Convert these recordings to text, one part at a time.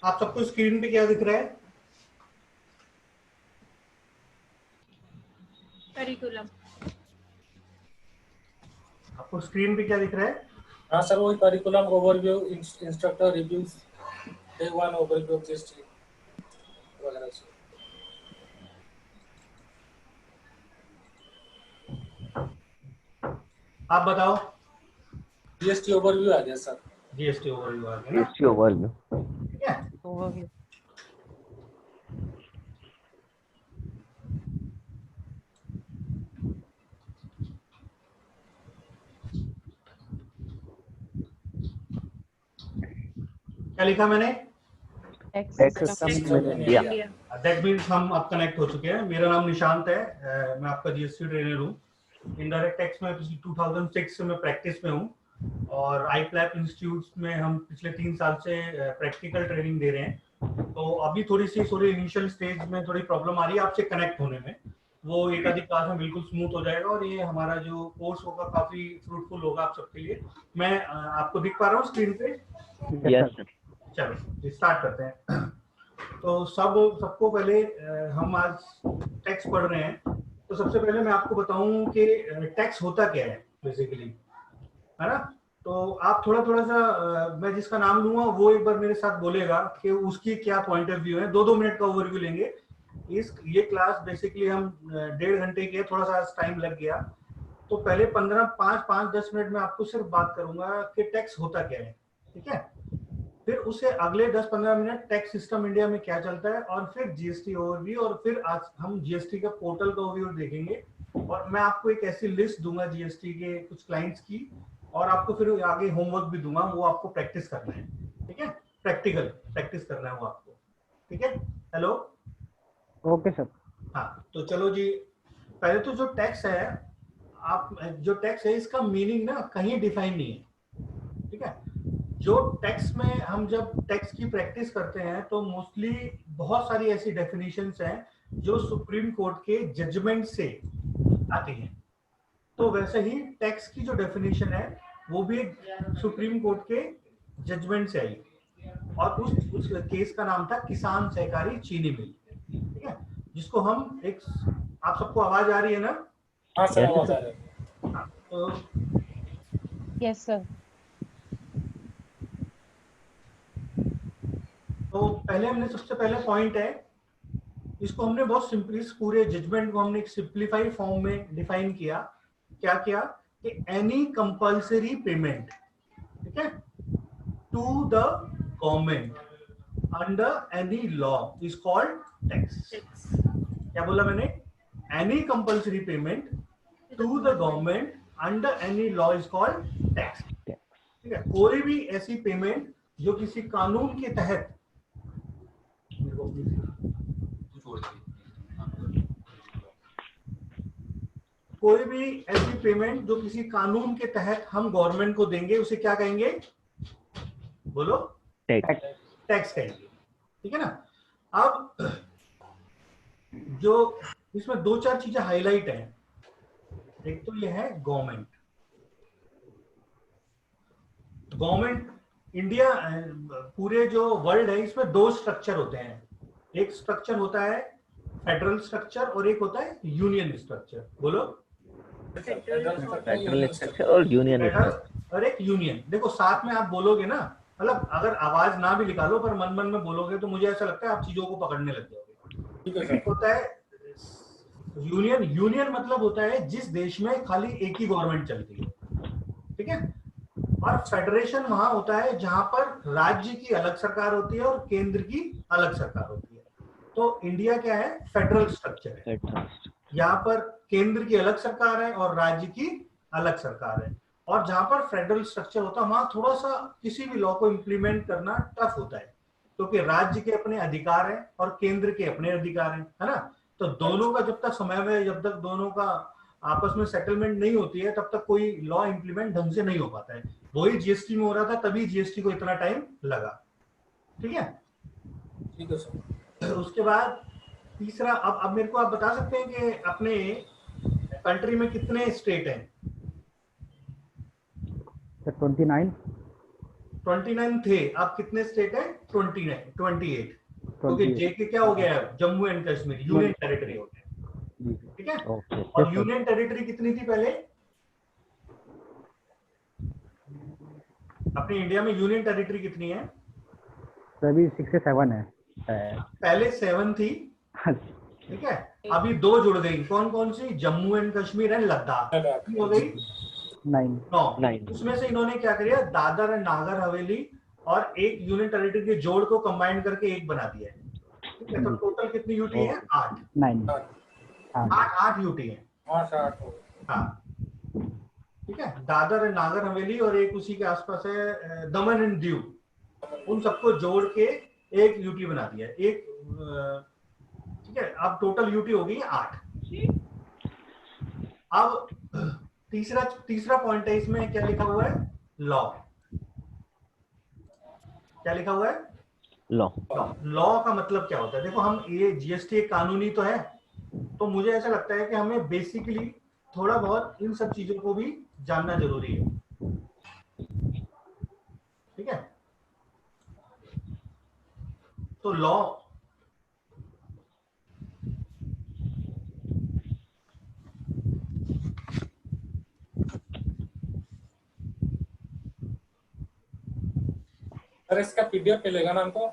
आप सबको स्क्रीन पे क्या दिख रहा है? करिकुलम। आपको स्क्रीन पे क्या दिख रहा है? हाँ सर, वही curriculum overview, instructor reviews, day 1 overview of GST वगैरह से। आप बताओ। जीएसटी ओवरव्यू आ गया सर। जीएसटी ओवरव्यू आ गया ना? जीएसटी ओवरव्यू, ठीक है। ओवरव्यू। क्या लिखा मैंने? Tax system in India. That means हम अब कनेक्ट हो चुके हैं। मेरा नाम निशांत है, मैं आपका जीएसटी ट्रेनर हूँ। इनडायरेक्ट टैक्स में पिछले 2006 से मैं प्रैक्टिस में हूँ और आईप्लैप इंस्टीट्यूट में हम पिछले 3 साल से प्रैक्टिकल ट्रेनिंग दे रहे हैं। तो अभी थोड़ी इनिशियल स्टेज में थोड़ी प्रॉब्लम आ रही है आपसे कनेक्ट होने में। वो एक आधी क्लास में बिल्कुल स्मूथ हो जाएगा और ये हमारा जो कोर्स होगा काफी फ्रूटफुल होगा आप सबके लिए। मैं आपको दिख पा रहा हूँ स्क्रीन पे? Yes sir. चलो स्टार्ट करते हैं। तो सबको पहले हम आज टैक्स पढ़ रहे हैं, तो सबसे पहले मैं आपको बताऊं कि टैक्स होता क्या है बेसिकली, है ना? तो आप थोड़ा सा मैं जिसका नाम लूंगा वो एक बार मेरे साथ बोलेगा कि उसकी क्या पॉइंट ऑफ व्यू है। 2-2 मिनट का ओवरव्यू लेंगे। ये क्लास बेसिकली हम 1.5 घंटे की है, थोड़ा सा टाइम लग गया। तो पहले 5-10 मिनट में आपको सिर्फ बात करूंगा कि टैक्स होता क्या है, ठीक है? फिर उसे अगले 10-15 मिनट टैक्स सिस्टम इंडिया में क्या चलता है, और फिर जीएसटी ओवरव्यू, और फिर आज हम जीएसटी का पोर्टल का ओवरव्यू देखेंगे। और मैं आपको एक ऐसी लिस्ट दूंगा जीएसटी के कुछ क्लाइंट्स की, और आपको फिर आगे होमवर्क भी दूंगा, वो आपको प्रैक्टिस करना है, ठीक है? प्रैक्टिकल प्रैक्टिस करना है वो आपको, ठीक है? Hello, okay sir. हाँ, तो चलो जी। पहले तो जो टैक्स है, आप जो टैक्स है इसका मीनिंग ना कहीं डिफाइन नहीं है, ठीक है? जो टैक्स में हम जब टैक्स की प्रैक्टिस करते हैं तो मोस्टली बहुत सारी ऐसी डेफिनेशंस हैं जो सुप्रीम कोर्ट के जजमेंट से आती हैं। तो वैसे ही टैक्स की जो डेफिनेशन है वो भी सुप्रीम कोर्ट के जजमेंट से आई, और उस केस का नाम था किसान सहकारी चीनी मिल, ठीक है? जिसको हम एक, आप सबको आवाज आ रही है ना? हाँ सर, आवाज आ रही है। हाँ, तो यस सर। तो पहले हमने सबसे पहले पॉइंट है, इसको हमने बहुत सिंपली, इस पूरे जजमेंट को हमने एक सिंप्लीफाइड फॉर्म में डिफाइन किया। क्या किया कि एनी कंपल्सरी पेमेंट, ठीक है, to the government under any law is called tax. क्या बोला मैंने? Any compulsory payment to the government under any law is called tax, ठीक है? कोई भी ऐसी पेमेंट जो किसी कानून के तहत, कोई भी ऐसी पेमेंट जो किसी कानून के तहत हम गवर्नमेंट को देंगे उसे क्या कहेंगे? बोलो। टैक्स कहेंगे, ठीक है ना? अब जो इसमें 2-4 चीजें हाईलाइट हैं। एक तो ये है गवर्नमेंट। इंडिया, पूरे जो वर्ल्ड है इसमें 2 स्ट्रक्चर होते हैं। एक स्ट्रक्चर होता है फेडरल स्ट्रक्चर और एक होता है यूनियन स्ट्रक्चर। बोलो। फेडरल स्ट्रक्चर और यूनियन स्ट्रक्चर। और एक यूनियन। देखो साथ में आप बोलोगे ना, मतलब अगर आवाज ना भी निकालो पर मन मन में बोलोगे तो मुझे ऐसा लगता है आप चीजों को पकड़ने लग जाओगे। एक होता है यूनियन। यूनियन मतलब होता है जिस देश में खाली एक ही गवर्नमेंट चलती है, ठीक है? और फेडरेशन वहां होता है जहां पर राज्य की अलग सरकार होती है और केंद्र की अलग सरकार होती है। तो इंडिया क्या है? फेडरल स्ट्रक्चर है। यहाँ पर केंद्र की अलग सरकार है और राज्य की अलग सरकार है। और जहां पर फेडरल स्ट्रक्चर होता है वहां थोड़ा सा किसी भी लॉ को इंप्लीमेंट करना टफ होता है, क्योंकि राज्य के अपने अधिकार हैं और केंद्र के अपने अधिकार हैं, है ना? तो दोनों का जब तक समय में, जब तक दोनों का आपस में सेटलमेंट नहीं होती है तब तक कोई लॉ इंप्लीमेंट ढंग से नहीं हो पाता है। वही जीएसटी में हो रहा था, तभी जीएसटी को इतना टाइम लगा, ठीक है? ठीक है सर। उसके बाद तीसरा, अब मेरे को आप बता सकते हैं कि अपने कंट्री में कितने स्टेट हैं? सर 29 29 थे, अब कितने स्टेट है? 28, क्योंकि 28 जेके क्या हो गया है? Jammu and Kashmir union territory हो गया, जी ठीक है। ओके और यूनियन टेरिटरी कितनी थी पहले? अपने इंडिया में यूनियन टेरिटरी कितनी है? अभी 6 से 7 है पहले 7 थी, ठीक है। अभी 2 जुड़ गई, कौन कौन सी? जम्मू एंड कश्मीर एंड लद्दाख की हो गई 9 9। उसमें से इन्होंने क्या किया? दादर एंड नागर हवेली और एक यूनियन टेरिटरी के जोड़ को कंबाइन करके एक बना दिया है, ठीक है। तो टोटल कितनी यूटी है? 8 यूटी है। 8 हाँ, ठीक है। दादर एंड नागर हवेली और एक उसी के आसपास है दमन एंड दीव, उन सबको जोड़ के एक यूटी बना दिया है, एक, ठीक है। अब टोटल यूटी हो गई 8। अब तीसरा पॉइंट है इसमें, क्या लिखा हुआ है? लॉ। क्या लिखा हुआ है? लॉ। लॉ का मतलब क्या होता है? देखो, हम ये जीएसटी एक कानूनी तो है, तो मुझे ऐसा लगता है कि हमें बेसिकली थोड़ा बहुत इन सब चीजों को भी जानना जरूरी है, ठीक है। तो लॉ, सर इसका पीडीएफ मिलेगा ना हमको?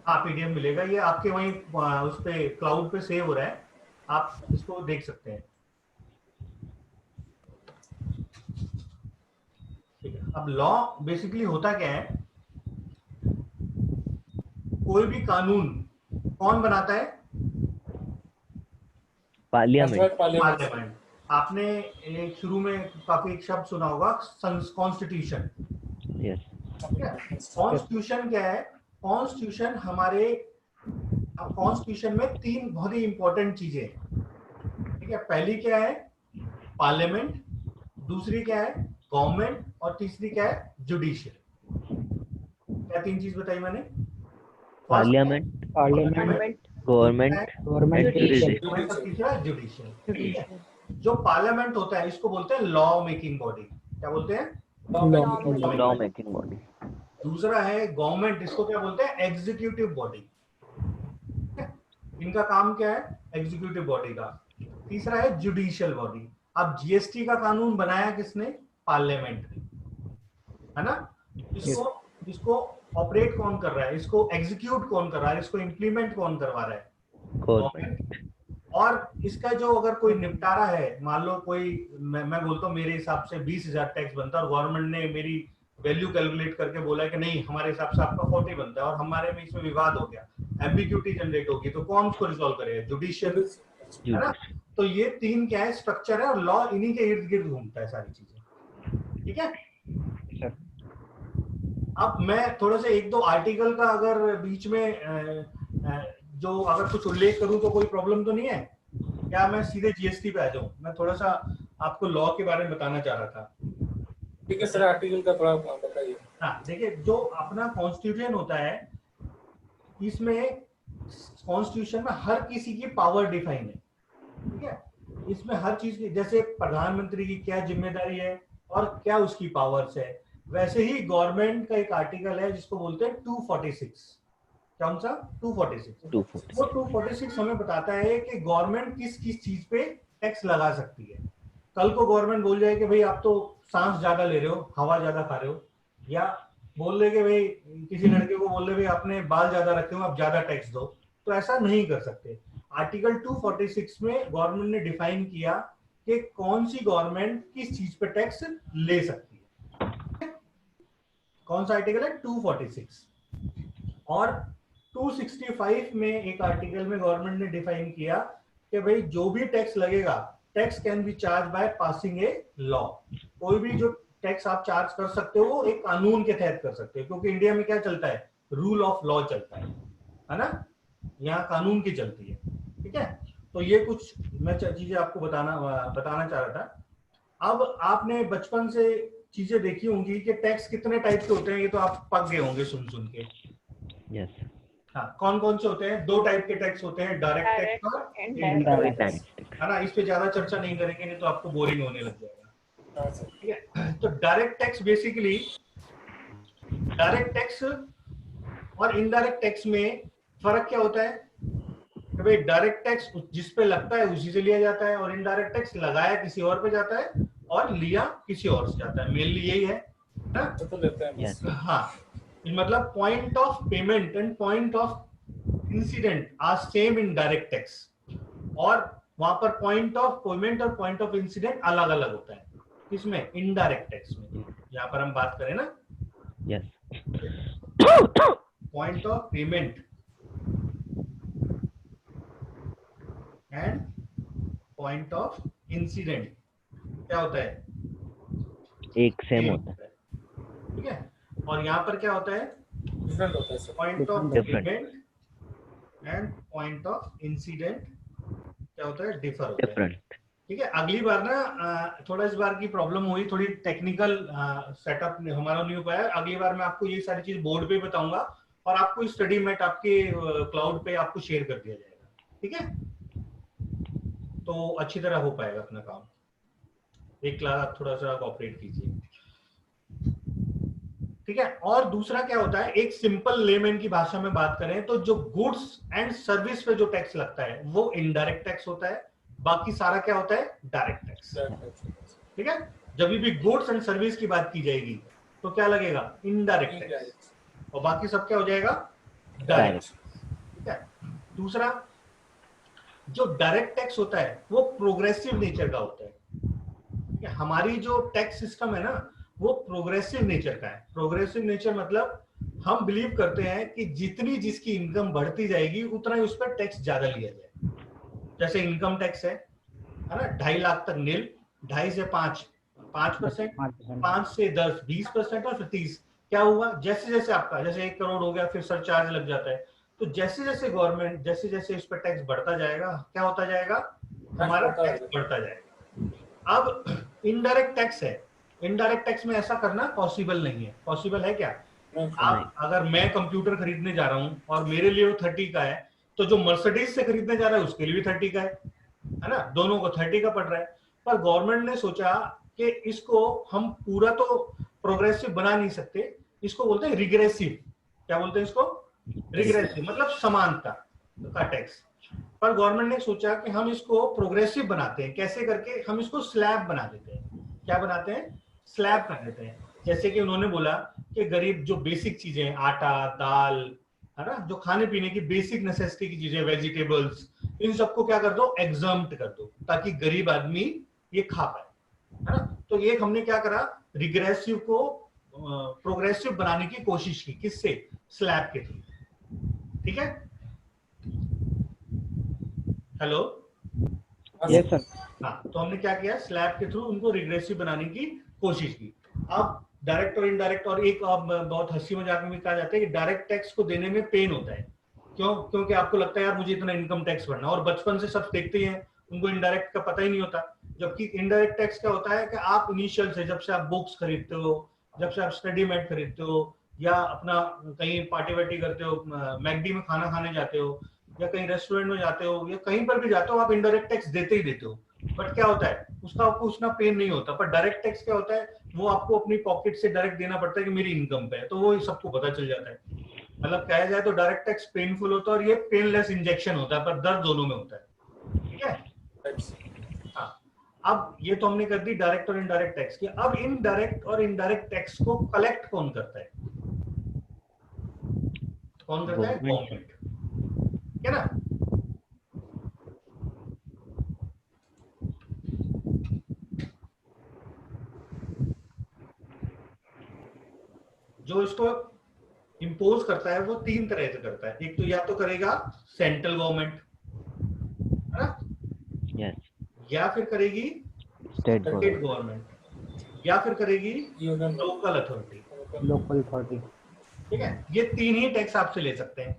हाँ, पीडीएफ मिलेगा, ये आपके वहीं उस पे क्लाउड पे सेव हो रहा है, आप इसको देख सकते हैं, ठीक है। अब लॉ बेसिकली होता क्या है? कोई भी कानून कौन बनाता है? पार्लियामेंट। पार्लियामेंट। आपने एक शुरू में काफी एक शब्द सुना होगा, कॉन्स्टिट्यूशन। यस कॉन्स्टिट्यूशन क्या है? कॉन्स्टिट्यूशन हमारे, कॉन्स्टिट्यूशन में 3 बहुत ही इंपॉर्टेंट चीजें हैं, ठीक है। पहली क्या है? पार्लियामेंट। दूसरी क्या है? गवर्नमेंट। और तीसरी क्या है? जुडिशियल। क्या 3 चीज बताई मैंने? Parliament, government and judicial. तीसरा जुडिशियल, ठीक है। जो पार्लियामेंट होता है इसको बोलते हैं लॉ मेकिंग बॉडी। क्या बोलते हैं? Law making body. दूसरा है गवर्नमेंट, इसको क्या बोलते हैं? Executive body. इनका काम क्या है? एग्जीक्यूटिव बॉडी का। तीसरा है जुडिशियल बॉडी। अब जीएसटी का कानून बनाया किसने? पार्लियामेंट ने, है ना। इसको ऑपरेट कौन कर रहा है? इसको एग्जीक्यूट कौन कर रहा है? इसको इंप्लीमेंट कौन करवा रहा है? गवर्नमेंट। और इसका जो अगर कोई निपटारा है, मान लो कोई, मैं बोलता हूँ मेरे हिसाब से 20,000 टैक्स बनता है और गवर्नमेंट ने मेरी वैल्यू कैलकुलेट करके बोला है कि नहीं, हमारे हिसाब से आपका 40 बनता है, और हमारे में इसमें विवाद हो गया, एम्बिग्यूटी जनरेट होगी, तो कौन उसको रिजॉल्व करेगा? जुडिशियल, है ना। तो ये 3 क्या है? स्ट्रक्चर है, और लॉ इन्हीं के इर्द गिर्द घूमता है सारी चीजें, ठीक है। अब मैं थोड़ा सा 1-2 आर्टिकल का अगर बीच में जो अगर कुछ उल्लेख करूं तो कोई प्रॉब्लम तो नहीं है क्या? मैं सीधे जीएसटी पे आ जाऊं? मैं थोड़ा सा आपको लॉ के बारे में बताना चाह रहा था। ठीक है सर, आर्टिकल का थोड़ा बताइए। हाँ, देखिए, जो अपना कॉन्स्टिट्यूशन होता है, इसमें कॉन्स्टिट्यूशन में हर किसी की पावर डिफाइन है, ठीक है। इसमें हर चीज की, जैसे प्रधानमंत्री की क्या जिम्मेदारी है और क्या उसकी पावर्स है, वैसे ही गवर्नमेंट का एक आर्टिकल है जिसको बोलते हैं 246। कौन सा? 246। वो 246 हमें बताता है कि गवर्नमेंट किस किस चीज पे टैक्स लगा सकती है। कल को गवर्नमेंट बोल जाए कि भाई आप तो सांस ज्यादा ले रहे हो, हवा ज्यादा खा रहे हो, या बोल रहे कि भाई किसी लड़के को बोल रहे भाई आपने बाल ज्यादा रखे हो, आप ज्यादा टैक्स दो, तो ऐसा नहीं कर सकते। आर्टिकल 246 में गवर्नमेंट ने डिफाइन किया कि कौन सी गवर्नमेंट किस चीज पे टैक्स ले सकती है। कौन सा आर्टिकल है? 246। और 265 में एक आर्टिकल में गवर्नमेंट ने डिफाइन किया कि भाई जो भी टैक्स लगेगा, tax can be charge by passing a law. कोई भी जो टैक्स आप चार्ज कर सकते हो वो एक कानून के तहत कर सकते हो, क्योंकि इंडिया में क्या चलता है? रूल ऑफ लॉ चलता है ना। यहाँ कानून की चलती है, ठीक है। तो ये कुछ मैं चीजें आपको बताना चाह रहा था। अब आपने बचपन से चीजें देखी होंगी कि टैक्स कितने टाइप के होते हैं, ये तो आप पक गए होंगे सुन के। यस। हाँ, कौन कौन से होते हैं? 2 टाइप के टैक्स होते हैं, डायरेक्ट टैक्स और इनडायरेक्ट टैक्स, है ना। इस पे ज्यादा चर्चा नहीं करेंगे, नहीं तो आपको बोरिंग होने लग जाएगा। हाँ सर। ठीक है। तो direct tax basically, direct tax और इनडायरेक्ट टैक्स में फर्क क्या होता है कि भाई डायरेक्ट टैक्स जिस पे लगता है उसी से लिया जाता है, और इनडायरेक्ट टैक्स लगाया किसी और पे जाता है और लिया किसी और से जाता है। मेनली यही है ना? तो लेते हैं Yes. हाँ, मतलब point of payment and point of incident are same in direct tax, और वहां पर पॉइंट ऑफ पेमेंट और पॉइंट ऑफ इंसिडेंट अलग अलग होता है। किसमें? इनडायरेक्ट टैक्स में। यहाँ पर हम बात करें ना, Yes. Point of payment and point of incident क्या होता है? एक सेम होता है। ठीक है। और यहाँ पर क्या होता है? डिफरेंट होता है sir. Point of Different. Payment and point of incident क्या होता है? डिफर होता है। डिफरेंट। ठीक है। अगली बार ना थोड़ा इस बार की प्रॉब्लम हुई, थोड़ी टेक्निकल सेटअप हमारा नहीं हो पाया। अगली बार मैं आपको ये सारी चीज बोर्ड पे बताऊंगा और आपको स्टडी मैट आपके क्लाउड पे आपको शेयर कर दिया जाएगा। ठीक है, तो अच्छी तरह हो पाएगा अपना काम। एक क्लास आप थोड़ा सा कोऑपरेट कीजिए। ठीक है। और दूसरा क्या होता है, एक सिंपल लेमैन की भाषा में बात करें तो जो गुड्स एंड सर्विस पे जो टैक्स लगता है वो इनडायरेक्ट टैक्स होता है, बाकी सारा क्या होता है? Direct tax. ठीक है। जब भी गुड्स एंड सर्विस की बात की जाएगी तो क्या लगेगा? इनडायरेक्ट टैक्स, और बाकी सब क्या हो जाएगा? डायरेक्ट। ठीक है। दूसरा जो डायरेक्ट टैक्स होता है वो प्रोग्रेसिव नेचर का होता है। हमारी जो टैक्स सिस्टम है ना वो प्रोग्रेसिव नेचर का है। प्रोग्रेसिव नेचर मतलब हम बिलीव करते हैं कि जितनी जिसकी इनकम बढ़ती जाएगी उतना ही उस पर टैक्स ज्यादा लिया जाए। जैसे इनकम टैक्स है ना, 2.5 लाख तक नील, 2.5 से 5% 5 से 10 20% और फिर 30। क्या हुआ? जैसे जैसे आपका जैसे 1 करोड़ हो गया फिर सरचार्ज लग जाता है। तो जैसे जैसे गवर्नमेंट जैसे जैसे इस पर टैक्स बढ़ता जाएगा क्या होता जाएगा? हमारा टैक्स बढ़ता जाएगा। अब इनडायरेक्ट टैक्स है, इनडायरेक्ट टैक्स में ऐसा करना पॉसिबल नहीं है। पॉसिबल है क्या? आप अगर मैं कंप्यूटर खरीदने जा रहा हूं और मेरे लिए वो 30 का है, तो जो मर्सिडीज से खरीदने जा रहा है उसके लिए भी 30 का है ना, दोनों को 30 का पड़ रहा है। पर गवर्नमेंट ने सोचा कि इसको हम पूरा तो प्रोग्रेसिव बना नहीं सकते, इसको बोलते हैं रिग्रेसिव। क्या बोलते हैं इसको? रिग्रेसिव मतलब समानता का टैक्स। पर गवर्नमेंट ने सोचा कि हम इसको प्रोग्रेसिव बनाते हैं। कैसे करके? हम इसको स्लैब बना देते हैं। क्या बनाते हैं? स्लैब कर देते हैं। जैसे कि उन्होंने बोला कि गरीब जो बेसिक चीजें हैं, आटा दाल है ना, जो खाने पीने की बेसिक नेसेसिटी की चीजें, वेजिटेबल्स, इन सबको क्या कर दो? एग्जम्प्ट कर दो, ताकि गरीब आदमी ये खा पाए, है ना। तो ये हमने क्या करा? रिग्रेसिव को प्रोग्रेसिव बनाने की कोशिश की। किससे? स्लैब के थ्रू। ठीक है। Hello, yes sir. हाँ, तो हमने क्या किया? स्लैब के थ्रू उनको रिग्रेसिव बनाने की कोशिश की। अब डायरेक्ट और इनडायरेक्ट, और एक अब बहुत हंसी मजाक में भी कहा जाता है कि डायरेक्ट टैक्स को देने में पेन होता है। क्यों? क्योंकि आपको लगता है यार मुझे इतना इनकम टैक्स भरना, और बचपन से सब देखते ही हैं, उनको इनडायरेक्ट का पता ही नहीं होता। जबकि इनडायरेक्ट टैक्स क्या होता है कि आप इनिशियल से, जब से आप बुक्स खरीदते हो, जब से आप स्टडी मैट खरीदते हो, या अपना कहीं पार्टी वार्टी करते हो, मैकडी में खाना खाने जाते हो, या कहीं रेस्टोरेंट में जाते हो, या कहीं पर भी जाते हो, आप इनडायरेक्ट टैक्स देते ही देते हो। बट क्या होता है? उसका आपको उतना पेन नहीं होता। पर डायरेक्ट टैक्स क्या होता है? वो आपको अपनी पॉकेट से डायरेक्ट देना पड़ता है कि मेरी इनकम पे है, तो वो सबको पता चल जाता है। मतलब कहा जाए तो डायरेक्ट टैक्स पेनफुल होता है और ये पेनलेस इंजेक्शन होता है, पर दर्द दोनों में होता है। ठीक है। हाँ, अब ये तो हमने कर दी डायरेक्ट और इनडायरेक्ट टैक्स की। अब इनडायरेक्ट और इनडायरेक्ट टैक्स को कलेक्ट कौन करता है? कौन करता है? गवर्नमेंट, है ना। जो इसको इंपोज करता है वो 3 तरह से करता है। एक तो या तो करेगा सेंट्रल गवर्नमेंट, है ना, यस। या फिर करेगी स्टेट गवर्नमेंट, या फिर करेगी लोकल अथॉरिटी। ठीक है। ये 3 ही टैक्स आपसे ले सकते हैं।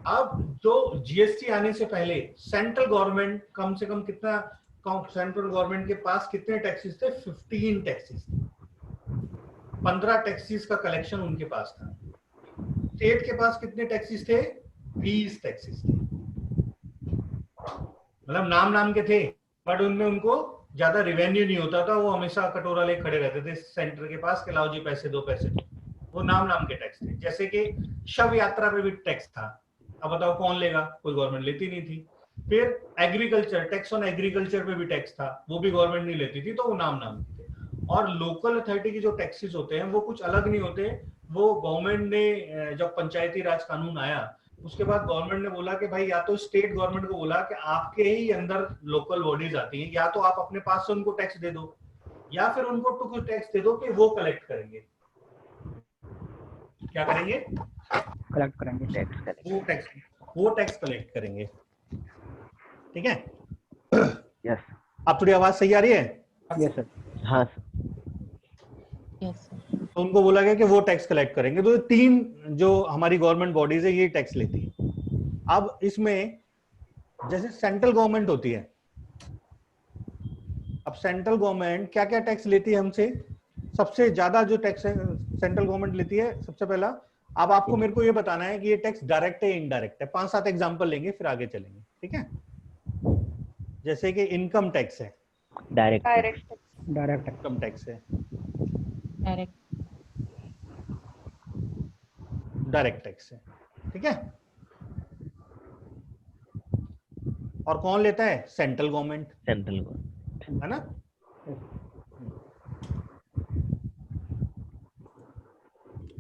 अब जो जीएसटी आने से पहले सेंट्रल गवर्नमेंट कम से कम कितना, सेंट्रल गवर्नमेंट के पास कितने टैक्सेस थे? 15 टैक्सेस थे। 15 टैक्सेस का कलेक्शन उनके पास था। स्टेट के पास कितने टैक्सेस थे? 20 टैक्सेस थे। मतलब नाम नाम के थे, बट उनमें उनको ज्यादा रिवेन्यू नहीं होता था, वो हमेशा कटोरा लेके खड़े रहते थे सेंटर के पास कि लाओ जी पैसे दो पैसे दो। वो नाम नाम के टैक्स थे। जैसे कि शव यात्रा पे भी टैक्स था, अब बताओ कौन लेगा, कोई गवर्नमेंट लेती नहीं थी। फिर एग्रीकल्चर, टैक्स ऑन एग्रीकल्चर पे भी टैक्स था, वो भी गवर्नमेंट नहीं लेती थी, तो वो नाम नाम के थे। और लोकल अथॉरिटी की जो टैक्सेस होते हैं वो कुछ अलग नहीं होते। वो गवर्नमेंट ने जब पंचायती राज कानून आया उसके बाद गवर्नमेंट ने बोला कि भाई या तो स्टेट गवर्नमेंट को बोला कि आपके ही अंदर लोकल बॉडीज आती हैं, या तो आप अपने पास से उनको टैक्स दे दो या फिर उनको कुछ टैक्स दे दो कि वो कलेक्ट करेंगे। क्या करेंगे? कलेक्ट करेंगे। वो टैक्स कलेक्ट करेंगे। ठीक है? यस अब थोड़ी आवाज सही आ रही है? Yes sir. हाँ सर। Yes, sir. तो उनको बोला गया कि वो टैक्स कलेक्ट करेंगे। तो तीन जो हमारी गवर्नमेंट बॉडीज है ये टैक्स लेती है। अब इसमें जैसे सेंट्रल गवर्नमेंट होती है, अब सेंट्रल गवर्नमेंट क्या क्या टैक्स लेती है हमसे? सबसे ज्यादा जो टैक्स सेंट्रल गवर्नमेंट लेती है, सबसे पहला अब आपको मेरे को ये बताना है कि ये टैक्स डायरेक्ट है इनडायरेक्ट है। 5-7 एग्जांपल लेंगे फिर आगे चलेंगे। ठीक है? जैसे कि इनकम टैक्स है, डायरेक्ट डायरेक्ट इनकम टैक्स है, Direct. डायरेक्ट टैक्स है। ठीक है? और कौन लेता है? Central government, central government. है ना?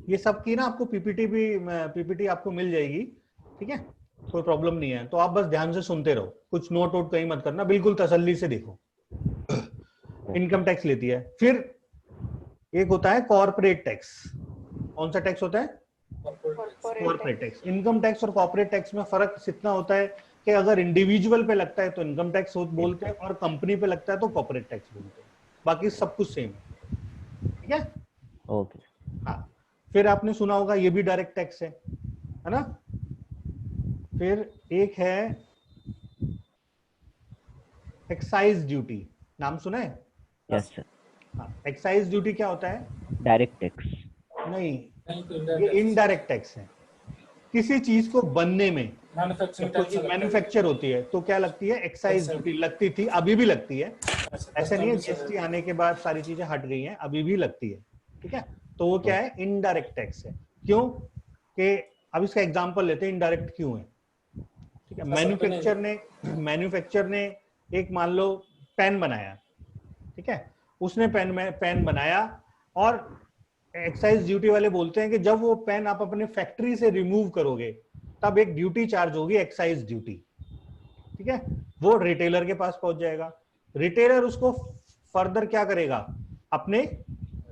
ये सब की ना आपको पीपीटी आपको मिल जाएगी। ठीक है? कोई प्रॉब्लम नहीं है, तो आप बस ध्यान से सुनते रहो, कुछ नोट वोट कहीं मत करना, बिल्कुल तसल्ली से देखो। इनकम टैक्स लेती है। फिर एक होता है कॉर्पोरेट टैक्स। कौन सा टैक्स होता है? Corporate tax. इनकम टैक्स और कॉर्पोरेट टैक्स में फर्क इतना होता है कि अगर इंडिविजुअल पे लगता है तो इनकम टैक्स बोलते हैं, और कंपनी पे लगता है तो कॉर्पोरेट टैक्स बोलते हैं। बाकी सब कुछ सेम है। ठीक है? ओके। हाँ। फिर आपने सुना होगा ये भी डायरेक्ट टैक्स है ना? फिर एक है एक्साइज ड्यूटी, नाम सुना है? Yes sir. हाँ, एक्साइज ड्यूटी क्या होता है? Direct tax. नहीं, ये इनडायरेक्ट टैक्स है। किसी चीज को बनने में मैन्युफैक्चर होती है तो क्या लगती है? एक्साइज ड्यूटी लगती थी, अभी भी लगती है। ऐसा नहीं है जीएसटी आने के बाद सारी चीजें हट गई हैं, अभी भी लगती है। ठीक है? तो वो क्या है? इनडायरेक्ट टैक्स है। क्यों? कि अब इसका एग्जांपल लेते हैं इनडायरेक्ट क्यों है। ठीक है? मैन्युफैक्चर ने एक मान लो पेन बनाया। ठीक है? उसने पेन बनाया और एक्साइज ड्यूटी वाले बोलते हैं कि जब वो पेन आप अपने फैक्ट्री से रिमूव करोगे तब एक ड्यूटी चार्ज होगी, एक्साइज ड्यूटी। ठीक है? वो रिटेलर के पास पहुंच जाएगा। रिटेलर उसको फर्दर क्या करेगा? अपने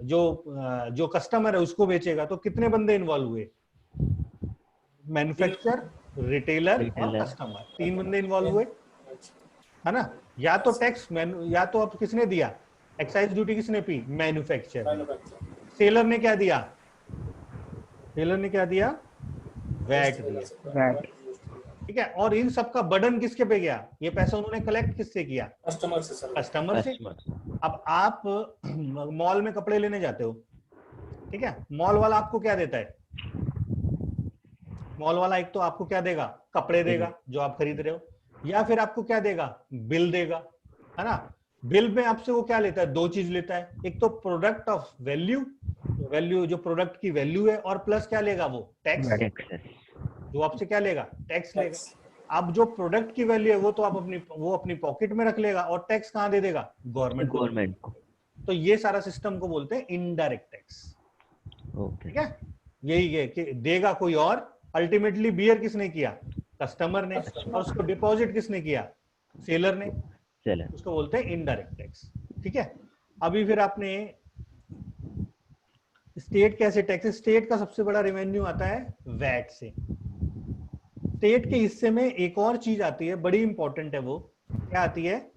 जो कस्टमर है उसको बेचेगा। तो कितने बंदे इन्वॉल्व हुए? मैन्युफैक्चरर, रिटेलर और कस्टमर, 3 बंदे इन्वॉल्व हुए, है ना? या तो टैक्स या तो अब किसने दिया? एक्साइज ड्यूटी किसने पी? मैन्युफैक्चरर। सेलर ने क्या दिया? वैट दिया। ठीक है? और इन सब का बर्डन किसके पे गया? ये पैसा उन्होंने कलेक्ट किससे किया? कस्टमर से। अब आप मॉल में कपड़े लेने जाते हो। ठीक है? मॉल वाला आपको क्या देता है? मॉल वाला एक तो आपको क्या देगा? कपड़े देगा जो आप खरीद रहे हो, या फिर आपको क्या देगा? बिल देगा, है ना? बिल में आपसे वो क्या लेता है? 2 चीज लेता है। एक तो प्रोडक्ट ऑफ वैल्यू, जो प्रोडक्ट की वैल्यू है, और प्लस क्या लेगा? वो टैक्स। जो आपसे क्या लेगा? टैक्स लेगा। अब जो प्रोडक्ट की वैल्यू है वो तो आप अपनी पॉकेट में रख लेगा, और टैक्स कहाँ दे देगा? गवर्नमेंट को। तो ये सारा सिस्टम को बोलते हैं इनडायरेक्ट टैक्स। ठीक है? यही है कि देगा कोई और, अल्टीमेटली बियर किसने किया? कस्टमर ने। और उसको डिपॉजिट किसने किया? सेलर ने। उसको बोलते हैं इनडायरेक्ट टैक्स। ठीक है? अभी फिर आपने स्टेट कैसे टैक्स? स्टेट का सबसे बड़ा रेवेन्यू आता है वैट से। स्टेट के हिस्से में एक और चीज आती है, बड़ी इंपॉर्टेंट है। वो क्या आती है?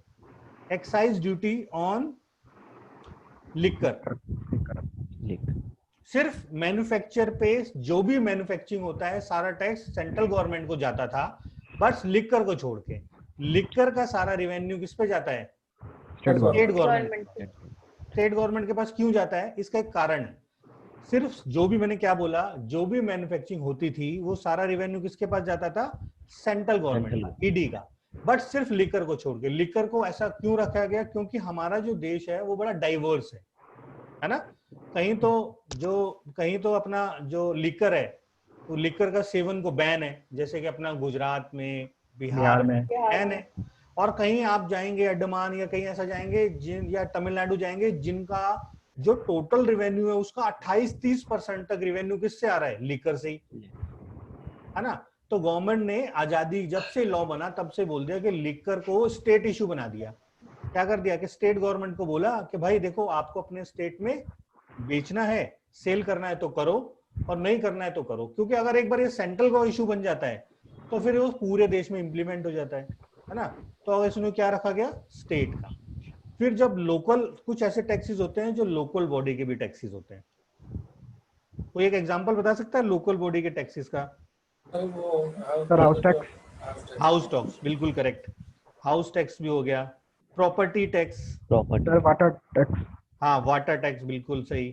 Excise duty on liquor. सिर्फ मैन्युफैक्चर पे जो भी मैन्युफैक्चरिंग होता है सारा टैक्स सेंट्रल गवर्नमेंट को जाता था, बस लिकर को छोड़ के। लिकर का सारा रेवेन्यू किस पे जाता है? State government. स्टेट गवर्नमेंट के पास क्यों जाता है? इसका एक कारण है। सिर्फ जो भी मैंने क्या बोला, जो भी मैन्युफैक्चरिंग होती थी वो सारा रेवेन्यू किसके पास जाता था? सेंट्रल गवर्नमेंट का, ईडी का। बट सिर्फ लिकर को छोड़ के। लिकर को ऐसा क्यों रखा गया? क्योंकि हमारा जो देश है वो बड़ा डाइवर्स है ना। कहीं तो अपना जो लिकर है, तो लिकर का सेवन को बैन है, जैसे कि अपना गुजरात में, बिहार में बैन है। और कहीं आप जाएंगे अंडमान या कहीं ऐसा जाएंगे या तमिलनाडु जाएंगे, जिनका जो टोटल रेवेन्यू है उसका 28-30% तक रेवेन्यू किससे आ रहा है? लिकर से ही, है ना। तो गवर्नमेंट ने आजादी जब से लॉ बना तब से बोल दिया कि लिकर को स्टेट इशू बना दिया। क्या कर दिया कि स्टेट गवर्नमेंट को बोला कि भाई देखो, आपको अपने स्टेट में बेचना है, सेल करना है तो करो, और नहीं करना है तो करो। क्योंकि अगर एक बार ये सेंट्रल का इशू बन जाता है तो फिर वो पूरे देश में इंप्लीमेंट हो जाता है ना। तो अगर इसमें क्या रखा गया? स्टेट का। फिर जब लोकल, कुछ ऐसे टैक्सेस होते हैं जो लोकल बॉडी के भी टैक्सेस होते हैं। कोई एक एग्जांपल बता सकता है लोकल बॉडी के टैक्सेस का? Sir house tax. House tax, बिल्कुल करेक्ट। हाउस टैक्स भी हो गया। Property tax. Property. Sir water tax. हाँ, वाटर टैक्स, बिल्कुल सही,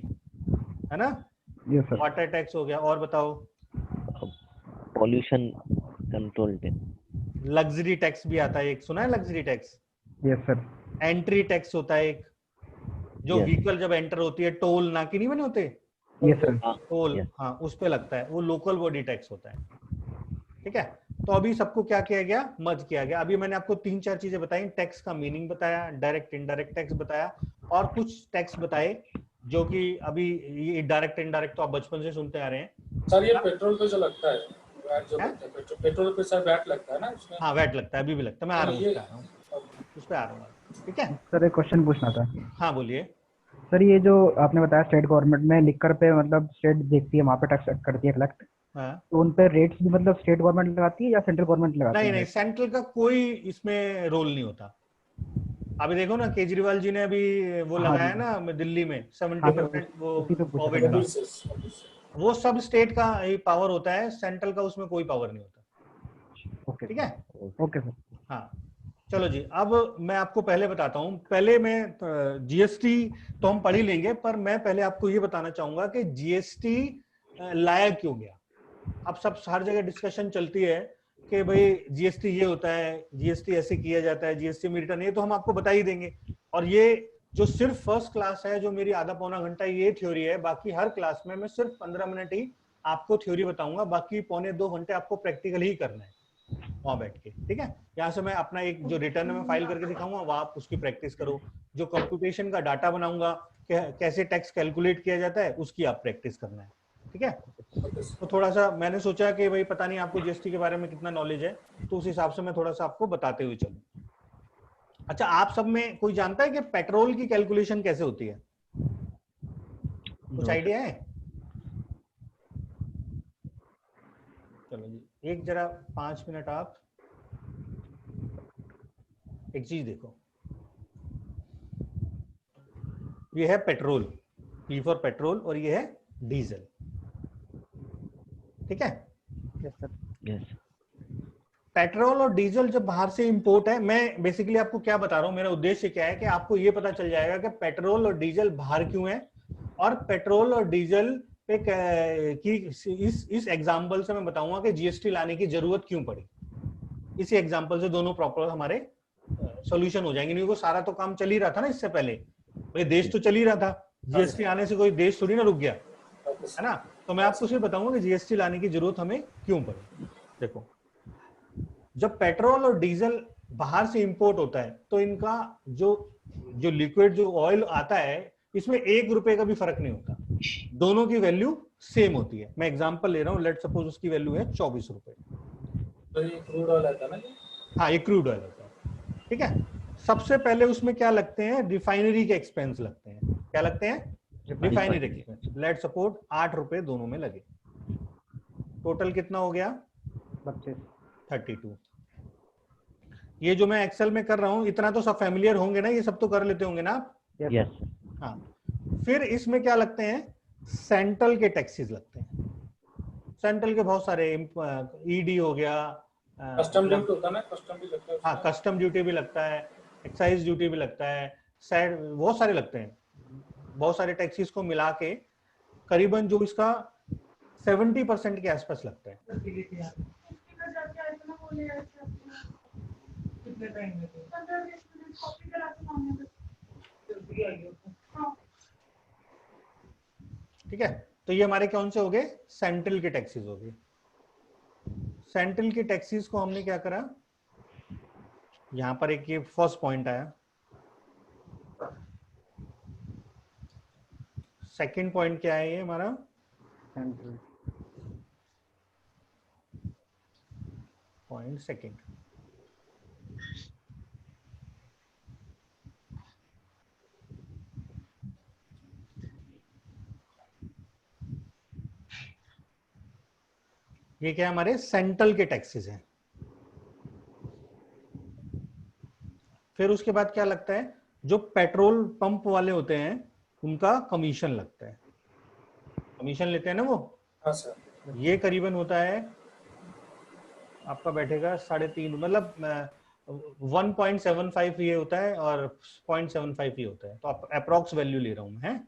है ना। Yes sir. वाटर टैक्स हो गया। और बताओ? Pollution control tax. Luxury tax भी आता है एक, सुना है luxury tax? Yes sir. Entry tax होता है एक, जो Yes. व्हीकल जब एंटर होती है, टोल नाके नहीं बने होते, यस सर। Toll, Yes. हाँ, उस पे लगता है, वो लोकल बॉडी टैक्स होता है। ठीक है। तो अभी सबको क्या किया गया? मर्ज किया गया। अभी मैंने आपको 3-4 चीजें बताई। टैक्स का मीनिंग बताया, डायरेक्ट इनडायरेक्ट टैक्स बताया, और कुछ टैक्स बताए जो कि अभी ये डायरेक्ट इनडायरेक्ट तो आप बचपन से सुनते आ रहे हैं। सर ये पेट्रोल पे जो लगता है, वैट जो हैं? लगता है, पेट्रोल पे सर वैट लगता है ना उसमें? हाँ, वैट लगता है, अभी भी लगता है। मैं आ रहा हूँ, ये- उस पे आ रहा हूँ। ठीक है। सर एक क्वेश्चन पूछना था। हाँ, बोलिए। सर ये जो आपने बताया स्टेट गवर्नमेंट में लिकर पे मतलब स्टेट देखती है, वहाँ पे टैक्स करती है कलेक्ट, हाँ, तो उन पे रेट्स भी मतलब स्टेट गवर्नमेंट लगाती है या सेंट्रल गवर्नमेंट लगाती नहीं है? नहीं, सेंट्रल का कोई इसमें रोल नहीं होता। अभी देखो ना, केजरीवाल जी ने अभी वो हाँ लगाया जी। ना दिल्ली में हाँ, 70% वो उसी पे पूछा कोविड था का, मैंने। वो सब स्टेट का ही पावर होता है, सेंट्रल का उसमें कोई पावर नहीं होता। ओके ठीक है। Okay sir. हाँ, चलो जी। अब मैं आपको पहले बताता हूँ। पहले मैं जीएसटी तो हम पढ़ ही लेंगे, पर मैं पहले आपको ये बताना चाहूंगा कि जीएसटी लाया क्यों गया। अब सब हर जगह डिस्कशन चलती है कि भाई जीएसटी ये होता है, जीएसटी ऐसे किया जाता है, जीएसटी में रिटर्न, ये तो हम आपको बता ही देंगे। और ये जो सिर्फ फर्स्ट क्लास है, जो मेरी आधा पौना घंटा ये थ्योरी है, बाकी हर क्लास में मैं सिर्फ 15 मिनट ही आपको थ्योरी बताऊंगा, बाकी 1.25-2 घंटे आपको प्रैक्टिकल ही करना है वहां बैठ के। ठीक है। यहाँ से मैं अपना एक जो रिटर्न में फाइल करके दिखाऊंगा, वह आप उसकी प्रैक्टिस करो। जो कंप्यूटेशन का डाटा बनाऊंगा, कैसे टैक्स कैलकुलेट किया जाता है, उसकी आप प्रैक्टिस करना है। ठीक है। तो थोड़ा सा मैंने सोचा कि भाई पता नहीं आपको जीएसटी के बारे में कितना नॉलेज है, तो उस हिसाब से मैं थोड़ा सा आपको बताते हुए चलूं। अच्छा, आप सब में कोई जानता है कि पेट्रोल की कैलकुलेशन कैसे होती है? कुछ आइडिया है? चलो जी, एक जरा 5 मिनट आप एक चीज देखो। ये है पेट्रोल, पी फॉर पेट्रोल, और ये है डीजल। ठीक है। Yes sir. यस। पेट्रोल और डीजल जब बाहर से इंपोर्ट है, मैं बेसिकली आपको क्या बता रहा हूं, मेरा उद्देश्य क्या है कि आपको ये पता चल जाएगा कि पेट्रोल और डीजल बाहर क्यों है, और पेट्रोल और डीजल पे की इस एग्जांपल से मैं बताऊंगा कि जीएसटी लाने की जरूरत क्यों पड़ी। इसी एग्जांपल से दोनों प्रॉपर हमारे सॉल्यूशन हो जाएंगे। क्योंकि सारा तो काम चल ही रहा था ना इससे पहले, भाई देश तो चल ही रहा था, जीएसटी आने से कोई देश थोड़ी ना रुक गया, है ना। तो मैं आपको सिर्फ बताऊंगा कि जीएसटी लाने की जरूरत हमें क्यों पड़ी। देखो, जब पेट्रोल और डीजल बाहर से इंपोर्ट होता है, तो इनका जो लिक्विड जो ऑयल आता है, इसमें 1 रुपए का भी फर्क नहीं होता, दोनों की वैल्यू सेम होती है। मैं एग्जांपल ले रहा हूं, लेट सपोज उसकी वैल्यू है 24 रुपए। तो ये क्रूड ऑयल आता है ना? हाँ, ये क्रूड ऑयल होता है। ठीक है। सबसे पहले उसमें क्या लगते हैं? रिफाइनरी के एक्सपेंस लगते हैं। क्या लगते हैं? Refinery expense. लेट सपोज 8 रुपए दोनों में लगे, टोटल कितना हो गया? 32। ये जो मैं एक्सेल में कर रहा हूं, इतना तो सब फैमिलियर होंगे ना, ये सब तो कर लेते होंगे ना आप? यस। हाँ। फिर इसमें क्या लगते हैं? सेंट्रल के टैक्सेस लगते हैं। सेंट्रल के बहुत सारे, ईडी हो गया, कस्टम ड्यूटी होता है ना? कस्टम भी लगता है उसमें? हाँ, कस्टम ड्यूटी भी लगता है, एक्साइज ड्यूटी भी लगता है, बहुत सारे लगते हैं। बहुत सारे टैक्सेस को मिला के करीबन जो इसका 70% के आसपास लगता है। ठीक है, तो ये हमारे कौन से हो गए, सेंट्रल के टैक्सेस हो गए। सेंट्रल के टैक्सेस को हमने क्या करा, यहां पर एक ये फर्स्ट पॉइंट आया, सेकंड पॉइंट क्या है ये हमारा, सेंट्रल पॉइंट सेकंड, ये क्या हमारे सेंट्रल के टैक्सेस हैं। फिर उसके बाद क्या लगता है, जो पेट्रोल पंप वाले होते हैं उनका कमीशन लगता है, कमीशन लेते हैं ना वो, हाँ सर। ये करीबन होता है आपका बैठेगा 3.5, मतलब 1.75 ये होता है और 0.75 ये होता है, तो आप अप्रोक्स वैल्यू ले रहा हूं मैं,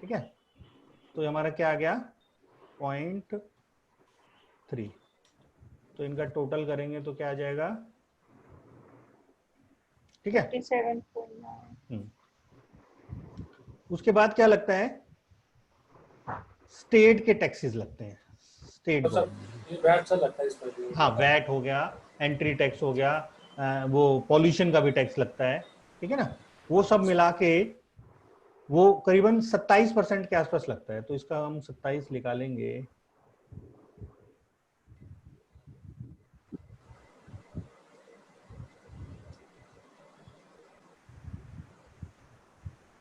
ठीक है। तो ये हमारा क्या आ गया 0.3, तो इनका टोटल करेंगे तो क्या आ जाएगा, ठीक है। 57.9। उसके बाद क्या लगता है, स्टेट के टैक्सेस लगते हैं, स्टेट तो सर ये वैट सर लगता है इसमें भी। हाँ, वैट हो गया, एंट्री टैक्स हो गया, वो पॉल्यूशन का भी टैक्स लगता है, ठीक है ना, वो सब मिला के वो करीबन 27% के आसपास लगता है, तो इसका हम 27 निकालेंगे,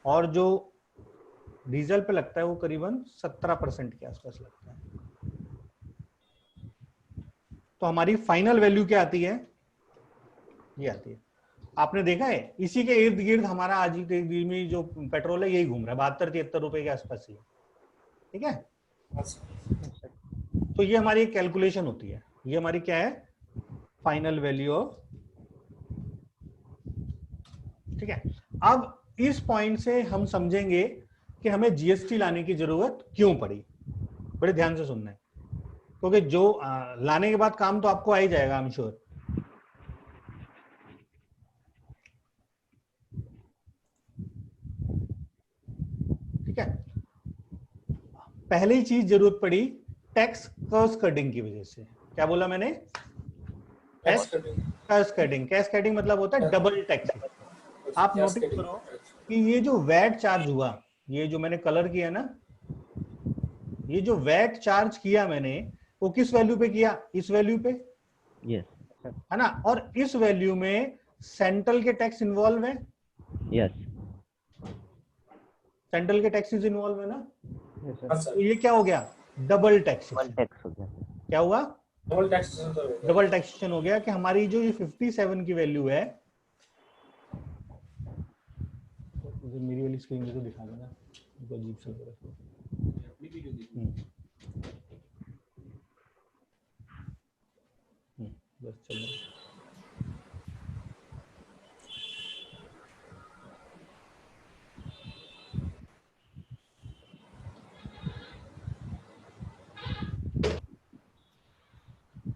और जो डीजल पे लगता है वो करीबन 17% के आसपास लगता है। तो हमारी फाइनल वैल्यू क्या आती है, ये आती है, आपने देखा है इसी के इर्द गिर्द हमारा आज के दिन में जो पेट्रोल है यही घूम रहा है, 72-73 रुपए के आसपास ही, ठीक है। हाँ सर। तो ये हमारी एक कैलकुलेशन होती है, ये हमारी क्या है, फाइनल वैल्यू ऑफ, ठीक है। अब इस पॉइंट से हम समझेंगे कि हमें जीएसटी लाने की जरूरत क्यों पड़ी, बड़े ध्यान से सुनना है, क्योंकि जो लाने के बाद काम तो आपको आ ही जाएगा, आई एम श्योर। ठीक है, पहली चीज जरूरत पड़ी टैक्स कैस्केडिंग की वजह से। क्या बोला मैंने, कैस्केडिंग। कैस्केडिंग मतलब होता है डबल टैक्स। आप नोटिस करो कि ये जो वैट चार्ज हुआ, ये जो मैंने कलर किया ना, ये जो वैट चार्ज किया मैंने, वो किस वैल्यू पे किया, इस वैल्यू पे, यस है ना, और इस वैल्यू में सेंट्रल के टैक्स इन्वॉल्व है, यस सेंट्रल के टैक्सेस इन्वॉल्व है ना, हाँ सर। तो ये क्या हो गया, डबल टैक्स। वन टैक्स हो गया। क्या हुआ, डबल टैक्सेशन तो हो गया। डबल टैक्सेशन हो गया कि हमारी जो ये 57 की वैल्यू है, तो मेरी वाली स्क्रीन में तो दिखा देना, अजीब सा लग रहा है। बस चलो,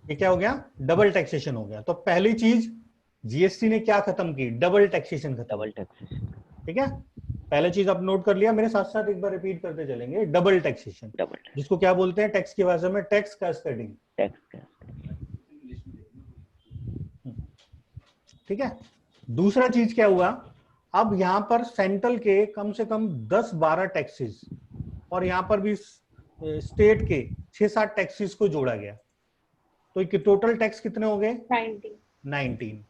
ये क्या हो गया, डबल टैक्सेशन हो गया। तो पहली चीज जीएसटी ने क्या खत्म की, डबल टैक्सेशन खत्म। Double taxation. ठीक है, पहले चीज आप नोट कर लिया, मेरे साथ साथ एक बार रिपीट करते चलेंगे, डबल टैक्सेशन, डबल जिसको क्या बोलते हैं टैक्स की भाषा में, टैक्स कैस्केडिंग। टैक्स। ठीक है, दूसरा चीज क्या हुआ, अब यहां पर सेंट्रल के कम से कम 10-12 टैक्सेस और यहां पर भी स्टेट के 6-7 टैक्सेस को जोड़ा गया, तो टोटल टैक्स कितने हो गए, 19।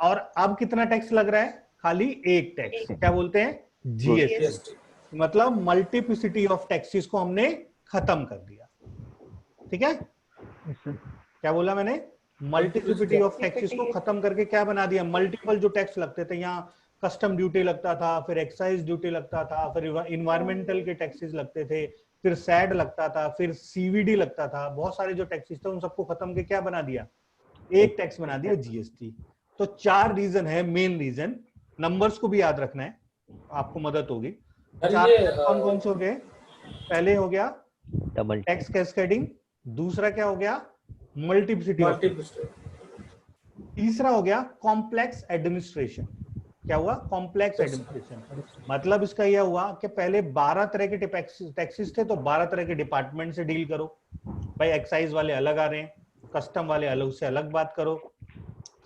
और अब कितना टैक्स लग रहा है, खाली एक टैक्स, क्या बोलते हैं, जीएसटी। मतलब मल्टीप्लिसिटी ऑफ टैक्सेस को हमने खत्म कर दिया। ठीक है, क्या बोला मैंने, मल्टीप्लिसिटी ऑफ टैक्सेस को खत्म करके क्या बना दिया, मल्टीपल जो टैक्स लगते थे, यहाँ कस्टम ड्यूटी लगता था, फिर एक्साइज ड्यूटी लगता था, फिर इन्वायरमेंटल के टैक्सेस लगते थे, फिर सैड लगता था, फिर सीवीडी लगता था, बहुत सारे जो टैक्सेस थे उन सबको खत्म के क्या बना दिया, एक टैक्स बना दिया, जीएसटी। तो 4 रीजन है, मेन रीजन, नंबर्स को भी याद रखना है, आपको मदद होगी। 4 कौन कौन से हो गए, पहले हो गया डबल टैक्स कैस्केडिंग, दूसरा क्या हो गया, मल्टीप्लिसिटी ऑफ, तीसरा हो गया कॉम्प्लेक्स एडमिनिस्ट्रेशन। क्या हुआ? Complex administration. मतलब इसका यह हुआ कि पहले 12 तरह के टैक्सेस थे, तो 12 तरह के डिपार्टमेंट से डील करो। भाई एक्साइज वाले अलग आ रहे हैं, कस्टम वाले अलग से अलग बात करो,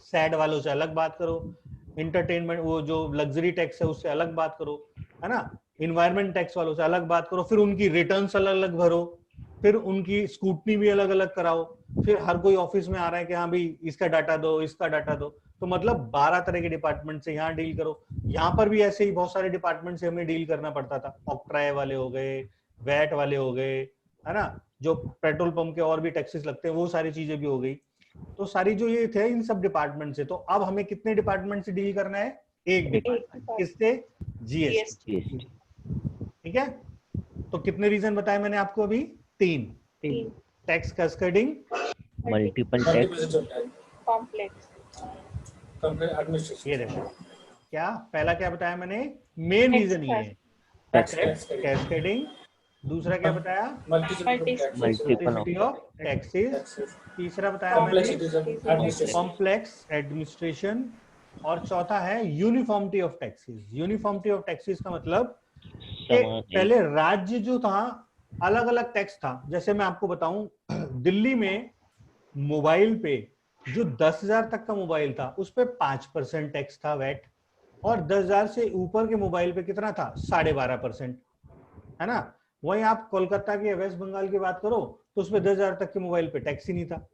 सैड वालों से अलग बात करो, इंटरटेनमेंट वो जो लग्जरी टैक्स है उससे अलग बात करो, है ना, इन्वायरमेंट टैक्स वालों से अलग बात करो, फिर उनकी रिटर्न्स अलग अलग भरो, फिर उनकी स्कूटनी भी अलग अलग कराओ, फिर हर कोई ऑफिस में आ रहा है कि हाँ भाई इसका डाटा दो, इसका डाटा दो। तो मतलब 12 तरह के डिपार्टमेंट से यहाँ डील करो। यहाँ पर भी ऐसे ही बहुत सारे डिपार्टमेंट से हमें डील करना पड़ता था। ऑक्ट्राय वाले हो गए, वैट वाले हो गए, है ना, जो पेट्रोल पंप के और भी टैक्सेस लगते हैं वो सारी चीजें भी हो गई। तो सारी जो ये थे इन सब डिपार्टमेंट से। तो अब हमें कितने डिपार्टमेंट से डील करना है? एक डिपार्टमेंट। किससे? जीएसटी। ठीक है। तो कितने रीजन बताए मैंने आपको अभी? 3। Tax cascading, multiple tax, complex administration. ये देखो क्या पहला क्या बताया मैंने? मेन रीजन ये है टैक्स कैस्केडिंग। दूसरा क्या बताया? Multiplicity of taxes. तीसरा बताया मैंने कॉम्प्लेक्स एडमिनिस्ट्रेशन। और चौथा है uniformity of taxes. Uniformity of taxes का मतलब कि पहले राज्य जो था अलग अलग टैक्स था। जैसे मैं आपको बताऊं, दिल्ली में मोबाइल पे जो 10,000 तक का मोबाइल था उस पे 5% टैक्स था, वैट। और 10,000 से ऊपर के मोबाइल पे कितना था? 12.5%, है ना। वहीं आप कोलकाता के वेस्ट बंगाल की बात करो तो उसमें 10,000 तक के मोबाइल पे टैक्स ही नहीं था,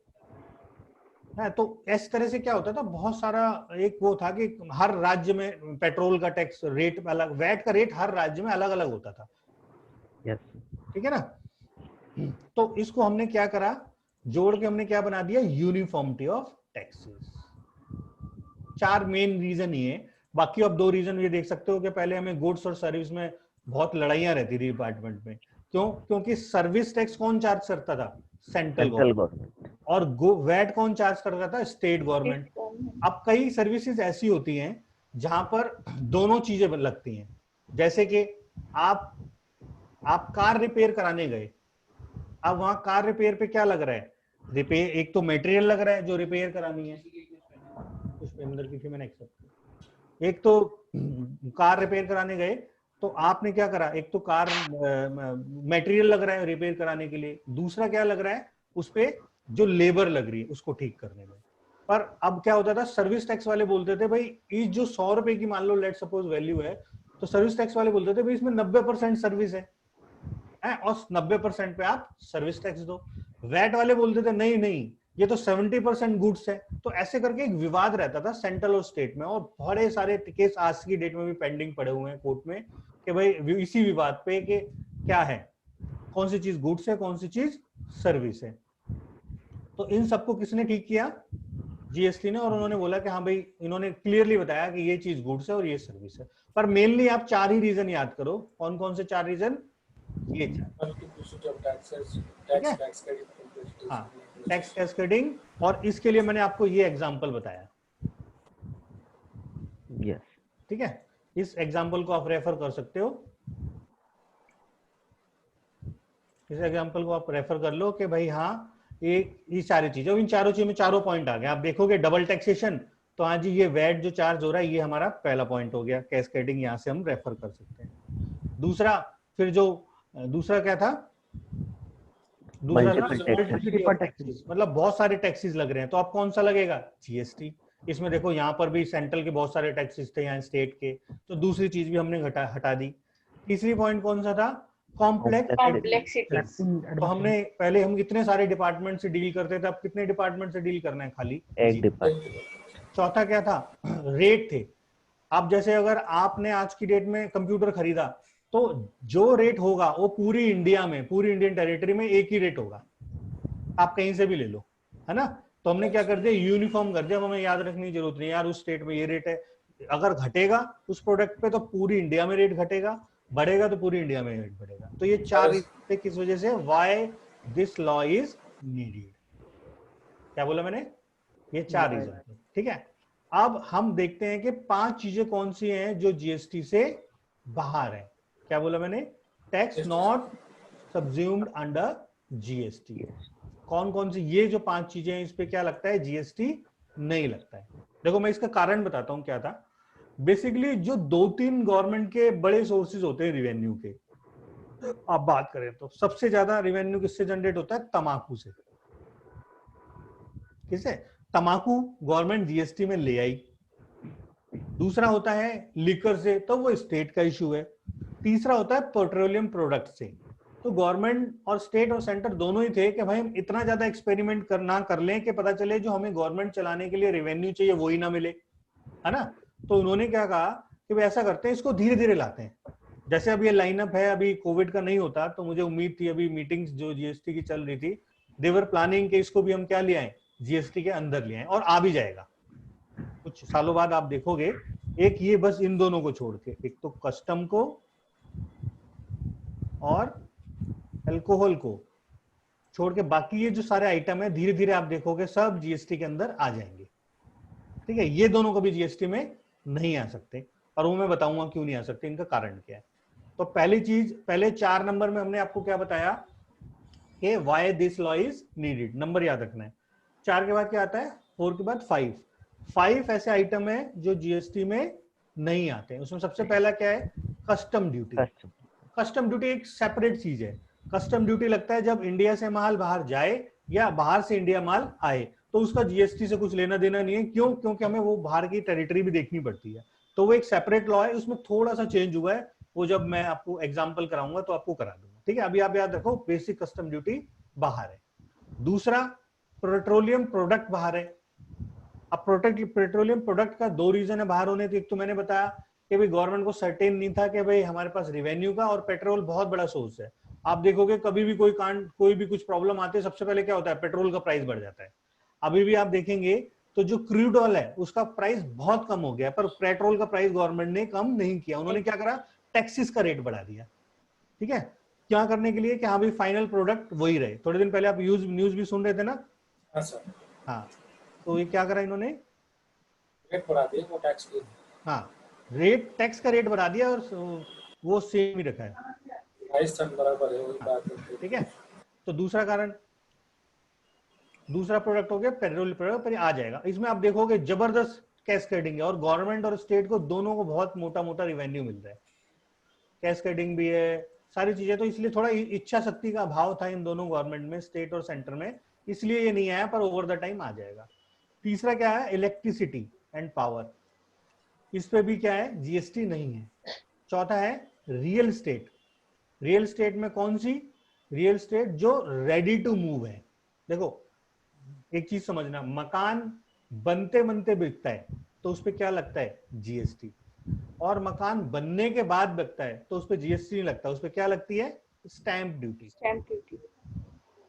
है। तो इस तरह से क्या होता था, बहुत सारा एक वो था कि हर राज्य में पेट्रोल का टैक्स रेट अलग, वैट का रेट हर राज्य में अलग अलग होता था। ठीक है ना। तो इसको हमने क्या करा, जोड़ के हमने क्या बना दिया? Uniformity of taxes. 4 main reason ये। बाकी अब 2 रीजन ये देख सकते हो कि पहले हमें गुड्स और सर्विस में बहुत लड़ाइयां रहती थी डिपार्टमेंट में। क्यों? क्योंकि सर्विस टैक्स कौन चार्ज करता था? Central government. और वैट कौन चार्ज करता था? State government. अब कई सर्विसेज ऐसी होती हैं जहां पर दोनों चीजें लगती हैं। जैसे कि आप कार रिपेयर कराने गए, अब वहां कार रिपेयर पे क्या लग रहा है? रिपेयर एक तो मटेरियल लग रहा है जो रिपेयर करानी है, पुष्पेंद्र की मैंने एक्सेप्ट। एक तो कार रिपेयर कराने गए तो आपने क्या करा, एक तो कार मटेरियल लग रहा है रिपेयर कराने के लिए, दूसरा क्या लग रहा है उस पे? जो लेबर लग रही है उसको ठीक करने में। पर अब क्या होता था, सर्विस टैक्स वाले बोलते थे भाई इस जो 100 रुपए की मान लो लेट सपोज वैल्यू है, तो सर्विस टैक्स वाले बोलते थे भाई इसमें 90% सर्विस है और 90% पे आप सर्विस टैक्स दो। वैट वाले बोलते थे नहीं नहीं ये तो 70% गुड्स है। तो ऐसे करके एक विवाद रहता था सेंट्रल और स्टेट में, और बड़े सारे केस आज की डेट में भी पेंडिंग पड़े हुए हैं कोर्ट में कि भाई इसी विवाद पे कि क्या है, कौन सी चीज गुड्स है, कौन सी चीज सर्विस है। तो इन सबको किसने ठीक किया? जीएसटी ने। और उन्होंने बोला कि हाँ भाई, इन्होंने क्लियरली बताया कि ये चीज गुड्स है और ये सर्विस है। पर मेनली आप 4 ही रीजन याद करो। कौन कौन से 4 रीजन? ये 4। हाँ, टैक्स कैस्केडिंग। और इसके लिए मैंने आपको ये एग्जांपल बताया। ठीक है, इस एग्जांपल को आप रेफर कर सकते हो। इस एग्जांपल को आप रेफर कर लो कि भाई हाँ ये सारी चीजें, इन चारों चीजों में चारों पॉइंट आ गए। आप देखोगे डबल टैक्सेशन, तो हाँ जी ये वैट जो चार्ज हो रहा है ये हमारा पहला पॉइंट हो गया। कैस्केडिंग यहाँ से हम रेफर कर सकते हैं। दूसरा, फिर जो दूसरा क्या था? दूसरा टैक्सेस, मतलब बहुत सारे टैक्सेस लग रहे हैं, तो आप कौन सा लगेगा? जीएसटी। इसमें देखो यहाँ पर भी सेंट्रल के बहुत सारे टैक्सेस थे, यहाँ स्टेट के, तो दूसरी चीज भी हमने हटा दी। तीसरी पॉइंट कौन सा था? कॉम्प्लेक्सिटी। तो हमने पहले हम कितने सारे डिपार्टमेंट से डील करते थे, अब कितने डिपार्टमेंट से डील करना है? खाली एक डिपार्टमेंट। चौथा क्या था? रेट थे। अब जैसे अगर आपने आज की डेट में कंप्यूटर खरीदा तो जो रेट होगा वो पूरी इंडिया में, पूरी इंडियन टेरिटरी में एक ही रेट होगा, आप कहीं से भी ले लो, है ना। तो हमने क्या कर दिया? यूनिफॉर्म कर दिया। हमें याद रखने की जरूरत नहीं यार उस स्टेट में ये रेट है। अगर घटेगा उस प्रोडक्ट पे तो पूरी इंडिया में रेट घटेगा, बढ़ेगा तो पूरी इंडिया में रेट बढ़ेगा। तो ये 4 रीजन किस वजह से, why this law is needed. क्या बोला मैंने? ये 4 रीजन थे। ठीक है, अब हम देखते हैं कि 5 चीजें कौन सी हैं जो जीएसटी से बाहर है। क्या बोला मैंने? Tax not subsumed under GST. कौन कौन सी ये जो 5 चीजें हैं इस पे क्या लगता है? जीएसटी नहीं लगता है। देखो मैं इसका कारण बताता हूँ क्या था। बेसिकली जो 2-3 गवर्नमेंट के बड़े सोर्सेज होते हैं रिवेन्यू के, आप बात करें तो सबसे ज्यादा रिवेन्यू किससे जनरेट होता है? तंबाकू से। किससे? तंबाकू गवर्नमेंट जीएसटी में ले आई। दूसरा होता है लिकर से, तो वो स्टेट का इशू है। तीसरा होता है पेट्रोलियम प्रोडक्ट से। तो गवर्नमेंट और स्टेट और सेंटर दोनों ही थे कि भाई हम इतना ज्यादा एक्सपेरिमेंट करना कर लें कि पता चले जो हमें गवर्नमेंट चलाने के लिए रेवेन्यू चाहिए वो ही ना मिले, है ना। तो उन्होंने क्या कहा कि भाई ऐसा करते हैं, इसको धीरे धीरे लाते हैं। जैसे अब ये लाइनअप है, अभी कोविड का नहीं होता तो मुझे उम्मीद थी, अभी मीटिंग्स जो जीएसटी की चल रही थी, देवर प्लानिंग के इसको भी हम क्या ले आए, जीएसटी के अंदर ले आए, और आ भी जाएगा कुछ सालों बाद। आप देखोगे एक ये बस इन दोनों को छोड़ के, एक तो कस्टम को और अल्कोहल को छोड़ के बाकी ये जो सारे आइटम है धीरे धीरे आप देखोगे सब जीएसटी के अंदर आ जाएंगे। ठीक है, ये दोनों कभी जीएसटी में नहीं आ सकते, और वो मैं बताऊंगा क्यों नहीं आ सकते, इनका कारण क्या है। तो पहली चीज, पहले 4 नंबर में हमने आपको क्या बताया कि why this law is needed, number याद रखना है। 4 के बाद क्या आता है? 4 के बाद 5 ऐसे आइटम है जो जीएसटी में नहीं आते हैं। उसमें सबसे पहला क्या है? Custom duty. कस्टम ड्यूटी एक सेपरेट चीज है। कस्टम ड्यूटी लगता है जब इंडिया से माल बाहर जाए या बाहर से इंडिया माल आए, तो उसका जीएसटी से कुछ लेना देना नहीं है। क्यों? क्योंकि हमें वो बाहर की टेरिटरी भी देखनी पड़ती है। तो वो एक सेपरेट लॉ है, उसमें थोड़ा सा चेंज हुआ है, वो जब मैं आपको एग्जांपल कराऊंगा तो आपको करा दूंगा। ठीक है, अभी आप याद रखो बेसिक कस्टम ड्यूटी बाहर है। दूसरा, पेट्रोलियम प्रोडक्ट बाहर है। अब पेट्रोलियम प्रोडक्ट का 2 रीजन है बाहर होने के। एक तो मैंने बताया कि भाई गवर्नमेंट को सर्टेन नहीं था कि भाई हमारे पास रेवेन्यू का, और पेट्रोल बहुत बड़ा सोर्स है। आप देखोगे कभी भी कोई कांड, कोई भी कुछ प्रॉब्लम आती है, सबसे पहले क्या होता है? पेट्रोल का प्राइस बढ़ जाता है। अभी भी आप देखेंगे तो जो क्रूड ऑयल है उसका प्राइस बहुत कम हो गया, पर पेट्रोल का प्राइस गवर्नमेंट ने कम नहीं किया। उन्होंने क्या करा? टैक्सेस का रेट बढ़ा दिया। ठीक है, क्या करने के लिए कि हाँ भाई फाइनल प्रोडक्ट वही रहे। थोड़े दिन पहले आप न्यूज भी सुन रहे थे ना? हाँ सर, हाँ, तो ये क्या करा इन्होंने? रेट बढ़ा दिया वो टैक्स की। हाँ, रेट, टैक्स का रेट बढ़ा दिया और वो सेम ही रखा है। प्राइस सब बराबर है, वही बात है। ठीक है, तो दूसरा कारण, दूसरा प्रोडक्ट हो गया पेट्रोल प्रोडक्ट, पर आ जाएगा। इसमें आप देखोगे जबरदस्त कैस्केडिंग है, और गवर्नमेंट और स्टेट को दोनों को बहुत मोटा मोटा रिवेन्यू मिल रहा है। कैस्केडिंग भी है, सारी चीजें। तो इसलिए थोड़ा इच्छा शक्ति का अभाव था इन दोनों गवर्नमेंट में, स्टेट और सेंटर में, इसलिए ये नहीं आया, पर ओवर द टाइम आ जाएगा। तीसरा क्या है? Electricity and power. इस पे भी क्या है? जीएसटी नहीं है। चौथा है रियल एस्टेट। रियल एस्टेट में कौन सी? रियल एस्टेट जो रेडी टू मूव है। देखो एक चीज समझना, मकान बनते बनते बिकता है तो उस पर क्या लगता है? जीएसटी। और मकान बनने के बाद बिकता है तो उस पर जीएसटी नहीं लगता, उस पर क्या लगती है? Stamp duty. स्टैम्प ड्यूटी,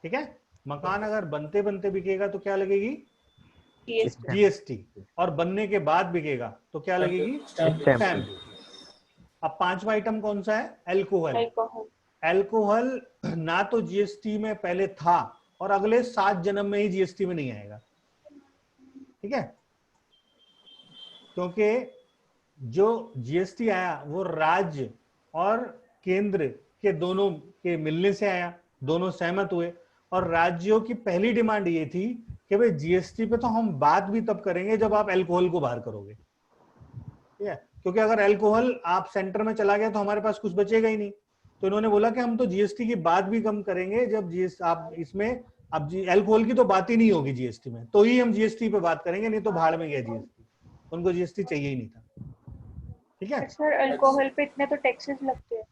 ठीक है, मकान अगर बनते बनते बिकेगा तो क्या लगेगी? GST, GST. और बनने के बाद बिकेगा तो क्या लगेगी? Stamp duty. अब 5वां आइटम कौन सा है? अल्कोहल। अल्कोहल, अल्कोहल ना तो जीएसटी में पहले था, और अगले 7 जन्म में ही जीएसटी में नहीं आएगा। ठीक है, क्योंकि जो जीएसटी आया वो राज्य और केंद्र के दोनों के मिलने से आया, दोनों सहमत हुए। और राज्यों की पहली डिमांड ये थी कि भाई जीएसटी पे तो हम बात भी तब करेंगे जब आप अल्कोहल को बाहर करोगे। ठीक है, क्योंकि अगर अल्कोहल आप सेंटर में चला गया तो हमारे पास कुछ बचेगा ही नहीं। तो इन्होंने बोला कि हम तो जीएसटी की बात भी कम करेंगे जब आप इसमें, अब अल्कोहल की तो बात ही नहीं होगी जीएसटी में, तो ही हम जीएसटी पे बात करेंगे, नहीं तो भाड़ में गया जीएसटी। उनको जीएसटी चाहिए ही नहीं था। ठीक है सर अल्कोहल पे इतने तो टैक्सेस लगते हैं।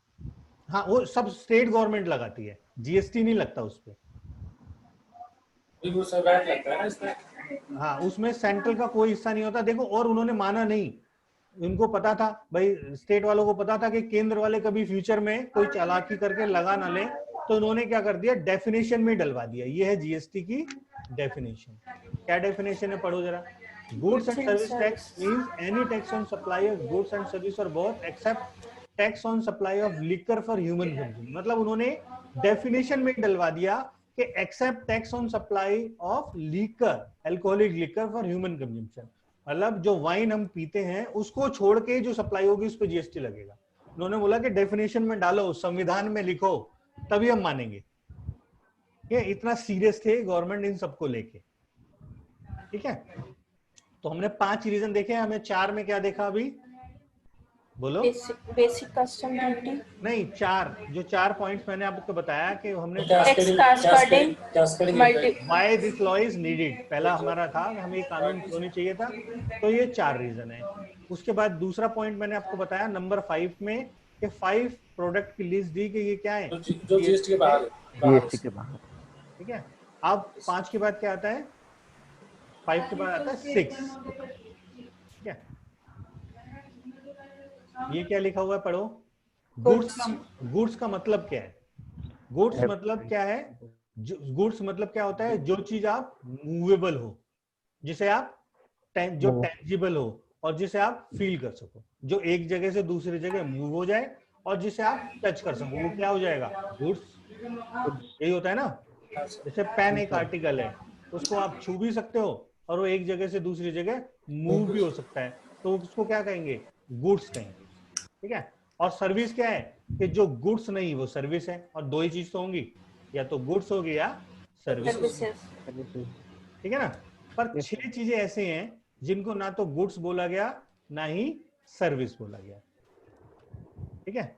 हाँ, वो सब स्टेट गवर्नमेंट लगाती है, जीएसटी नहीं लगता उस पर। लगता है ना इसमें। हाँ, उसमें सेंट्रल का कोई हिस्सा नहीं होता। देखो, और उन्होंने माना नहीं, उनको पता था भाई, स्टेट वालों को पता था कि केंद्र वाले कभी फ्यूचर में कोई चालाकी करके लगा ना ले, तो उन्होंने क्या कर दिया? डेफिनेशन में डलवा दिया। ये है जीएसटी की डेफिनेशन। क्या डेफिनेशन है? पढ़ो जरा। Goods and service tax means any tax on supply of goods and service or both except tax on supply of liquor for human consume. मतलब उन्होंने डेफिनेशन में डलवा दिया कि except tax on supply of liquor, alcoholic liquor for human consumption. मतलब जो wine हम पीते हैं उसको छोड़ के जो सप्लाई होगी उस पर जीएसटी लगेगा। उन्होंने बोला कि डेफिनेशन में डालो, संविधान में लिखो, तभी हम मानेंगे। ये इतना सीरियस थे गवर्नमेंट इन सबको लेके। ठीक है, तो हमने 5 रीजन देखे, हमें 4 में क्या देखा अभी बोलो? बेसिक कस्टम ड्यूटी, नहीं 4, जो 4 पॉइंट्स मैंने आपको बताया कि हमने cascading, multi, why this law is needed, पहला हमारा था कि हमें ये कानून क्यों नहीं चाहिए था, तो ये 4 रीजन है। उसके बाद दूसरा पॉइंट मैंने आपको बताया नंबर 5 में कि 5 प्रोडक्ट की लिस्ट दी कि ये क्या है, जो जीएसटी के बाहर है। जीएसटी के बाहर। ठीक है। अब 5 के बाद क्या आता है? 5 के बाद आता है 6। ठीक है, ये क्या लिखा हुआ है पढ़ो। गुड्स का मतलब क्या है? गुड्स मतलब क्या है? गुड्स मतलब क्या होता है? जो चीज आप मूवेबल हो, जिसे आप जो टेंजिबल हो और जिसे आप फील कर सको, जो एक जगह से दूसरी जगह मूव हो जाए और जिसे आप टच कर सको, वो क्या हो जाएगा? गुड्स। यही होता है ना। जैसे पेन एक आर्टिकल है, उसको आप छू भी सकते हो और वो एक जगह से दूसरी जगह मूव भी हो सकता है, तो उसको क्या कहेंगे? गुड्स कहेंगे। ठीक है। और सर्विस क्या है? कि जो गुड्स नहीं वो सर्विस है, और दो ही चीज तो होंगी, या तो गुड्स होगी या सर्विस। ठीक है ना। पर 6 चीजें ऐसे हैं जिनको ना तो गुड्स बोला गया ना ही सर्विस बोला गया। ठीक है,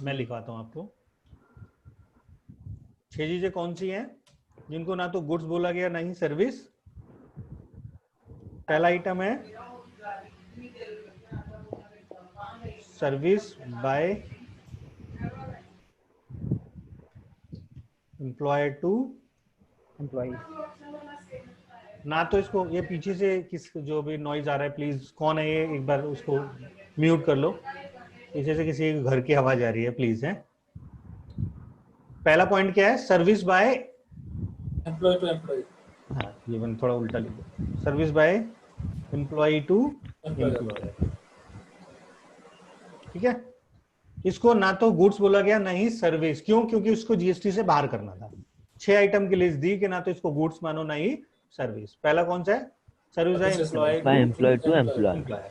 मैं लिखवाता हूं आपको। 6 चीजें कौन सी हैं जिनको ना तो गुड्स बोला गया ना ही सर्विस? पहला आइटम है service by employer to employ. ना तो इसको, ये पीछे से किस जो भी नॉइज आ रहा है प्लीज, कौन है ये? एक बार उसको म्यूट कर लो, पीछे से किसी घर की आवाज आ रही है प्लीज। है पहला पॉइंट क्या है? Service by employ to employ. हाँ, ये मैंने थोड़ा उल्टा लिखा। Service by employ to employer. ठीक है, इसको ना तो गुड्स बोला गया ना ही सर्विस। क्यों? क्योंकि उसको जीएसटी से बाहर करना था। 6 आइटम की लिस्ट दी कि ना तो इसको गुड्स मानो ना ही सर्विस। पहला कौन सा है? Service by employ to employ.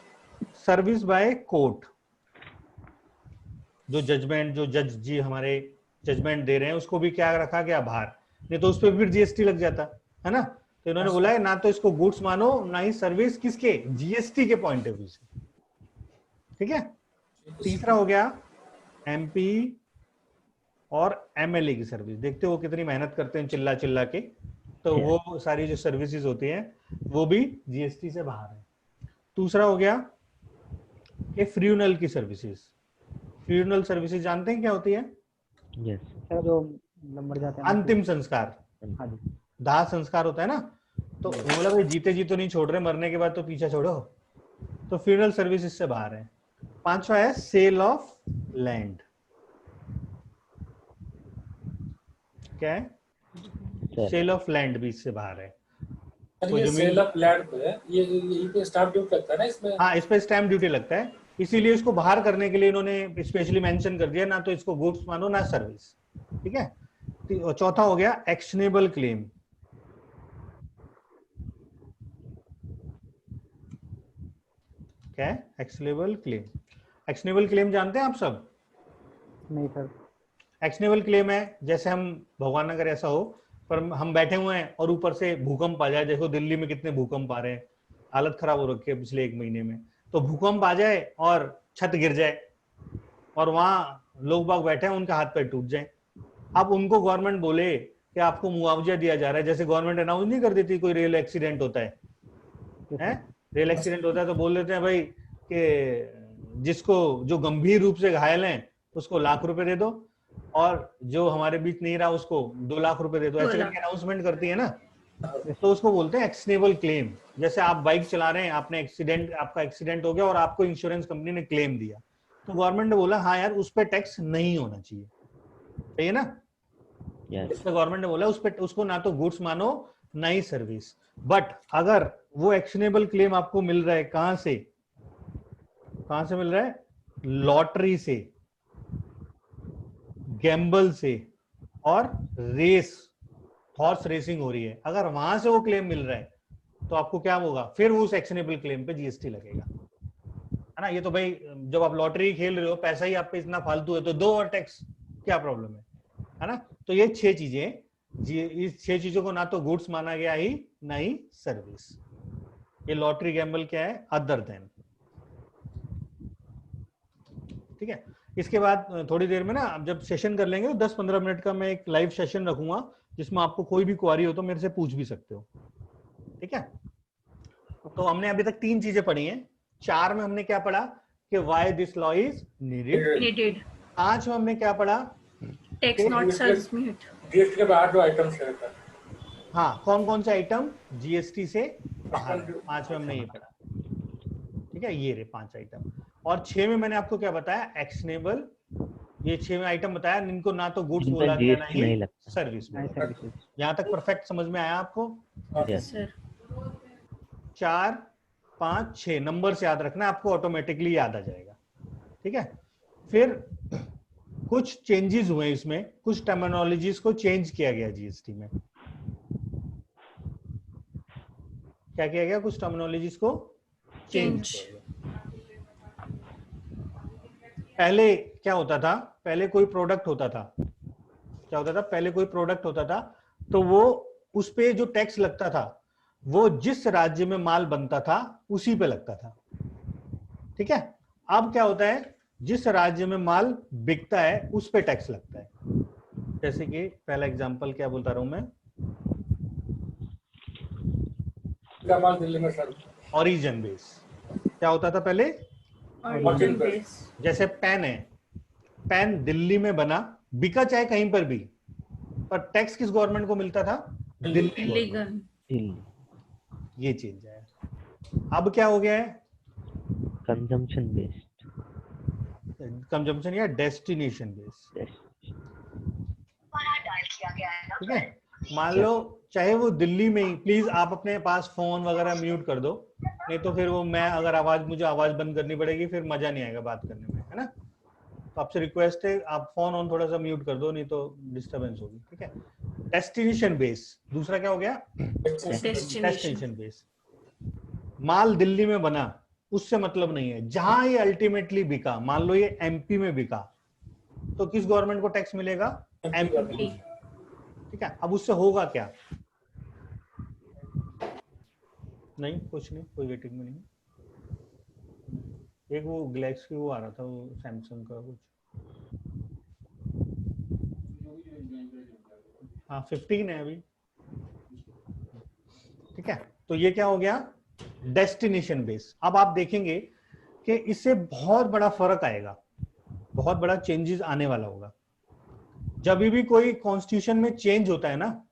Service by court, जो जजमेंट, जो जज जी हमारे जजमेंट दे रहे हैं, उसको भी क्या रखा गया? बाहर। नहीं तो उस पर फिर जीएसटी लग जाता है ना। तो इन्होंने बोला है ना तो इसको गुड्स मानो ना ही सर्विस। किसके? जीएसटी के पॉइंट ऑफ व्यू से। ठीक है। तीसरा हो गया एमपी और एमएलए की सर्विस। देखते हो कितनी मेहनत करते हैं चिल्ला चिल्ला के, तो वो सारी जो सर्विसेज होती हैं वो भी जीएसटी से बाहर है। दूसरा हो गया कि फ्यूनरल की सर्विसेज। फ्यूनरल सर्विसेज जानते हैं क्या होती है? यस सर, जो मर जाते हैं। अंतिम संस्कार, हाँ जी। दाह संस्कार होता है ना। तो बोला भाई जीते जी तो नहीं छोड़ रहे, मरने के बाद तो पीछा छोड़ो, तो फ्यूनरल सर्विस इससे बाहर है। 5वां है सेल ऑफ लैंड। क्या है? सेल ऑफ लैंड भी इससे बाहर है। ये सेल ऑफ लैंड पे ये पे स्टैंप ड्यूटी लगता है ना इसमें? हाँ, इस पे स्टैम्प ड्यूटी लगता है, इसीलिए इसको बाहर करने के लिए इन्होंने स्पेशली मेंशन कर दिया, ना तो इसको गुड्स मानो ना सर्विस। ठीक है। चौथा हो गया एक्शनेबल क्लेम। क्या है? Actionable claim. एक्शनेबल क्लेम जानते हैं आप सब? नहीं सर। एक्शनेबल क्लेम है जैसे हम, भगवान अगर ऐसा हो, पर हम बैठे हुए हैं और ऊपर से भूकंप आ जाए। देखो दिल्ली में कितने भूकंप आ रहे हैं, हालत खराब हो रखी है पिछले 1 महीने में। तो भूकंप आ जाए और छत गिर जाए और वहां लोग बाग बैठे हैं, उनका हाथ पैर टूट जाए। अब उनको गवर्नमेंट बोले कि आपको मुआवजा दिया जा रहा है, जैसे गवर्नमेंट अनाउंस नहीं कर देती कोई रेल एक्सीडेंट होता है, रेल एक्सीडेंट होता है तो बोल देते हैं भाई कि जिसको, जो गंभीर रूप से घायल हैं उसको ₹1,00,000 दे दो, और जो हमारे बीच नहीं रहा उसको 2 लाख रुपए दे दो। ऐसे करके अनाउंसमेंट करती है ना, तो उसको बोलते हैं एक्शनेबल क्लेम। जैसे आप बाइक चला रहे हैं, आपने एक्सीडेंट, आपका एक्सीडेंट हो गया और आपको इंश्योरेंस कंपनी ने क्लेम दिया, तो गवर्नमेंट ने बोला हाँ यार उस पर टैक्स नहीं होना चाहिए, सही है ना। इस पर गवर्नमेंट ने बोला उस पर, उसको ना तो गुड्स मानो ना ही सर्विस। बट अगर वो एक्शनेबल क्लेम आपको मिल रहा है, कहां से मिल रहा है? लॉटरी से, गैम्बल से, और रेस, हॉर्स रेसिंग हो रही है, अगर वहां से वो क्लेम मिल रहा है तो आपको क्या होगा? फिर उस एक्शनेबल क्लेम पे जीएसटी लगेगा, है ना। ये तो भाई जब आप लॉटरी खेल रहे हो, पैसा ही आप पे इतना फालतू है तो दो और टैक्स, क्या प्रॉब्लम है ना। तो ये 6 चीजें, इस 6 चीजों को ना तो गुड्स माना गया ही ना ही सर्विस। ये लॉटरी गैम्बल क्या है? Other than. ठीक है, इसके बाद थोड़ी देर में ना जब सेशन कर लेंगे तो 10-15 मिनट का मैं एक लाइव सेशन रखूंगा जिसमें आपको कोई भी क्वारी हो तो मेरे से पूछ भी सकते हो। ठीक है, तो हमने अभी तक 3 चीजें पढ़ी हैं। 4 में हमने क्या पढ़ा कि why this law is needed. Needed. 5 में हमने क्या पढ़ा? Text not submit. जीएसटी के बाहर जो आइटम्स रहता है, हाँ, कौन कौन से आइटम जीएसटी से बाहर है? 5 में हमने ये पढ़ा। ठीक है, ये रहे 5 आइटम। और 6 में मैंने आपको क्या बताया? एक्शनेबल। ये 6 में आइटम बताया, इनको ना तो गुड्स बोला गया ना नहीं ही लगता। सर्विस। सर्विसेज। यहाँ तक परफेक्ट समझ में आया आपको? Yes. Sir. 4, 5, 6 नंबर से याद रखना, आपको ऑटोमेटिकली याद आ जाएगा। ठीक है, फिर कुछ चेंजेस हुए इसमें, कुछ टर्मिनोलॉजीज को चेंज किया गया जीएसटी में। क्या किया गया? कुछ टर्मिनोलॉजीज को चेंज Change. किया गया। पहले क्या होता था? पहले कोई प्रोडक्ट होता था, क्या होता था? पहले कोई प्रोडक्ट होता था तो वो उस पे जो टैक्स लगता था वो जिस राज्य में माल बनता था उसी पे लगता था। ठीक है, अब क्या होता है? जिस राज्य में माल बिकता है उस पे टैक्स लगता है। जैसे कि पहला एग्जांपल क्या बोलता रहा हूं मैं? माल दिल्ली में सर ओरिजिन बेस। क्या होता था पहले? Origin base. जैसे पेन है, पेन दिल्ली में बना, बिका चाहे कहीं पर भी, पर टैक्स किस गवर्नमेंट को मिलता था? दिल्ली गवर्नमेंट। Legal. ये चेंज है। अब क्या हो गया है? Consumption based. कंजम्पशन या डेस्टिनेशन बेस्ड। ठीक है, मान लो चाहे वो दिल्ली में ही, प्लीज आप अपने पास फोन वगैरह म्यूट कर दो, नहीं तो फिर वो मैं अगर मुझे आवाज बंद करनी पड़ेगी, फिर मजा नहीं आएगा बात करने में, है ना? तो आपसे रिक्वेस्ट है आप फोन ऑन थोड़ा सा म्यूट कर दो, नहीं तो डिस्टरबेंस होगी। ठीक है, डेस्टिनेशन बेस। दूसरा क्या हो गया? Destination. Destination base. माल दिल्ली में बना उससे मतलब नहीं है, जहां ये अल्टीमेटली बिका, मान लो ये एमपी में बिका, तो किस गवर्नमेंट को टैक्स मिलेगा? एमपी। ठीक है, अब उससे होगा क्या? नहीं, कुछ नहीं, कोई वेटिंग में नहीं। एक वो गैलेक्सी वो आ रहा था, वो सैमसंग का कुछ, हाँ 15 है अभी। ठीक है, तो ये क्या हो गया? Destination base. अब आप देखेंगे कि इससे बहुत बड़ा फर्क आएगा, बहुत बड़ा चेंजेस आने वाला होगा। जब भी कोई कॉन्स्टिट्यूशन में चेंज होता है ना,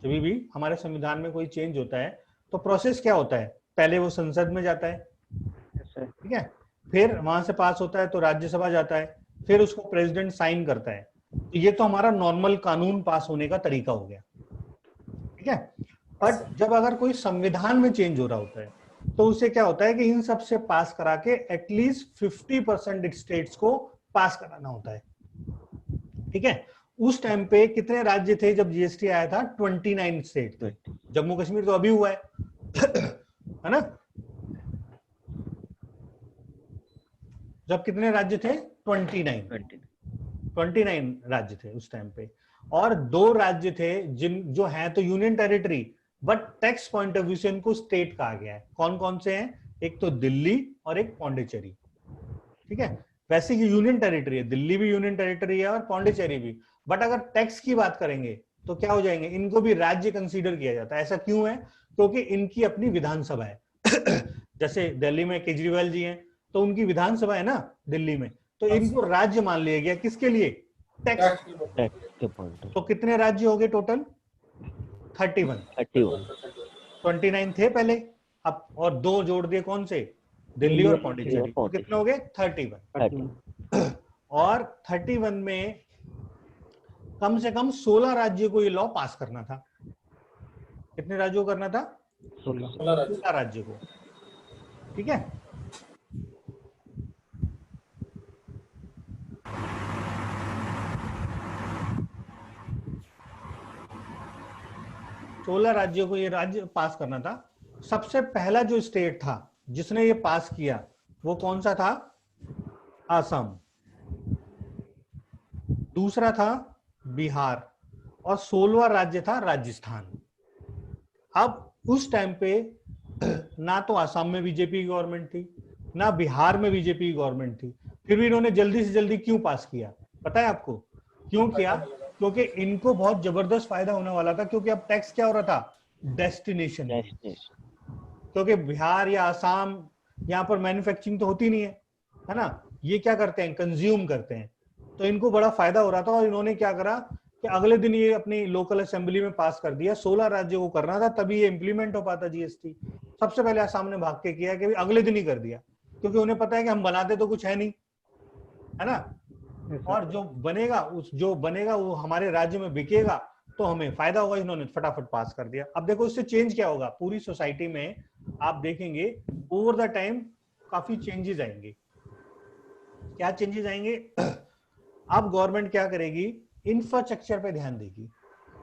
जब भी हमारे संविधान में कोई चेंज होता है तो प्रोसेस क्या होता है? पहले वो संसद में जाता है, ठीक है, फिर वहां से पास होता है तो राज्यसभा जाता है, फिर उसको प्रेसिडेंट साइन करता है। तो ये तो हमारा नॉर्मल कानून पास होने का तरीका हो गया। ठीक है, बट जब अगर कोई संविधान में चेंज हो रहा होता है तो उससे क्या होता है कि इन सब से पास करा के एटलीस्ट 50% स्टेट्स को पास कराना होता है। ठीक है, उस टाइम पे कितने राज्य थे जब जीएसटी आया था? 29 स्टेट थे। जम्मू कश्मीर तो अभी हुआ है है ना? जब कितने राज्य थे? 29 राज्य थे उस टाइम पे, और 2 राज्य थे जो हैं तो union territory, but tax point of view से इनको स्टेट कहा गया है। कौन कौन से हैं? एक तो दिल्ली और एक पौंडीचेरी। ठीक है, वैसे ये यूनियन टेरिटरी है, दिल्ली भी यूनियन टेरिटरी है और पौंडीचेरी भी, बट अगर टैक्स की बात करेंगे तो क्या हो जाएंगे? इनको भी राज्य कंसीडर किया जाता है। ऐसा क्यों है? क्योंकि इनकी अपनी विधानसभा है जैसे दिल्ली में केजरीवाल जी हैं तो उनकी विधानसभा है ना दिल्ली में, तो इनको राज्य मान लिया गया। किसके लिए? टैक्स के पॉइंट। तो कितने राज्य हो गए टोटल? 31। 29 थे पहले, अब और 2 जोड़ दिए, कौन से? दिल्ली और पौंडीचेरी, तो कितने हो गए? 31। और 31 में कम से कम 16 राज्यों को ये लॉ पास करना था। कितने राज्यों को करना था? 16 राज्यों को। ठीक है, सोलह राज्यों को ये राज्य पास करना था। सबसे पहला जो स्टेट था जिसने ये पास किया वो कौन सा था? असम। दूसरा था बिहार, और 16वां राज्य था राजस्थान। अब उस टाइम पे ना तो आसाम में बीजेपी की गवर्नमेंट थी, ना बिहार में बीजेपी की गवर्नमेंट थी, फिर भी इन्होंने जल्दी से जल्दी क्यों पास किया? पता है आपको क्यों किया? क्योंकि इनको बहुत जबरदस्त फायदा होने वाला था, क्योंकि अब टैक्स क्या हो रहा था? डेस्टिनेशन। क्योंकि बिहार या आसाम, यहाँ पर मैन्युफैक्चरिंग तो होती नहीं है ना, ये क्या करते हैं? कंज्यूम करते हैं। तो इनको बड़ा फायदा हो रहा था, और इन्होंने क्या करा कि अगले दिन ये अपनी लोकल असेंबली में पास कर दिया। 16 राज्यों को करना था, तभी ये इंप्लीमेंट हो पाता जीएसटी। सबसे पहले आसाम ने भाग के किया कि अगले दिन ही कर दिया, क्योंकि उन्हें पता है कि हम बनाते तो कुछ है नहीं, है ना, और जो बनेगा वो हमारे राज्य में बिकेगा तो हमें फायदा होगा। इन्होंने फटाफट पास कर दिया। अब देखो इससे चेंज क्या होगा पूरी सोसाइटी में, आप देखेंगे ओवर द टाइम काफी चेंजेस आएंगे। क्या चेंजेस आएंगे? अब गवर्नमेंट क्या करेगी? इंफ्रास्ट्रक्चर पे ध्यान देगी,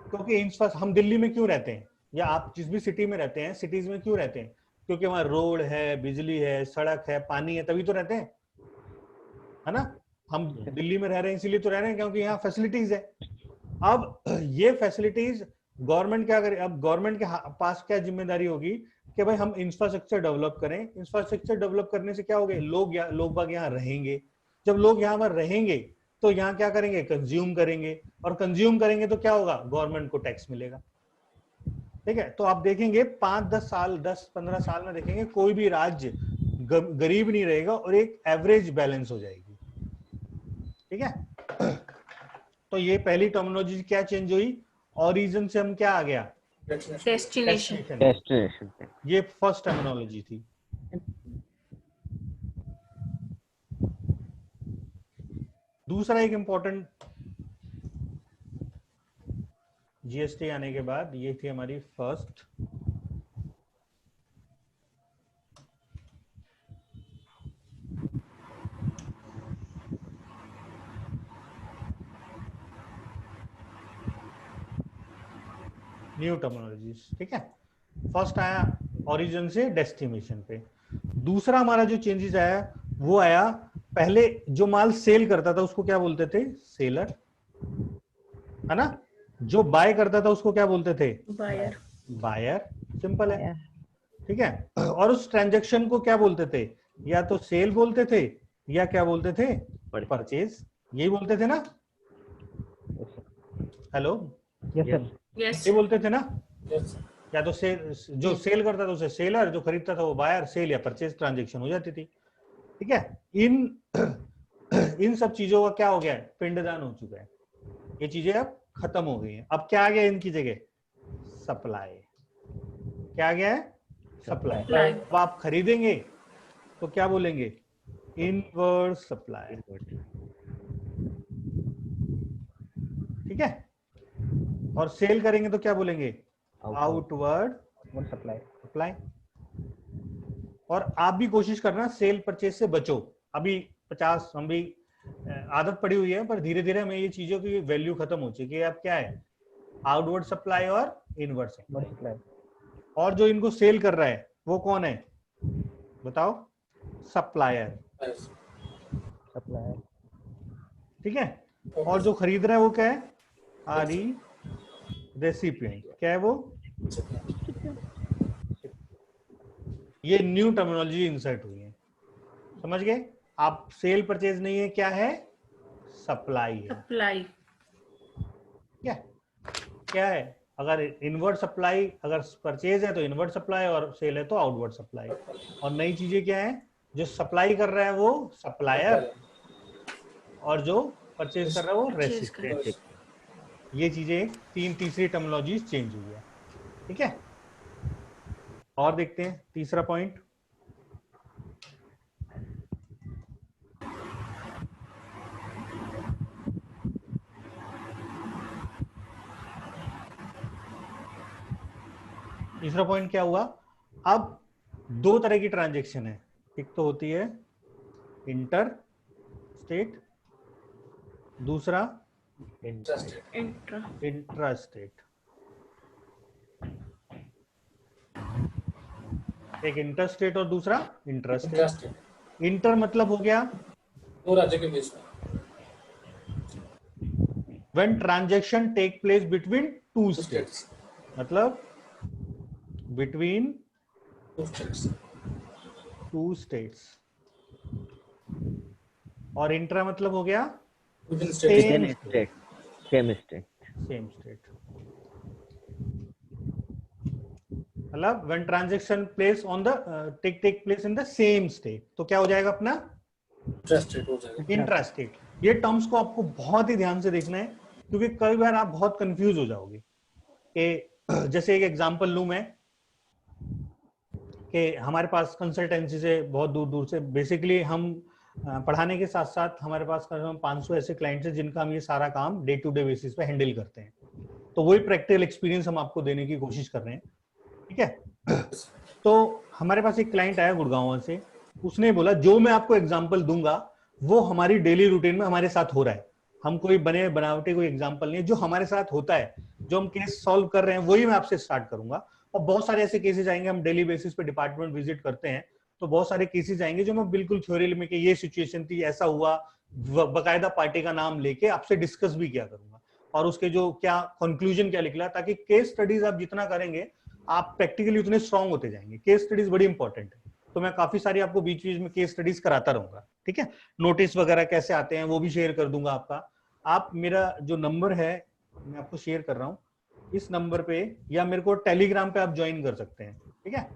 क्योंकि हम दिल्ली में क्यों रहते हैं, या आप जिस भी सिटी में रहते हैं, सिटीज में क्यों रहते हैं? क्योंकि वहां रोड है, बिजली है, सड़क है, पानी है, तभी तो रहते हैं, है ना। हम दिल्ली में रह रहे हैं इसीलिए तो रह रहे हैं क्योंकि यहाँ फैसिलिटीज है। अब ये फैसिलिटीज गवर्नमेंट क्या करे? अब गवर्नमेंट के पास क्या जिम्मेदारी होगी कि भाई हम इंफ्रास्ट्रक्चर डेवलप करें। इंफ्रास्ट्रक्चर डेवलप करने से क्या होगा? लोग बाग यहाँ रहेंगे। जब लोग यहाँ पर रहेंगे तो यहाँ क्या करेंगे? कंज्यूम करेंगे, और कंज्यूम करेंगे तो क्या होगा? गवर्नमेंट को टैक्स मिलेगा। ठीक है, तो आप देखेंगे 5-10 साल, 10-15 साल में देखेंगे कोई भी राज्य गरीब नहीं रहेगा, और एक एवरेज बैलेंस हो जाएगी। ठीक है, तो ये पहली टर्मिनोलॉजी क्या चेंज हुई? ओरिजिन से हम क्या आ गया? डेस्टिनेशन। ये फर्स्ट टर्मिनोलॉजी थी। दूसरा एक इंपॉर्टेंट जीएसटी आने के बाद ये थी हमारी फर्स्ट न्यू टर्मिनोलॉजीज। ठीक है, फर्स्ट आया ओरिजिन से डेस्टिनेशन पे। दूसरा हमारा जो चेंजेस आया वो आया, पहले जो माल सेल करता था उसको क्या बोलते थे? सेलर, है ना। जो बाय करता था उसको क्या बोलते थे? बायर। बायर, सिंपल है। ठीक है, और उस ट्रांजैक्शन को क्या बोलते थे? या तो सेल बोलते थे, या क्या बोलते थे? परचेज। यही बोलते थे ना? Hello, yes. ये बोलते थे ना? Yes. या तो जो सेल करता था उसे सेलर, जो खरीदता था वो बायर, सेल या परचेज ट्रांजैक्शन हो जाती थी। ठीक है, इन सब चीजों का क्या हो गया है? पिंडदान हो चुका है। ये चीजें अब खत्म हो गई हैं। अब क्या आ गया इनकी जगह? सप्लाई। क्या आ गया है? सप्लाई। अब आप खरीदेंगे तो क्या बोलेंगे? Inward supply. ठीक है, और सेल करेंगे तो क्या बोलेंगे? Outward supply. और आप भी कोशिश करना सेल परचेज से बचो। अभी 50 हम भी आदत पड़ी हुई है, पर धीरे धीरे हमें ये चीजों की वैल्यू खत्म हो चुकी है। अब क्या है? आउटवर्ड सप्लाई और इनवर्ड सप्लाई। और जो इनको सेल कर रहा है वो कौन है? बताओ। सप्लायर। ठीक है, और जो खरीद रहा है वो क्या है? आरी रेसिपिएंट। क्या है वो? ये न्यू टर्मिनोलॉजी इंसर्ट हुई है, समझ गए आप? सेल परचेज नहीं है, क्या है? सप्लाई है। सप्लाई क्या है? अगर इनवर्ड सप्लाई, अगर परचेज है तो इनवर्ड सप्लाई, और सेल है तो आउटवर्ड सप्लाई। और नई चीजें क्या है? जो सप्लाई कर रहा है वो सप्लायर, और जो परचेज कर रहा है वो रेसिपिएंट। ये चीजें तीसरी टर्मिनोलॉजी चेंज हुई है। ठीक है, और देखते हैं तीसरा पॉइंट। तीसरा पॉइंट क्या हुआ? अब दो तरह की ट्रांजैक्शन है। एक तो होती है इंटर स्टेट, दूसरा इंट्रा स्टेट। एक इंटर स्टेट और दूसरा इंट्रा स्टेट। इंटर मतलब हो गया दो राज्य के बीच में। when transaction take place between two states, मतलब between 2 states. 2 states और इंट्रा मतलब हो गया Within states. Within a state. Same state. Same state, मतलब when transaction place on the take place in the same state, तो क्या हो जाएगा अपना Intrastate हो जाएगा. Intra state. ये टर्म्स को आपको बहुत ही ध्यान से देखना है, क्योंकि कई बार आप बहुत कंफ्यूज हो जाओगे कि जैसे एक एग्जांपल लूं मैं कि हमारे पास कंसल्टेंसी से बहुत दूर दूर से बेसिकली हम पढ़ाने के साथ साथ हमारे पास 500 ऐसे क्लाइंट्स हैं जिनका हम ये सारा काम डे टू डे बेसिस पे हैंडल करते हैं, तो वही प्रैक्टिकल एक्सपीरियंस हम आपको देने की कोशिश कर रहे हैं, ठीक है। तो हमारे पास एक क्लाइंट आया गुड़गांव से, उसने बोला जो मैं आपको एग्जांपल दूंगा वो हमारी डेली रूटीन में हमारे साथ हो रहा है, हम कोई बने बनावटी कोई एग्जांपल नहीं है, जो हमारे साथ होता है, जो हम केस सॉल्व कर रहे हैं वही मैं आपसे स्टार्ट करूंगा। और बहुत सारे ऐसे केसेस आएंगे, हम डेली बेसिस पे डिपार्टमेंट विजिट करते हैं, तो बहुत सारे केसेस आएंगे जो मैं बिल्कुल थ्योरी में कि ये सिचुएशन थी, ऐसा हुआ, बकायदा पार्टी का नाम लेके आपसे डिस्कस भी किया करूंगा और उसके जो क्या कंक्लूजन क्या निकला, ताकि केस स्टडीज आप जितना करेंगे आप प्रैक्टिकली उतने स्ट्रांग होते जाएंगे। केस स्टडीज बड़ी इंपॉर्टेंट है, तो मैं काफी सारी आपको बीच बीच में केस स्टडीज कराता रहूंगा, ठीक है। नोटिस वगैरह कैसे आते हैं वो भी शेयर कर दूंगा आपका। आप मेरा जो नंबर है मैं आपको शेयर कर रहा हूँ, इस नंबर पे या मेरे को टेलीग्राम पे आप ज्वाइन कर सकते हैं, ठीक है।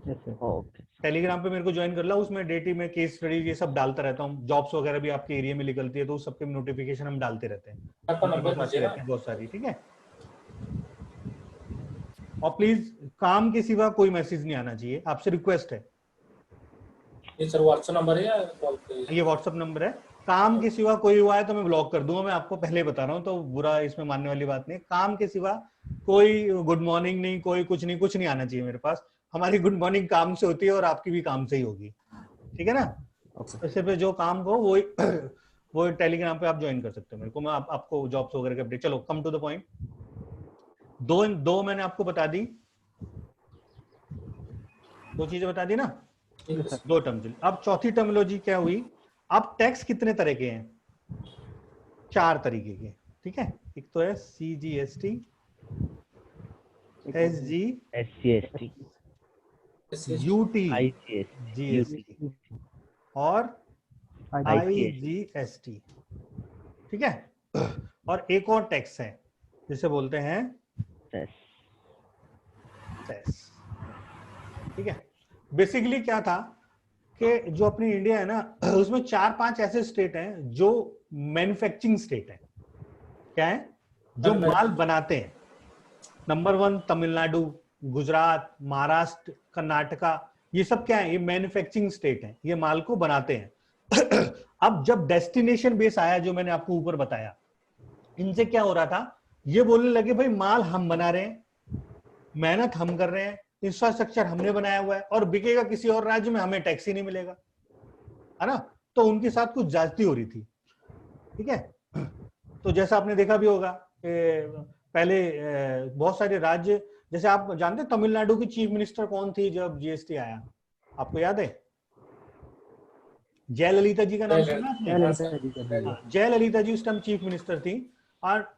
Okay. टेलीग्राम पे मेरे को ज्वाइन कर ला, उसमें डेटी में केस स्टडीज ये सब डालता रहता हूँ, जॉब्स वगैरह भी आपके एरिया में निकलती है तो उस सबके नोटिफिकेशन हम डालते रहते हैं, आपका नंबर आती दीजिए रहती ना. है बहुत सारी, ठीक है। और प्लीज काम के सिवा कोई मैसेज नहीं आना चाहिए, आपसे रिक्वेस्ट है। ये सर व्हाट्सएप नंबर है या कॉल पे? ये व्हाट्सएप नंबर है, काम के सिवा कोई हुआ है तो मैं ब्लॉक कर दूंगा, मैं आपको पहले बता रहा हूँ, तो बुरा इसमें मानने वाली बात नहीं। काम के सिवा कोई गुड मॉर्निंग नहीं, कोई कुछ नहीं आना चाहिए मेरे पास। हमारी गुड मॉर्निंग काम से होती है और आपकी भी काम से ही होगी, ठीक है ना। इससे पे जो काम हो वो टेलीग्राम पे आप ज्वाइन कर सकते हो मेरे को, मैं आपको जॉब्स वगैरह के अपडेट। चलो कम टू द पॉइंट, दो मैंने आपको बता दी, 2 चीजें बता दी ना, 2 टर्म। अब चौथी टर्मिनोलॉजी क्या हुई, अब टैक्स कितने तरह के हैं, 4 तरीके के, ठीक है। एक तो है CGST, SG, SGST, UT, IGST, GST और IGST, ठीक है। और एक और टैक्स है जिसे बोलते हैं सेस, ठीक है। बेसिकली क्या था कि जो अपनी इंडिया है ना, उसमें 4-5 ऐसे स्टेट हैं जो मैन्युफैक्चरिंग स्टेट है। क्या है? जो माल बनाते हैं। नंबर 1 तमिलनाडु, गुजरात, महाराष्ट्र, कर्नाटका, ये सब क्या है, ये मैन्युफैक्चरिंग स्टेट है, ये माल को बनाते हैं। अब जब डेस्टिनेशन बेस आया, जो मैंने आपको ऊपर बताया, इनसे क्या हो रहा था, ये बोलने लगे भाई माल हम बना रहे हैं, मेहनत हम कर रहे हैं, इंफ्रास्ट्रक्चर हमने बनाया हुआ है और बिकेगा किसी और राज्य में, हमें टैक्स ही नहीं मिलेगा, है ना। तो उनके साथ कुछ ज्यादती हो रही थी, ठीक है। तो जैसा आपने देखा भी होगा, पहले बहुत सारे राज्य, जैसे आप जानते हैं तमिलनाडु की चीफ मिनिस्टर कौन थी जब जीएसटी आया, आपको याद है? जयललिता जी का नाम सुना आपने? जयललिता जी उस टाइम चीफ मिनिस्टर थी और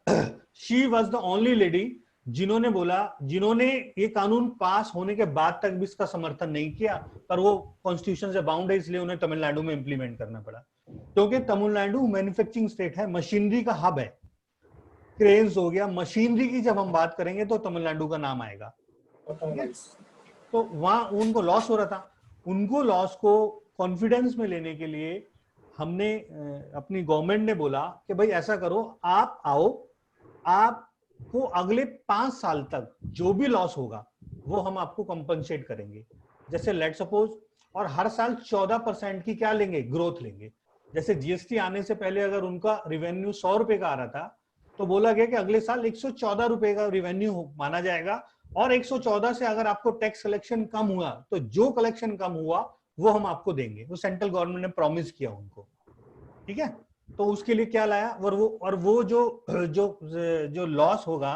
she was the only lady जिन्होंने बोला, जिन्होंने ये कानून पास होने के बाद तक भी इसका समर्थन नहीं किया, पर वो कॉन्स्टिट्यूशन से बाउंड है, इसलिए उन्हें तमिलनाडु में इंप्लीमेंट करना पड़ा, क्योंकि तमिलनाडु मैन्युफैक्चरिंग स्टेट है, मशीनरी का हब है। क्रेन्स हो गया, मशीनरी की जब हम बात करेंगे तो तमिलनाडु का नाम आएगा। तो वहां उनको लॉस हो रहा था, उनको लॉस को कॉन्फिडेंस में लेने के लिए हमने अपनी गवर्नमेंट ने बोला कि भाई ऐसा करो, आप आओ, आपको अगले 5 साल तक जो भी लॉस होगा वो हम आपको कंपनसेट करेंगे। जैसे लेट सपोज, और हर साल 14% की क्या लेंगे, ग्रोथ लेंगे। जैसे जीएसटी आने से पहले अगर उनका रिवेन्यू 100 रुपए का आ रहा था, तो बोला गया कि अगले साल 114 रुपए का रिवेन्यू माना जाएगा, और 114 से अगर आपको टैक्स कलेक्शन कम हुआ तो जो कलेक्शन कम हुआ वो हम आपको देंगे। वो सेंट्रल गवर्नमेंट ने प्रॉमिस किया उनको, ठीक है। तो उसके लिए क्या लाया, और वो जो लॉस होगा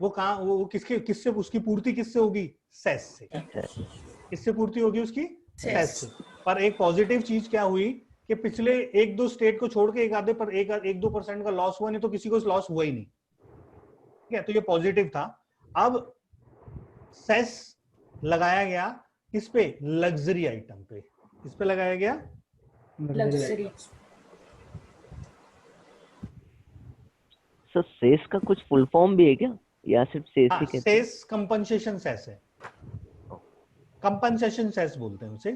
वो कहां, वो किससे उसकी पूर्ति किससे होगी, सेस से। किससे पूर्ति होगी उसकी, सेस से। पर एक पॉजिटिव चीज क्या हुई कि पिछले 1-2 स्टेट को छोड़ के एक आधे पर 1-2% का लॉस हुआ, नहीं तो किसी को लॉस हुआ ही नहीं, ठीक है। तो ये पॉजिटिव था। अब सेस लगाया गया किस पे? लग्जरी आइटम पे। किस पे लगाया गया? लग्जरी। सर सेस का कुछ फुल फॉर्म भी है क्या, या सिर्फ सेस ही कहते हैं? सेस कंपनसेशन सेस है, कंपनसेशन सेस बोलते हैं उसे,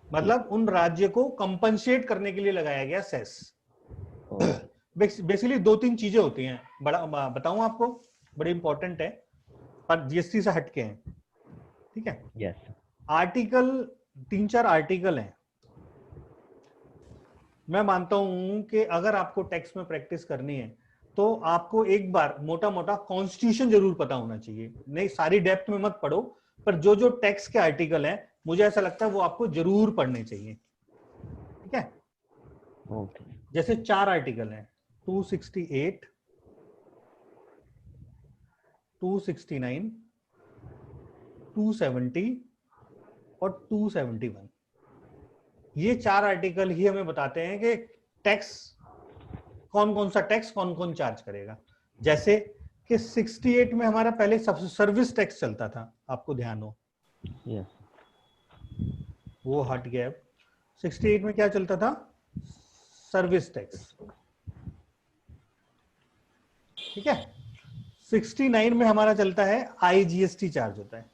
मतलब उन राज्य को कंपनसेट करने के लिए लगाया गया सेस। बेसिकली दो तीन चीजें होती हैं, बड़ा बताऊं आपको, बड़ी इंपॉर्टेंट है पर जीएसटी से हटके हैं, ठीक है? यस। आर्टिकल 3-4 आर्टिकल हैं। मैं मानता हूं कि अगर आपको टैक्स में प्रैक्टिस करनी है तो आपको एक बार मोटा मोटा कॉन्स्टिट्यूशन जरूर पता होना चाहिए। नहीं सारी डेप्थ में मत पढ़ो, पर जो जो टैक्स के आर्टिकल हैं मुझे ऐसा लगता है वो आपको जरूर पढ़ने चाहिए, ठीक है? ओके। जैसे 4 आर्टिकल हैं, 268, 269, 270 और 271। ये 4 आर्टिकल ही हमें बताते हैं कि टैक्स कौन कौन सा टैक्स कौन कौन चार्ज करेगा। जैसे कि 68 में हमारा पहले सर्विस टैक्स चलता था, आपको ध्यान हो, यस। वो हट गया। 68 में क्या चलता था? सर्विस टैक्स, ठीक है? 69 में हमारा चलता है आईजीएसटी चार्ज होता है।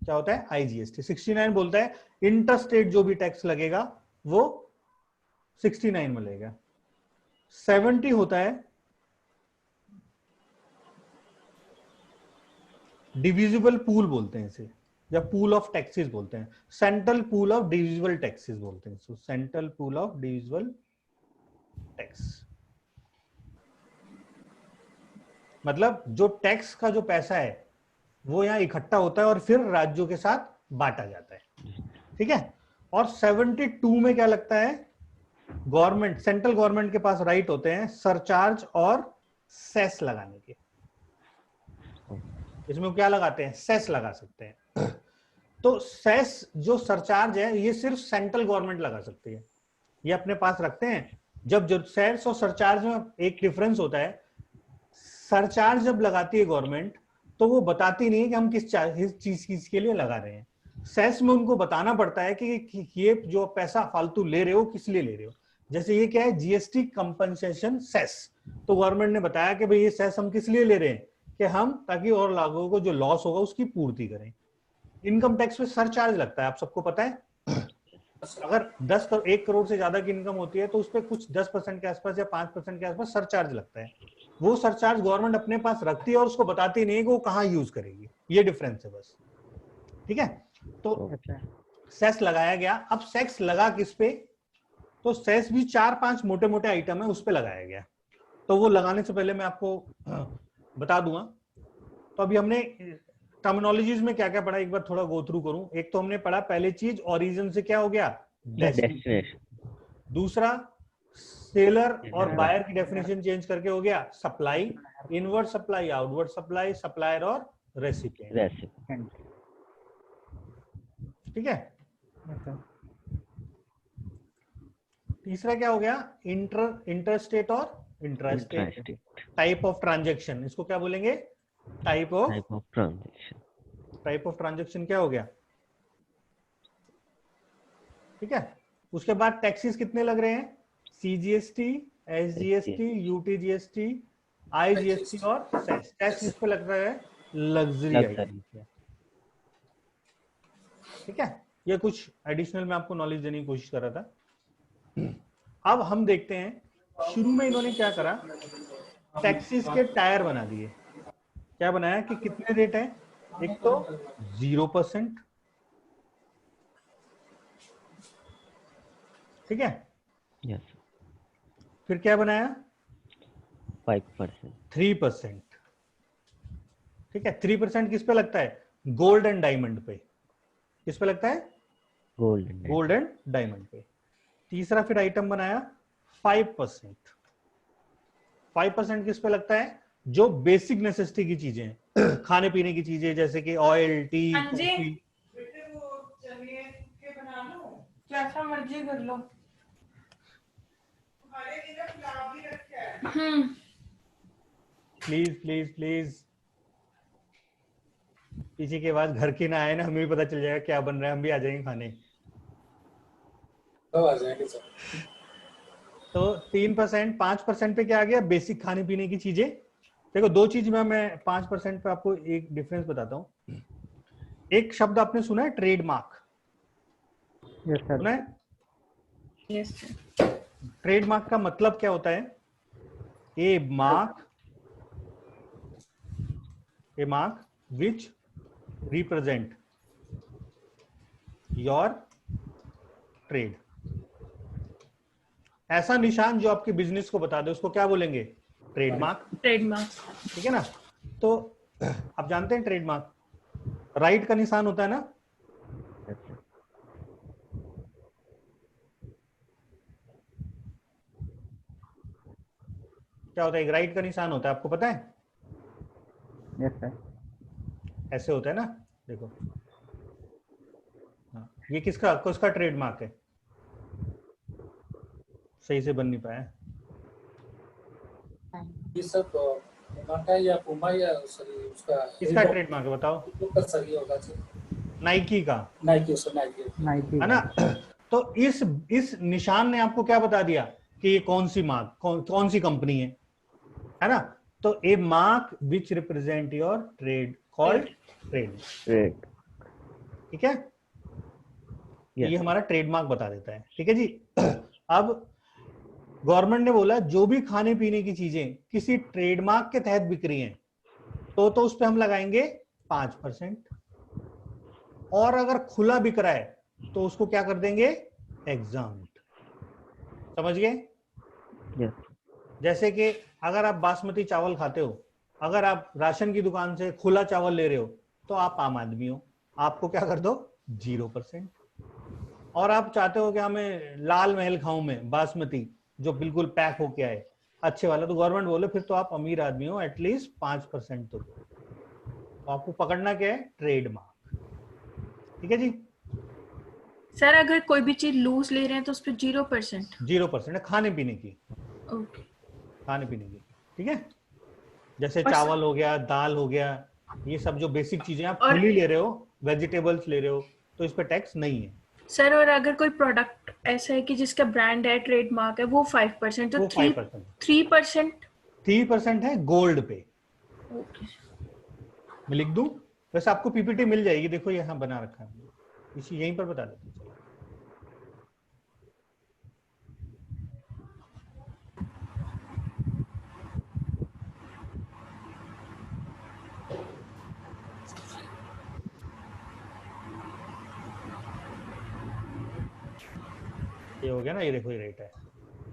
क्या होता है? आईजीएसटी। 69 बोलता है इंटरस्टेट जो भी टैक्स लगेगा वो 69 में लगेगा। 70 होता है डिविजिबल पूल बोलते हैं इसे, या पूल ऑफ टैक्सेस बोलते हैं, central pool of divisible taxes बोलते हैं इसको, central pool of divisible tax. मतलब जो टैक्स का जो पैसा है वो यहां इकट्ठा होता है और फिर राज्यों के साथ बांटा जाता है, ठीक है? और 72 में क्या लगता है? गवर्नमेंट, सेंट्रल गवर्नमेंट के पास राइट होते हैं सरचार्ज और सेस लगाने के। इसमें क्या लगाते हैं? सेस लगा सकते हैं। तो सेस जो सरचार्ज है ये सिर्फ सेंट्रल गवर्नमेंट लगा सकती है, ये अपने पास रखते हैं। जब सेस और सरचार्ज में एक डिफरेंस होता है, सरचार्ज जब लगाती है गवर्नमेंट तो वो बताती नहीं है कि हम किस चीज के लिए लगा रहे हैं। सेस में उनको बताना पड़ता है कि ये जो पैसा फालतू ले रहे हो किस लिए ले रहे हो। जैसे ये क्या है? GST compensation cess. तो गवर्नमेंट ने बताया कि भाई ये सेस हम किस लिए ले रहे हैं, कि हम ताकि और लोगों को जो लॉस होगा उसकी पूर्ति करें। इनकम टैक्स में सरचार्ज लगता है, आप सबको पता है। अगर 1 करोड़ से ज्यादा की इनकम होती है तो उस पर कुछ 10% के आसपास या 5% के आसपास सरचार्ज लगता है। वो सरचार्ज गवर्नमेंट अपने पास रखती है और उसको बताती नहीं है कि वो कहाँ यूज करेगी। ये डिफरेंस है बस, ठीक है? तो सेस लगाया गया। अब सेस लगा किस पे? तो सेस भी 4-5 मोटे मोटे आइटम है उस पे लगाया गया। तो वो लगाने से पहले मैं आपको बता दूंगा। तो अभी हमने टर्मिनोलॉजीज में क्या क्या पढ़ा, एक बार थोड़ा गो थ्रू करूं। एक तो हमने पढ़ा पहले चीज, ओरिजिन से क्या हो गया? डेस्टिनेशन। दूसरा, सेलर और बायर की डेफिनेशन चेंज करके हो गया supply, inward supply, outward supply, supplier और रेसिपिएंट, ठीक है? तीसरा क्या हो गया? इंटरस्टेट और इंट्रास्टेट। टाइप ऑफ ट्रांजैक्शन, इसको क्या बोलेंगे? Type of transaction. Type of transaction क्या हो गया? ठीक है? उसके बाद टैक्सेस कितने लग रहे हैं? सीजीएसटी, एसजीएसटी, यूटीजीएसटी, आईजीएसटी और सेस। टैक्स किस पे लग रहा है? लग्जरी आइटम पे, ठीक है? ये कुछ एडिशनल मैं आपको नॉलेज देने की कोशिश कर रहा था। अब हम देखते हैं शुरू में इन्होंने क्या करा, टैक्सेस के टायर बना दिए। क्या बनाया कि कितने रेट है? एक तो 0%, ठीक है? यस। फिर क्या बनाया? 5%, 3%, ठीक है? 3% किस पे लगता है? गोल्ड एंड डायमंड पे। किस पे लगता है? गोल्ड एंड डायमंड पे। तीसरा फिर आइटम बनाया 5%। 5% किस पे लगता है? जो बेसिक नेसेसिटी की चीजें हैं, खाने पीने की चीजें, जैसे कि ऑयल, टी, कॉफी। जैसा मर्जी कर लो। प्लीज प्लीज प्लीज पीछे की आवाज घर की ना आए ना, हमें भी पता चल जाएगा क्या बन रहा है, हम भी आ जाएंगे खाने। कब आ जाएंगे सर? तो 3%, 5% पे क्या आ गया, बेसिक खाने पीने की चीजें। देखो दो चीज में मैं 5% पे आपको एक डिफरेंस बताता हूँ। एक शब्द आपने सुना है ट्रेडमार्क, यस सर। सुना है? यस ट्रेडमार्क का मतलब क्या होता है? A mark which represent your trade. ऐसा निशान जो आपके बिजनेस को बता दे, उसको क्या बोलेंगे? ट्रेडमार्क। ट्रेडमार्क। ठीक है ना? तो आप जानते हैं ट्रेडमार्क राइट का निशान होता है ना? क्या होता है? एक राइट का निशान होता है, आपको पता है? Yes sir. ऐसे होता है ना, देखो। हाँ, ये किसका ट्रेडमार्क है? सही से बन नहीं पाया। ये सब पुमा या पुमा या सॉरी उसका किसका ट्रेडमार्क है बताओ? का सही होगा सर। नाइकी का, नाइकी सर, नाइकी। नाइकी है ना? तो इस निशान ने आपको क्या बता दिया कि ये कौन सी मार्क, कौन सी कंपनी है ना? तो a mark which represent your trade called trade. ठीक है? ये हमारा ट्रेडमार्क बता देता है। ठीक है जी। अब गवर्नमेंट ने बोला जो भी खाने पीने की चीजें किसी ट्रेडमार्क के तहत बिक रही हैं तो उस पे हम लगाएंगे 5%, और अगर खुला बिक रहा है तो उसको क्या कर देंगे? एग्जाम्प्ट। समझ गए? जैसे कि अगर आप बासमती चावल खाते हो, अगर आप राशन की दुकान से खुला चावल ले रहे हो तो आप आम आदमी हो, आपको क्या कर दो? 0%। और आप चाहते हो कि हमें लाल महल खाऊं मैं बासमती जो बिल्कुल पैक होके आए अच्छे वाला, तो गवर्नमेंट बोले फिर तो आप अमीर आदमी हो, एटलीस्ट 5% तो दो। तो आपको पकड़ना क्या है? ट्रेडमार्क। ठीक है जी। सर अगर कोई भी चीज लूज ले रहे हैं तो उस पर 0%। 0% है खाने पीने की, ओके। खाने पीने की। ठीक है? जैसे और चावल हो गया, दाल हो गया, ये सब जो बेसिक चीजें आप और- खुली ले रहे हो, वेजिटेबल्स ले रहे हो, तो इस पे टैक्स नहीं है। सर और अगर कोई प्रोडक्ट ऐसा है कि जिसका ब्रांड है, ट्रेडमार्क है, वो 5%, तो वो 5%। 3%। 3% है गोल्ड पे। ओके। मैं लिख दूं? वैसे आपको पीपीटी मिल जाएगी, देखो यहाँ बना रखा है, इसी यहीं पर बता देते हैं। ये हो गया ना, ये देखो ये रेट है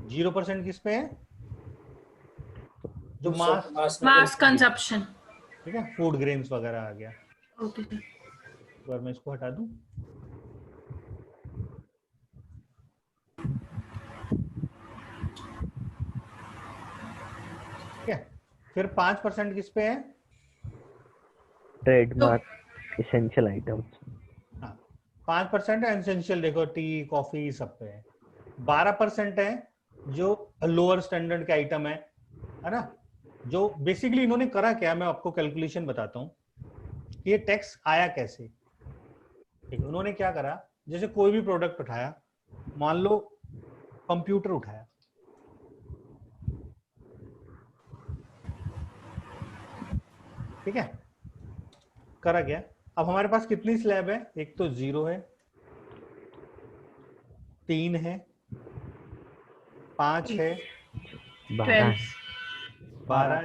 0% किस पे है? जो मास कंजप्शन। ठीक है, फूड ग्रेन्स वगैरह आ गया। Okay sir. एक बार मैं इसको हटा दूं। ठीक है, फिर 5% किस पे है? Trademark essential items. हाँ, 5% है एसेंशियल, देखो टी कॉफी सब पे है। 12% है जो लोअर स्टैंडर्ड के आइटम है ना? जो बेसिकली इन्होंने करा क्या, मैं आपको कैलकुलेशन बताता हूँ। ये टैक्स आया कैसे? ठीक है, उन्होंने क्या करा, जैसे कोई भी प्रोडक्ट उठाया, मान लो कंप्यूटर उठाया, ठीक है, करा क्या? अब हमारे पास कितनी स्लैब है? एक तो 0 है, 3 है, 5 है, 12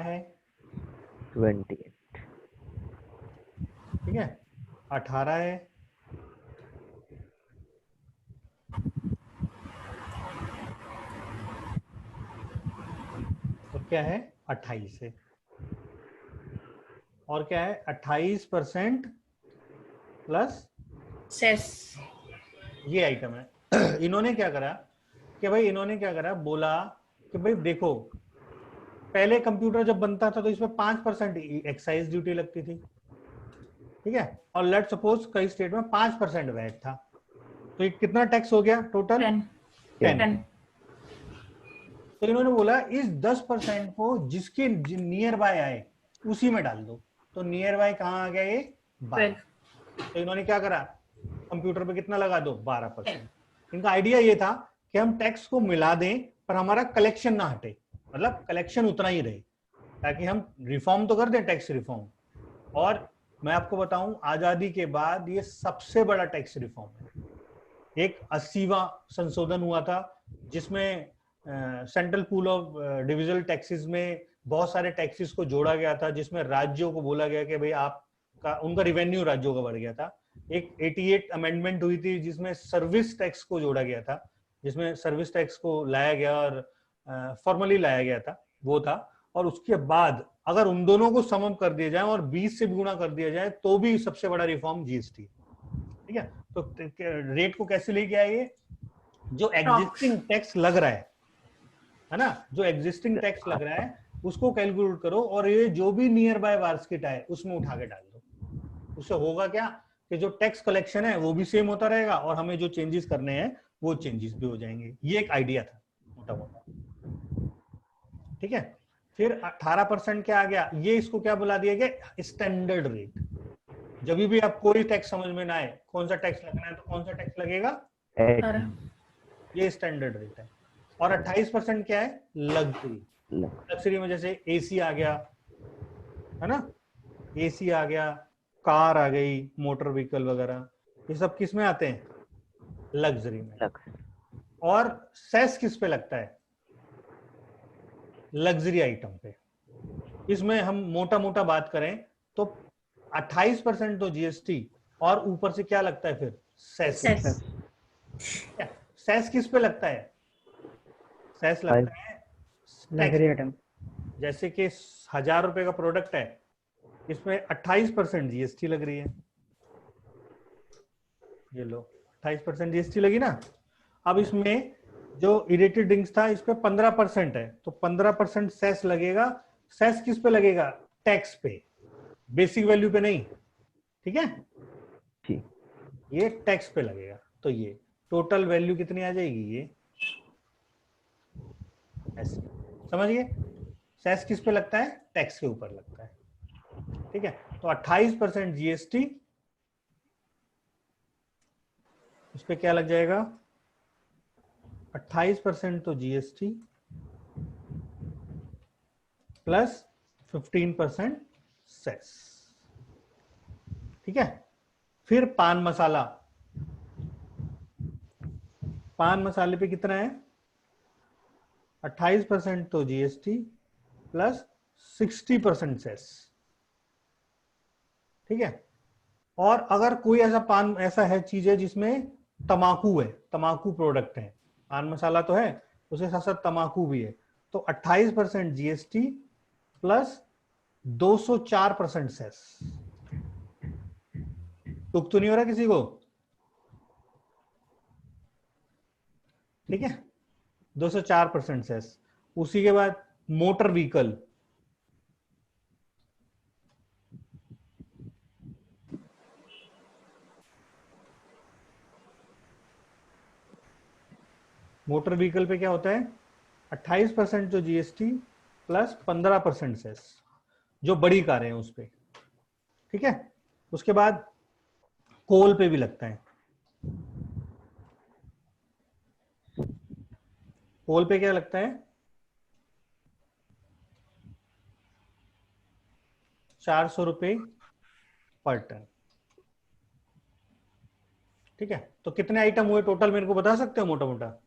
है, 28, ठीक है, 18 है, और क्या है? 28 है। और क्या है? 28% प्लस सेस। ये आइटम है। इन्होंने क्या करा कि भाई, इन्होंने क्या करा, बोला कि भाई देखो, पहले कंप्यूटर जब बनता था तो इसमें 5% एक्साइज ड्यूटी लगती थी, ठीक है, और लेट सपोज कई स्टेट में 5% वैट था, तो ये कितना टैक्स हो गया टोटल? 10। तो इन्होंने बोला इस 10% को जिसके नियर बाय आए उसी में डाल दो। तो नियर बाय कहाँ आ गया? ये 12। तो इन्होंने क्या करा, कंप्यूटर पे कितना लगा दो, 12%। इनका आइडिया ये था कि हम टैक्स को मिला दें पर हमारा कलेक्शन ना हटे, मतलब कलेक्शन उतना ही रहे, ताकि हम रिफॉर्म तो कर दें, टैक्स रिफॉर्म। और मैं आपको बताऊं, आजादी के बाद ये सबसे बड़ा टैक्स रिफॉर्म है। एक 80वां संशोधन हुआ था जिसमें central pool of divisional taxes में बहुत सारे टैक्सेस को जोड़ा गया था, जिसमें राज्यों को बोला गया कि भाई आपका, उनका रिवेन्यू राज्यों का बढ़ गया था। एक 88 अमेंडमेंट हुई थी जिसमें सर्विस टैक्स को जोड़ा गया था, जिसमें सर्विस टैक्स को लाया गया और फॉर्मली लाया गया था, वो था। और उसके बाद अगर उन दोनों को समअप कर दिया जाए और 20 से भी गुणा कर दिया जाए तो भी सबसे बड़ा रिफॉर्म जीएसटी, ठीक है। तो रेट को कैसे लेके आए, जो एग्जिस्टिंग टैक्स लग रहा है ना, जो एग्जिस्टिंग टैक्स लग रहा है उसको कैलकुलेट करो और ये जो भी नियर बाय वार्षिक आय उसमें उठा के डाल दो। उससे होगा क्या कि जो टैक्स कलेक्शन है वो भी सेम होता रहेगा और हमें जो चेंजेस करने हैं वो चेंजेस भी हो जाएंगे। ये एक आइडिया था मोटा मोटा, ठीक है। फिर 18% क्या आ गया, ये इसको क्या बुला दिया गया, स्टैंडर्ड रेट। जब भी आप कोई टैक्स समझ में ना आए कौन सा टैक्स लगना है तो कौन सा टैक्स लगेगा, ये स्टैंडर्ड रेट है। और 28% क्या है, लग्जरी में जैसे एसी आ गया, है ना, एसी आ गया, कार आ गई, मोटर व्हीकल वगैरह, ये सब किस में आते हैं, लग्जरी में। और सेस किस पे लगता है, लग्जरी आइटम पे। इसमें हम मोटा मोटा बात करें तो 28% तो जीएसटी और ऊपर से क्या लगता है फिर, सेस। सेस किस पे लगता है, सेस लगता है लग्जरी आइटम। जैसे कि 1000 रुपए का प्रोडक्ट है, इसमें 28% जीएसटी लग रही है, ये लो 28% जीएसटी लगी ना। अब इसमें जो इरेटेड ड्रिंक्स था इस पे 15% है, तो 15% सेस लगेगा। सेस किस पे लगेगा, टैक्स पे, बेसिक वैल्यू पे नहीं, ठीक है, ये टैक्स पे लगेगा। तो ये टोटल वैल्यू कितनी आ जाएगी, ये ऐसे, समझ गए। सेस किस पे लगता है, टैक्स के ऊपर लगता है, ठीक है। तो 28% जीएसटी, इस पे क्या लग जाएगा, 28% तो जीएसटी प्लस 15% सेस, ठीक है। फिर पान मसाला, पान मसाले पे कितना है, 28% तो जीएसटी प्लस 60% सेस, ठीक है। और अगर कोई ऐसा पान, ऐसा है चीज है जिसमें तमाकू है, तमाकू प्रोडक्ट है, पान मसाला तो है उसके साथ साथ तमाकू भी है, तो 28% जीएसटी प्लस 204% सेस। तुक तो नहीं हो रहा किसी को, ठीक है, 204% सेस। उसी के बाद मोटर व्हीकल, मोटर व्हीकल पे क्या होता है, 28% जो जीएसटी प्लस 15% सेस, जो बड़ी कारें हैं उस पे, ठीक है। उसके बाद कोल पे भी लगता है, कोल पे क्या लगता है, 400 रुपए पर टन, ठीक है। तो कितने आइटम हुए टोटल, मेरे को बता सकते हो मोटा मोटा,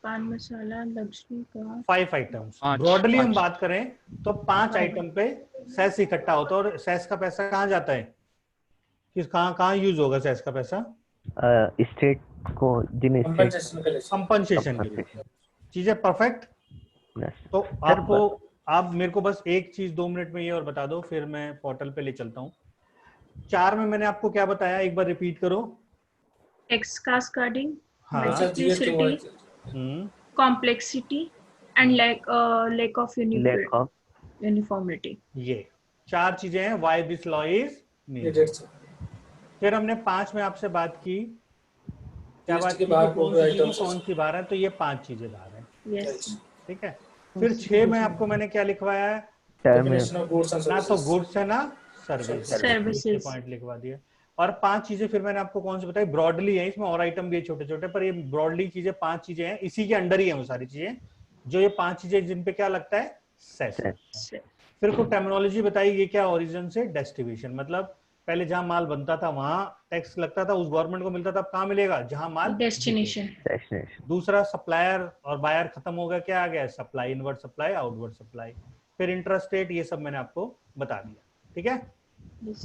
पान मसाला, लग्जरी का 5 आइटम्स। ब्रॉडली हम बात करें तो 5 आइटम पे सेस इकट्ठा होता है। और सेस का पैसा कहाँ जाता है, किस कहाँ यूज होगा सेस का पैसा, स्टेट को, जिन्हें कंपनसेशन के लिए। चीजें परफेक्ट। तो आपको, आप मेरे को बस एक चीज 2 मिनट में ये और बता दो, फिर मैं पोर्टल पे ले चलता हूँ। 4 में मैंने आपको क्या बताया, एक बार रिपीट करो। टैक्स कास्केडिंग, हाँ, complexity and lack of uniformity। ये 4 चीजें हैं why this law is needed. फिर हमने 5 में आपसे बात की, क्या बात की, कौन सी बार है, तो ये 5 चीजें बाहर है, ठीक है। फिर 6 में आपको मैंने क्या लिखवाया है, डेफिनेशन ऑफ गुड्स एंड ना तो गुड्स है ना Services. पॉइंट लिखवा दिया। और 5 चीजें फिर मैंने आपको कौन सी बताई, ब्रॉडली है, इसमें और आइटम भी है छोटे छोटे, पर ये ब्रॉडली चीजें 5 चीजें हैं, इसी के अंडर ही है वो सारी चीजें, जो ये 5 चीजें जिन पे क्या लगता है, सेस। फिर को टर्मिनोलॉजी बताई, ये क्या, ओरिजिन से डेस्टिनेशन, मतलब पहले जहां माल बनता था वहां टैक्स लगता था, उस गवर्नमेंट को मिलता था, अब कहां मिलेगा, जहां माल डेस्टिनेशन। दूसरा सप्लायर और बायर खत्म हो गया, क्या आ गया, supply, inward supply, outward supply. फिर इंट्रास्टेट, ये सब मैंने आपको बता दिया, ठीक है।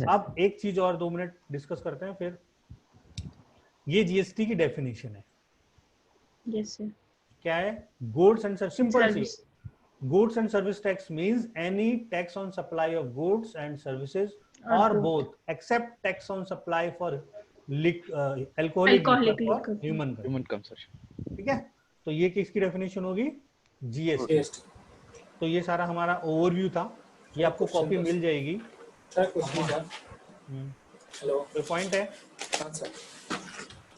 अब एक चीज और 2 मिनट डिस्कस करते हैं, फिर ये जीएसटी की डेफिनेशन है। Yes sir. क्या है, गुड्स एंड सर्विस, सिंपल सी, goods and service tax means any tax on supply of goods and services or both except tax on supply for alcoholic for human consumption, ठीक है। तो ये किसकी definition होगी, GST. तो ये सारा हमारा ओवरव्यू था, ये आपको कॉपी मिल जाएगी। हेलो, कोई पॉइंट है? हाँ सर,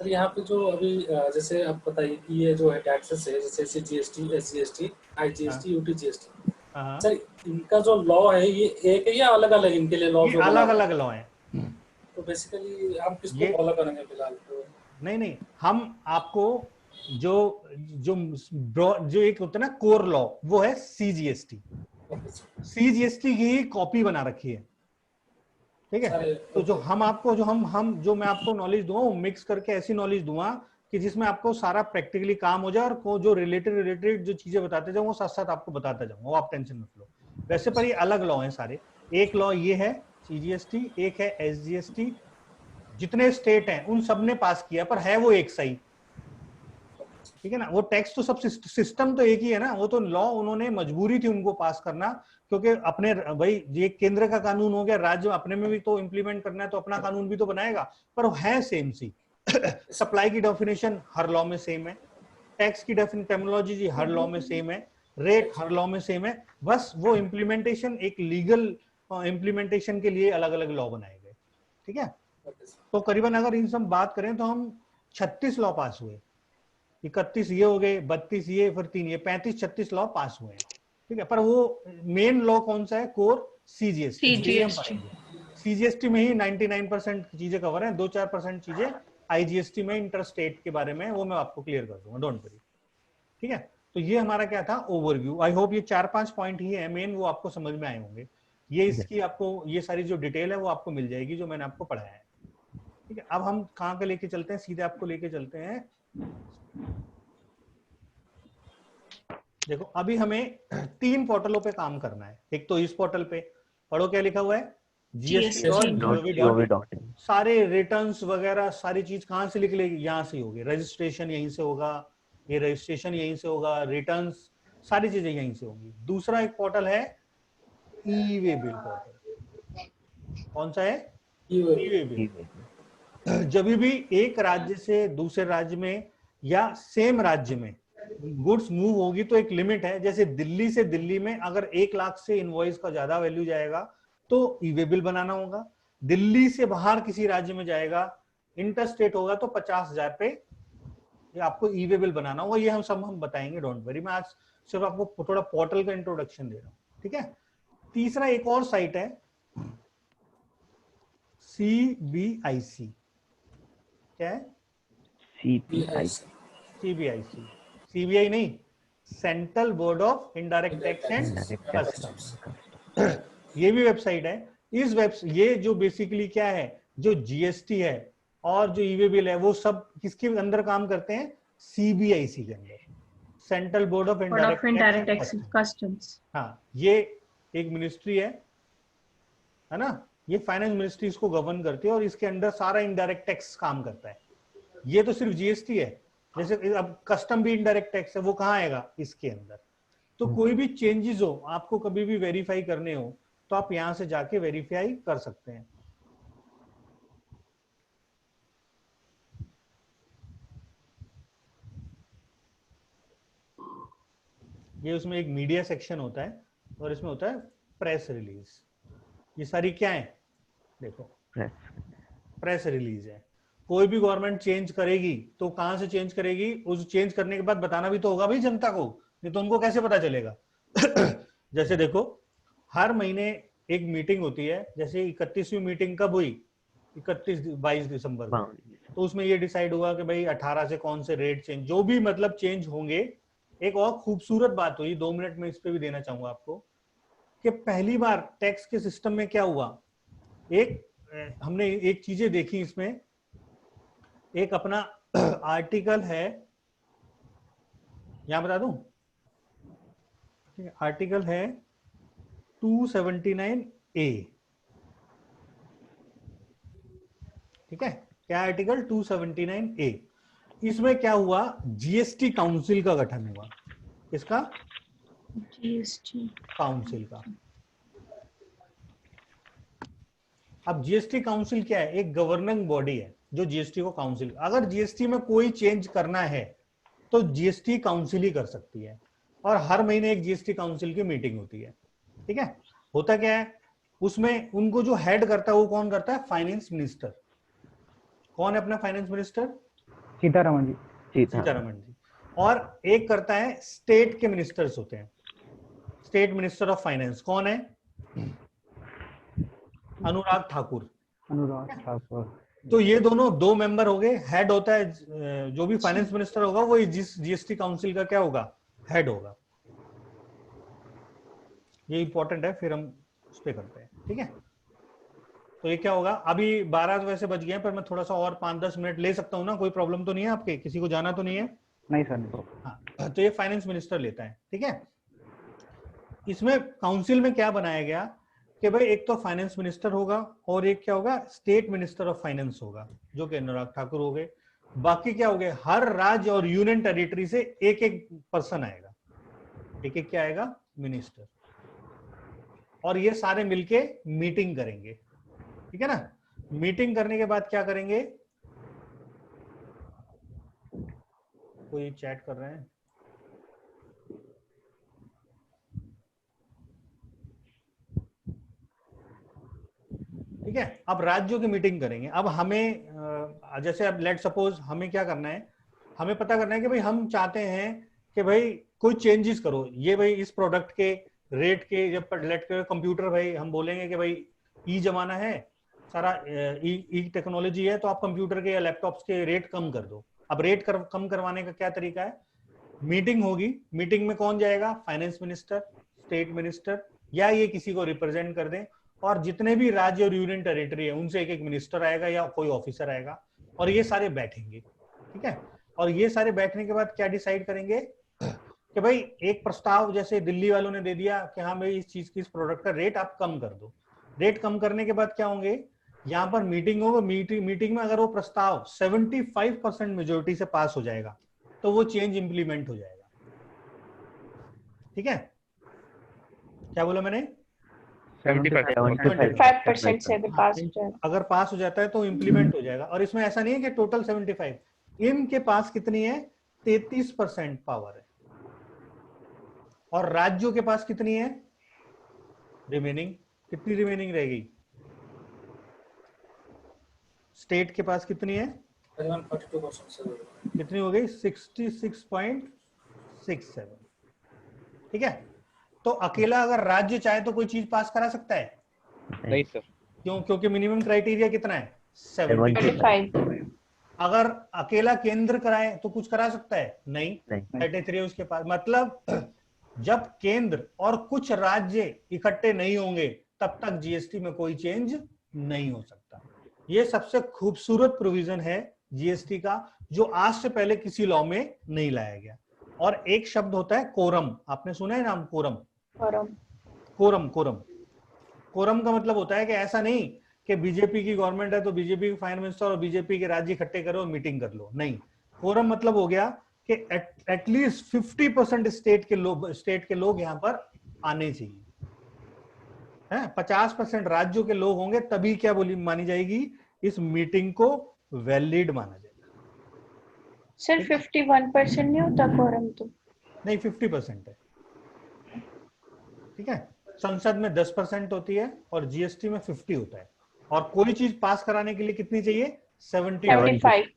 यहाँ पे जो अभी जैसे आप बताइए कि ये जो है टैक्सेस है, जैसे GST, SGST, IGST, UTGST, sir इनका जो लॉ है ये एक है या अलग अलग इनके लिए लॉ? अलग अलग लॉ है। तो बेसिकली हम किसको फॉलो करेंगे फिलहाल? तो नहीं, हम आपको जो जो जो एक होता है ना कोर लॉ, वो है सीजीएसटी। सीजीएसटी की कॉपी बना रखी है, ठीक है। तो जो हम आपको जो मैं आपको नॉलेज दूंगा वो मिक्स करके ऐसी नॉलेज दूंगा कि जिसमें आपको सारा प्रैक्टिकली काम हो जाए, और को जो रिलेटेड जो चीजें बताते जाऊँ वो साथ साथ आपको बताता जाऊंगा, वो आप टेंशन मत लो। वैसे पर ये अलग लॉ हैं सारे, एक लॉ ये है सीजीएसटी, एक है एसजीएसटी, जितने स्टेट हैं उन सब ने पास किया, पर है वो एक सही, ठीक है ना। वो टैक्स तो सब सिस्टम तो एक ही है ना, वो तो लॉ उन्होंने मजबूरी थी उनको पास करना, क्योंकि अपने भाई ये केंद्र का कानून हो गया, राज्य अपने में भी तो इम्प्लीमेंट करना है, तो अपना कानून भी तो बनाएगा, पर वो है सेम सी। सप्लाई की डेफिनेशन हर लॉ में सेम है, टैक्स की टर्मिनोलॉजी जी हर लॉ में सेम है, रेट हर लॉ में सेम है, बस वो इम्प्लीमेंटेशन एक लीगल इम्प्लीमेंटेशन के लिए अलग अलग लॉ बनाए गए, ठीक है। तो करीबन अगर इन सब बात करें तो हम 36 लॉ पास हुए, 31 ये हो गए, 32 ये, फिर 3 ये, 35-36 लॉ पास हुए हैं, ठीक है। पर वो मेन लॉ कौन सा है, कोर सीजीएसटी। सीजीएसटी में ही 99% चीजें कवर है, 2-4% चीजें आईजीएसटी में इंटरस्टेट के बारे में, वो मैं आपको क्लियर कर दूंगा, डोंट वरी, ठीक है। तो ये हमारा क्या था, ओवरव्यू। आई होप ये 4-5 पॉइंट ही है मेन, वो आपको समझ में आए होंगे। ये इसकी आपको ये सारी जो डिटेल है वो आपको मिल जाएगी जो मैंने आपको पढ़ाया है, ठीक है। अब हम कहाँ के लेके चलते हैं, सीधे आपको लेके चलते हैं। देखो अभी हमें 3 पोर्टलों पे काम करना है। एक तो इस पोर्टल पे पढ़ो, क्या लिखा हुआ है, GST.gov.in। सारे रिटर्न्स वगैरह सारी चीज कहाँ से निकलेगी, यहाँ से होगी, रजिस्ट्रेशन यहीं से होगा, ये रजिस्ट्रेशन यहीं से होगा, रिटर्न्स सारी चीजें यहीं से होंगी। दूसरा एक पोर्टल है ई वे बिल पोर्टल। कौन सा है, ई वे बिल। जब भी एक राज्य से दूसरे राज्य में या सेम राज्य में गुड्स मूव होगी तो एक लिमिट है, जैसे दिल्ली से दिल्ली में अगर 1 लाख से इनवॉइस का ज्यादा वैल्यू जाएगा तो ई वे बिल बनाना होगा। दिल्ली से बाहर किसी राज्य में जाएगा, इंटरस्टेट होगा, तो 50,000 पे ये आपको ई वे बिल बनाना होगा। ये हम बताएंगे, डोंट वरी। मैं आज सिर्फ आपको थोड़ा पोर्टल का इंट्रोडक्शन दे रहा हूँ, ठीक है। तीसरा एक और साइट है CBIC। क्या है, CBIC, CBI नहीं, central board of indirect tax and customs. ये भी वेबसाइट है। ये जो बेसिकली क्या है, जो जीएसटी है और जो ई वे बिल है वो सब किसके अंदर काम करते हैं, CBIC के अंदर, central board of indirect tax and customs. हाँ, ये एक मिनिस्ट्री है ना, ये फाइनेंस मिनिस्ट्री इसको गवर्न करती है और इसके अंदर सारा इनडायरेक्ट टैक्स काम करता है। ये तो सिर्फ जीएसटी है, जैसे अब कस्टम भी इनडायरेक्ट टैक्स है, वो कहाँ आएगा, इसके अंदर। तो कोई भी चेंजेस हो, आपको कभी भी वेरीफाई करने हो तो आप यहां से जाके वेरीफाई कर सकते हैं। ये उसमें एक मीडिया सेक्शन होता है और इसमें होता है प्रेस रिलीज। ये सारी क्या है, देखो प्रेस रिलीज है। कोई भी गवर्नमेंट चेंज करेगी तो कहां से चेंज करेगी, उस चेंज करने के बाद बताना भी तो होगा भाई जनता को, नहीं तो उनको कैसे पता चलेगा। जैसे देखो, हर महीने एक मीटिंग होती है, जैसे 31वीं मीटिंग कब हुई, 22 दिसंबर को, तो उसमें ये डिसाइड हुआ कि भाई 18 से कौन से रेट चेंज, जो भी मतलब चेंज होंगे। एक और खूबसूरत बात हुई, 2 मिनट में इस पे भी देना चाहूंगा आपको, कि पहली बार टैक्स के सिस्टम में क्या हुआ, हमने एक चीजें देखी इसमें। एक अपना आर्टिकल है, यहां बता दूं, आर्टिकल है 279A, ठीक है, क्या आर्टिकल 279A। इसमें क्या हुआ, जीएसटी काउंसिल का गठन हुआ। किसका? जीएसटी काउंसिल का। अब जीएसटी काउंसिल क्या है, एक गवर्निंग बॉडी है जो जीएसटी को काउंसिल, अगर जीएसटी में कोई चेंज करना है तो जीएसटी काउंसिल ही कर सकती है, और हर महीने एक जीएसटी काउंसिल की मीटिंग होती है, ठीक है। होता क्या है, उसमें उनको जो हेड करता है वो कौन करता है, फाइनेंस मिनिस्टर। कौन है अपना फाइनेंस मिनिस्टर? सीतारमण जी। सीतारमण जी। और एक करता है, स्टेट के मिनिस्टर्स होते हैं, स्टेट मिनिस्टर ऑफ फाइनेंस। कौन है? अनुराग ठाकुर। तो ये दोनों 2 मेंबर हो गए। हेड होता है, जो भी फाइनेंस मिनिस्टर होगा वो जीएसटी काउंसिल का क्या होगा, हेड होगा। ये इंपॉर्टेंट है, फिर हम उस पर करते हैं, ठीक है। तो ये क्या होगा, अभी 12 तो वैसे बज गए हैं, पर मैं थोड़ा सा और 5-10 मिनट ले सकता हूँ ना, कोई प्रॉब्लम तो नहीं है आपके, किसी को जाना तो नहीं है? नहीं सर। हाँ, तो ये फाइनेंस मिनिस्टर लेता है, ठीक है। इसमें काउंसिल में क्या बनाया गया कि भाई एक तो फाइनेंस मिनिस्टर होगा और एक क्या होगा, स्टेट मिनिस्टर ऑफ फाइनेंस होगा, जो कि अनुराग ठाकुर हो गए। बाकी क्या हो गए, हर राज्य और यूनियन टेरिटरी से एक एक पर्सन आएगा, एक एक क्या आएगा, मिनिस्टर, और ये सारे मिलके मीटिंग करेंगे, ठीक है ना। मीटिंग करने के बाद क्या करेंगे, कोई चैट कर रहे हैं, ठीक है। अब राज्यों की मीटिंग करेंगे। अब हमें जैसे अब लेट सपोज हमें क्या करना है, हमें पता करना है कि भाई हम चाहते हैं कि भाई कोई चेंजेस करो, ये भाई इस प्रोडक्ट के रेट के, जब लेट के कंप्यूटर, भाई हम बोलेंगे कि भाई ई जमाना है, सारा ई टेक्नोलॉजी है, तो आप कंप्यूटर के या लैपटॉप्स के रेट कम कर दो। अब रेट कम करवाने का क्या तरीका है, मीटिंग होगी। मीटिंग में कौन जाएगा, फाइनेंस मिनिस्टर, स्टेट मिनिस्टर, या ये किसी को रिप्रेजेंट कर दें, और जितने भी राज्य और यूनियन टेरिटरी है उनसे एक एक मिनिस्टर आएगा या कोई ऑफिसर आएगा, और ये सारे बैठेंगे, ठीक है। और ये सारे बैठने के बाद क्या डिसाइड करेंगे कि भाई एक प्रस्ताव, जैसे दिल्ली वालों ने दे दिया कि हाँ भाई इस चीज की, इस प्रोडक्ट का रेट आप कम कर दो। रेट कम करने के बाद क्या होंगे, यहाँ पर मीटिंग होगा। मीटिंग में अगर वो प्रस्ताव 75% मेजोरिटी से पास हो जाएगा तो वो चेंज इंप्लीमेंट हो जाएगा, ठीक है। क्या बोला मैंने, 75% से भी पास हो जाएगा। अगर पास हो जाता है तो इंप्लीमेंट हो जाएगा। और इसमें ऐसा नहीं है कि टोटल 75, इनके पास कितनी है, 33% पावर है, और राज्यों के पास कितनी है, रिमेनिंग, कितनी रिमेनिंग रहेगी, स्टेट के पास कितनी है, 42% कितनी हो गई, 66.67, ठीक है। तो अकेला अगर राज्य चाहे तो कोई चीज पास करा सकता है, नहीं सर। क्यों, क्योंकि मिनिमम क्राइटेरिया कितना है, 75। अगर अकेला केंद्र कराए तो कुछ करा सकता है, नहीं, 33 उसके पास। मतलब जब केंद्र और कुछ राज्य इकट्ठे नहीं होंगे तब तक जीएसटी में कोई चेंज नहीं हो सकता। ये सबसे खूबसूरत प्रोविजन है जीएसटी का, जो आज से पहले किसी लॉ में नहीं लाया गया। और एक शब्द होता है कोरम, आपने सुना है नाम, कोरम। कोरम कोरम का मतलब होता है कि ऐसा नहीं कि बीजेपी की गवर्नमेंट है तो बीजेपी के फाइनेंस मिनिस्टर और बीजेपी के राज्य इकट्ठे करो और मीटिंग कर लो, नहीं। कोरम मतलब हो गया कि एटलीस्ट 50% स्टेट के लोग यहाँ पर आने चाहिए, है 50% राज्यों के लोग होंगे तभी क्या बोली मानी जाएगी, इस मीटिंग को वैलिड माना जाएगा। सर 51% नहीं होता कोरम तो? नहीं, 50% है, ठीक है। संसद में 10% होती है और जीएसटी में 50 होता है, और कोई चीज पास कराने के लिए कितनी चाहिए, 75 हो जाएगी।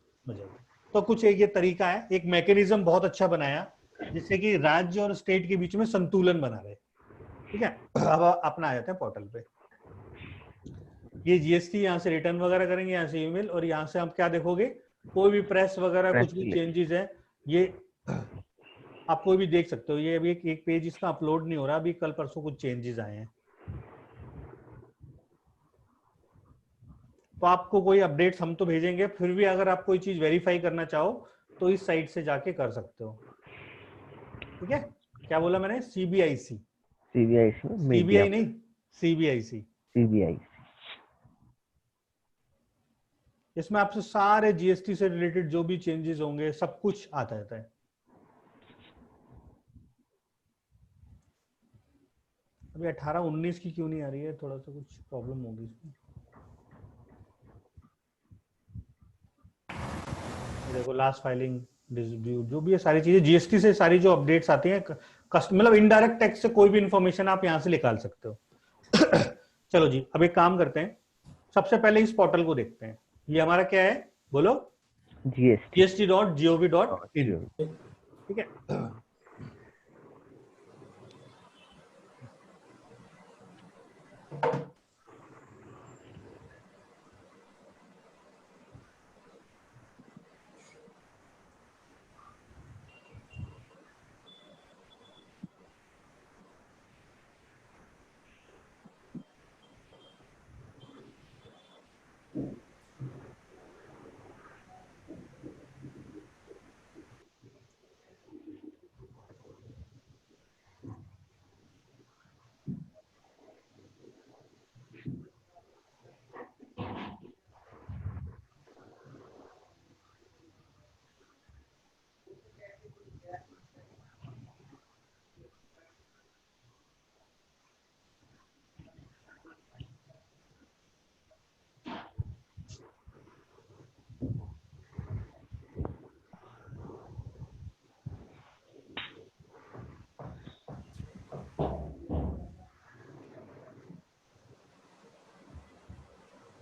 तो कुछ एक ये तरीका है, एक मैकेनिज्म बहुत अच्छा बनाया जिससे कि राज्य और स्टेट के बीच में संतुलन बना रहे, ठीक है। अब अपना आ जाते हैं पोर्टल पे। ये जीएसटी यहाँ से रिटर्न वगैरह करेंगे, यहाँ से ईमेल, और यहाँ से आप क्या देखोगे, कोई भी प्रेस वगैरह कुछ भी चेंजेस है ये आप कोई भी देख सकते हो। ये अभी एक पेज इसका अपलोड नहीं हो रहा, अभी कल परसों कुछ चेंजेस आए हैं। तो आपको कोई अपडेट्स हम तो भेजेंगे, फिर भी अगर आप कोई चीज वेरीफाई करना चाहो तो इस साइट से जाके कर सकते हो। ठीक है, क्या बोला मैंने? सीबीआईसी, सीबीआई नहीं, सीबीआईसी। इसमें आपसे सारे जीएसटी से रिलेटेड जो भी चेंजेस होंगे सब कुछ आता रहता है। अभी 18-19 की क्यों नहीं आ रही है, थोड़ा सा कुछ प्रॉब्लम होगी इसमें। देखो लास्ट फाइलिंग डिस्प्यूट जो भी है, सारी चीजें जीएसटी से, सारी जो अपडेट्स आती हैं, मतलब इनडायरेक्ट टैक्स से कोई भी इंफॉर्मेशन आप यहां से निकाल सकते हो। चलो जी, अब एक काम करते हैं, सबसे पहले इस पोर्टल को देखते हैं। ये हमारा क्या है, बोलो? gst.gov.in। ठीक है,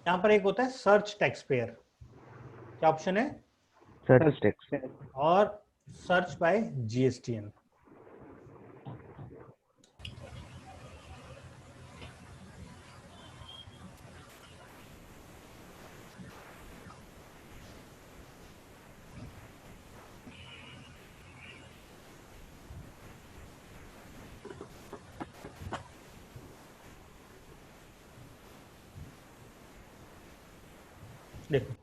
यहाँ पर एक होता है सर्च टैक्स पेयर, क्या ऑप्शन है? सर्च टैक्स और सर्च बाय जीएसटीएन। देखो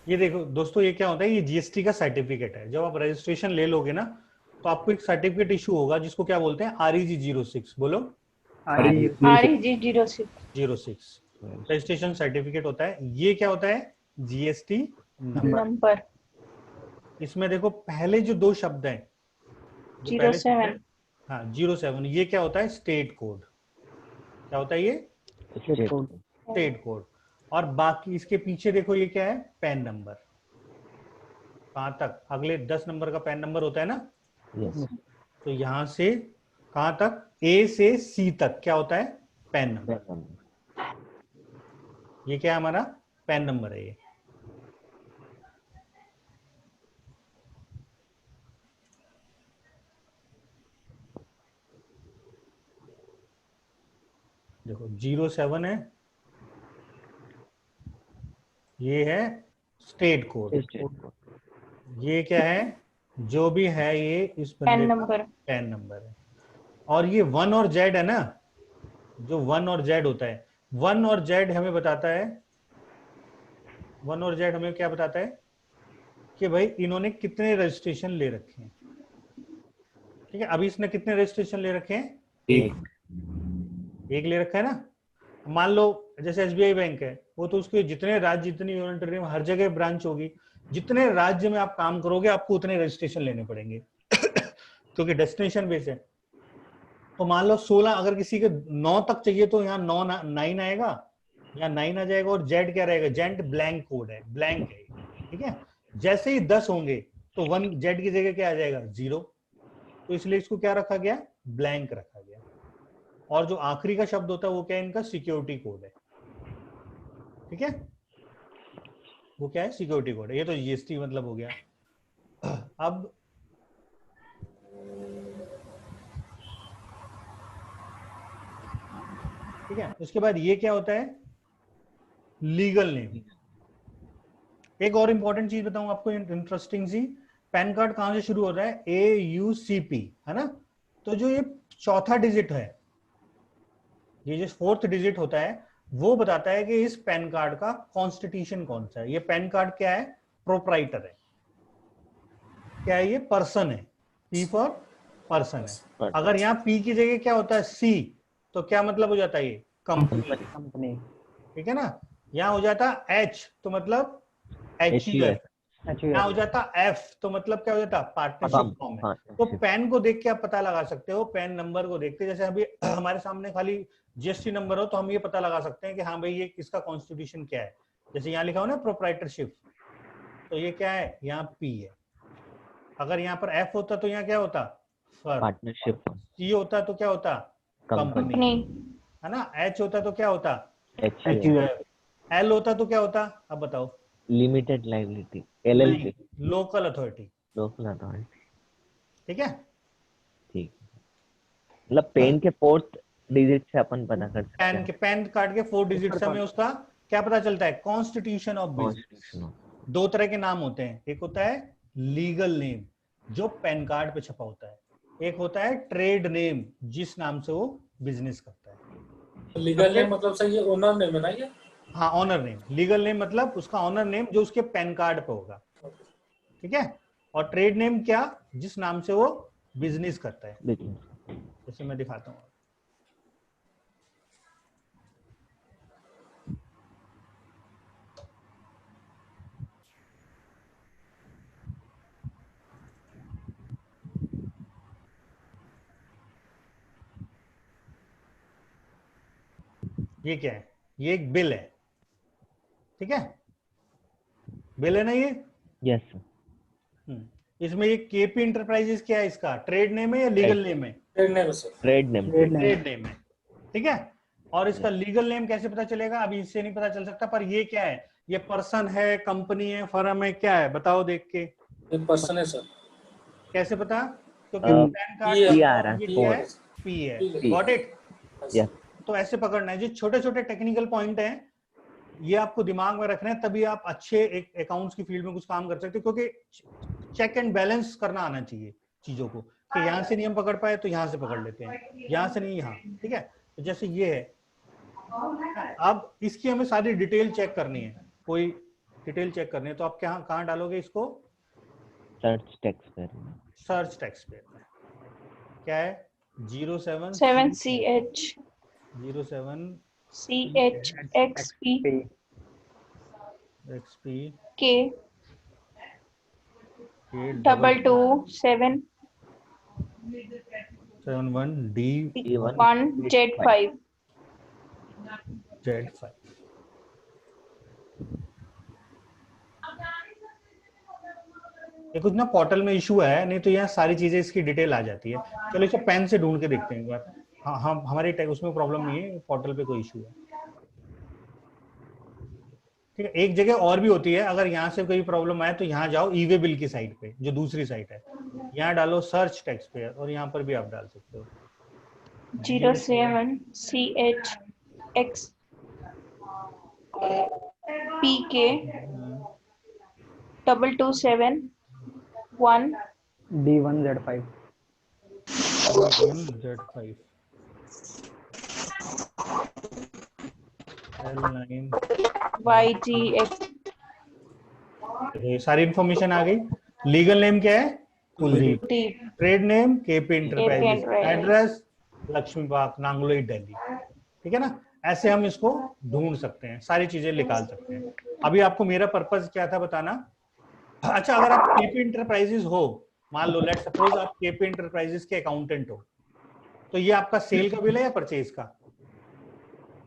ये देखो दोस्तों, ये क्या होता है, ये जीएसटी का सर्टिफिकेट है। जब आप रजिस्ट्रेशन ले लोगे ना तो आपको एक सर्टिफिकेट इशू होगा जिसको क्या बोलते हैं, REG 06। बोलो, REG 06 रजिस्ट्रेशन सर्टिफिकेट होता है। ये क्या होता है, जीएसटी नंबर इसमें देखो पहले जो दो शब्द हैं, जो पहले 07। हाँ 07, ये क्या होता है, स्टेट कोड। क्या होता है ये? State code. और बाकी इसके पीछे देखो ये क्या है, पैन नंबर। कहां तक? अगले 10 नंबर का पैन नंबर होता है ना। तो यहां से कहां तक, A से C तक क्या होता है, पैन नंबर। ये क्या है, हमारा पैन नंबर है ये। देखो 07 है, ये है स्टेट कोड। ये क्या है, जो भी है ये इस बंदे का पैन नंबर है। और ये 1 और Z है ना, जो 1 और Z होता है, 1 और Z हमें बताता है, 1 और Z हमें क्या बताता है कि भाई इन्होंने कितने रजिस्ट्रेशन ले रखे हैं। ठीक है, अभी इसने कितने रजिस्ट्रेशन ले रखे हैं? एक ले रखा है ना। मान लो जैसे SBI बैंक है, वो तो उसके जितने राज्य, जितनी यूनियन टेरिटरी, हर जगह ब्रांच होगी। जितने राज्य में आप काम करोगे आपको उतने रजिस्ट्रेशन लेने पड़ेंगे क्योंकि डेस्टिनेशन बेस है। तो मान लो 16, अगर किसी के 9 तक चाहिए तो यहाँ 9 आएगा, यहाँ 9 आ जाएगा और जेड क्या रहेगा, जेड ब्लैंक कोड है, ब्लैंक है, ठीक है। जैसे ही 10 होंगे तो 1 जेड की जगह क्या आ जाएगा, 0, तो इसलिए इसको क्या रखा गया, ब्लैंक रखा गया। और जो आखिरी का शब्द होता है वो क्या है, इनका सिक्योरिटी कोड है, ठीक है, वो क्या है, सिक्योरिटी कोड है। ये तो जीएसटी मतलब हो गया। अब ठीक है, उसके बाद ये क्या होता है, लीगल नेम। एक और इंपॉर्टेंट चीज बताऊं आपको, इंटरेस्टिंग सी, पैन कार्ड कहां से शुरू होता है, AUCP, है ना। तो जो ये चौथा डिजिट है, ये जो 4th डिजिट होता है, वो बताता है कि इस पैन कार्ड का कॉन्स्टिट्यूशन कौन सा है। ये पैन कार्ड क्या है, प्रोप्राइटर है, क्या है, ये पर्सन है, P फॉर पर्सन है। अगर यहाँ P की जगह क्या होता है, C, तो क्या मतलब हो जाता है, ये कंपनी, ठीक है ना। यहाँ हो जाता H तो मतलब HUF, यहाँ हो जाता F तो मतलब क्या हो जाता, पार्टनरशिप फॉर्म है। तो पैन को देख के आप पता लगा सकते हो, पैन नंबर को देखते, जैसे अभी हमारे सामने खाली GST नंबर हो तो हम ये पता लगा सकते हैं कि हाँ भाई ये इसका कॉन्स्टिट्यूशन क्या है। जैसे यहाँ लिखा हो ना प्रोप्राइटरशिप, तो ये क्या है, यहाँ P है। अगर यहाँ पर F होता तो यहाँ क्या होता, पार्टनरशिप, C होता तो क्या होता, कंपनी, है ना। H होता तो क्या होता, HUF, L होता तो क्या होता, अब बताओ, limited liability, LLC, local authority, local authority, ठीक है। ठीक, मतलब पेन के 4th डिजिट से अपन पता कर सकते हैं, पैन कार्ड के 4 डिजिट से हमें उसका क्या पता चलता है, कॉन्स्टिट्यूशन ऑफ बिजनेस। 2 तरह के नाम होते हैं, एक होता है लीगल नेम जो पैन कार्ड पे छपा होता है, एक होता है ट्रेड नेम जिस नाम से वो बिजनेस करता है। लीगल नेम मतलब सही है, ओनर नेम है ना ये? हाँ, ऑनर नेम, लीगल नेम मतलब उसका ऑनर नेम जो उसके पैन कार्ड पे होगा, ठीक है। और ट्रेड नेम क्या, जिस नाम से वो बिजनेस करता है, जैसे मैं दिखाता हूँ। ये क्या है, ये एक बिल है, ठीक है, बिल है ना ये, यस सर। इसमें ये केपी इंटरप्राइजेस क्या है, इसका ट्रेड नेम है या लीगल नेम है, ट्रेड नेम है sir, trade name, trade name है, ठीक है। और इसका लीगल नेम कैसे पता चलेगा, अभी इससे नहीं पता चल सकता, पर ये क्या है, ये पर्सन है, कंपनी है, फर्म है, क्या है बताओ देख के, एक पर्सन है सर। कैसे पता, क्योंकि पैन कार्ड P ये क्या है, P है, गॉट इट। यस, तो ऐसे पकड़ना है, जो छोटे छोटे टेक्निकल पॉइंट हैं ये आपको दिमाग में रखना है, तभी आप अच्छे एक अकाउंट्स की फील्ड में कुछ काम कर सकते हो, क्योंकि चेक एंड बैलेंस करना आना चाहिए चीजों को, कि यहाँ से नहीं हम पकड़ पाए तो यहाँ से पकड़ लेते हैं, यहाँ से नहीं यहाँ, ठीक है। तो जैसे ये है, अब इसकी हमें सारी डिटेल चेक करनी है, कोई डिटेल चेक करनी है तो आप क्या कहाँ डालोगे इसको, सर्च टेक्स्ट पे, सर्च टेक्स्ट पे, क्या है 07 7CH 07 CHXP XP K 227 71 D1 Z5 Z5। ये कुछ ना पोर्टल में इशू है, नहीं तो यहाँ सारी चीजें इसकी डिटेल आ जाती है। चलो इसे पेन से ढूंढ के देखते हैं एक बार। हाँ हाँ, हमारे उसमें प्रॉब्लम नहीं है, पोर्टल पे कोई इशू है, ठीक है। एक जगह और भी होती है, अगर यहाँ से कोई प्रॉब्लम आए तो यहाँ जाओ ईवे बिल की साइट पे, जो दूसरी साइट है, यहाँ डालो सर्च टेक्स्ट पे, और यहाँ पर भी आप डाल सकते हो 07 CHX PK 227 1 D1 Z5 Z5 L9 YGX। ये सारी इंफॉर्मेशन आ गई। लीगल नेम क्या है, Kuldeep, trade name KP enterprises, address Laxmi Bagh Nangloi Delhi, ठीक है ना। ऐसे हम इसको ढूंढ सकते हैं, सारी चीजें निकाल सकते हैं। अभी आपको मेरा पर्पस क्या था बताना। अच्छा, अगर आप केपी इंटरप्राइजेस हो, मान लो लेट सपोज आप केपी इंटरप्राइजेस के अकाउंटेंट हो, तो ये आपका सेल का बिल है या परचेज का,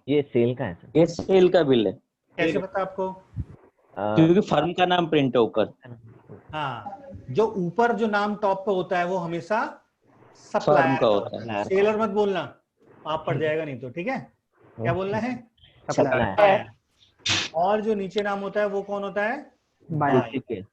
ये सेल का है सर। ये सेल का बिल है, कैसे पता आपको? क्योंकि फर्म का नाम प्रिंट है ऊपर। हाँ, जो ऊपर जो नाम टॉप पे होता है वो हमेशा फर्म सप्लायर का का होता होता है। है। सेलर मत बोलना, आप पड़ जाएगा नहीं तो, ठीक है? क्या बोलना है? सप्लायर। सप्लायर। और जो नीचे नाम होता है वो कौन होता है? बायर। डुप्लीकेट।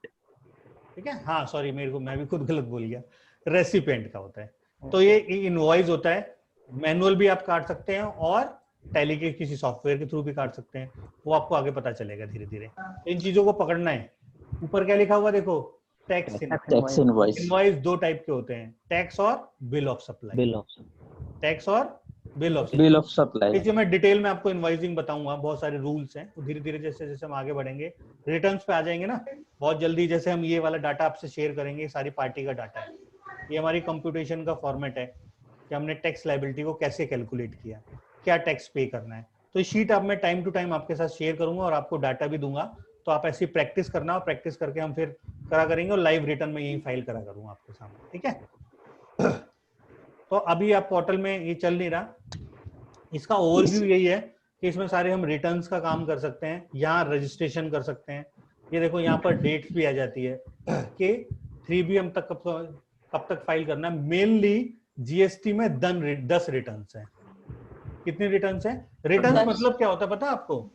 ठीक है, हाँ सॉरी, मेरे को मैं भी खुद गलत बोल गया, रेसिपेंट का होता है। तो ये इनवॉइस होता है, मैनुअल भी आप काट सकते हैं और टैली के किसी सॉफ्टवेयर के थ्रू भी काट सकते हैं, वो आपको आगे पता चलेगा धीरे धीरे। इन चीजों को पकड़ना है। ऊपर क्या लिखा हुआ देखो, टैक्स। Tax invoice. इनवॉइस दो टाइप के होते हैं, टैक्स और bill of supply. Bill of tax और bill of bill of supply. जो मैं डिटेल में आपको इनवॉइसिंग बताऊंगा, बहुत सारे रूल्स हैं, तो धीरे धीरे जैसे जैसे हम आगे बढ़ेंगे रिटर्न्स पे आ जाएंगे ना बहुत जल्दी। जैसे हम ये वाला डाटा आपसे शेयर करेंगे, सारी पार्टी का डाटा है, ये हमारी कंप्यूटेशन का फॉर्मेट है कि हमने टैक्स लायबिलिटी को कैसे कैलकुलेट किया, क्या टैक्स पे करना है। तो ये शीट अब मैं टाइम टू टाइम आपके साथ शेयर करूंगा और आपको डाटा भी दूंगा, तो आप ऐसी प्रैक्टिस करना, और प्रैक्टिस करके हम फिर करा करेंगे और लाइव रिटर्न में यही फाइल करा करूंगा आपके सामने, ठीक है? तो अभी आप पोर्टल में ये चल नहीं रहा, इसका ओवरव्यू यही है कि इसमें सारे हम रिटर्न्स का काम कर सकते हैं, यहाँ रजिस्ट्रेशन कर सकते हैं। ये देखो यहाँ पर डेट्स भी आ जाती है कि 3B हम तक कब तक फाइल करना है। मेनली जीएसटी में 10 रिटर्न्स हैं। कितने रिटर्न्स हैं? रिटर्न्स मतलब क्या होता है पता है आपको?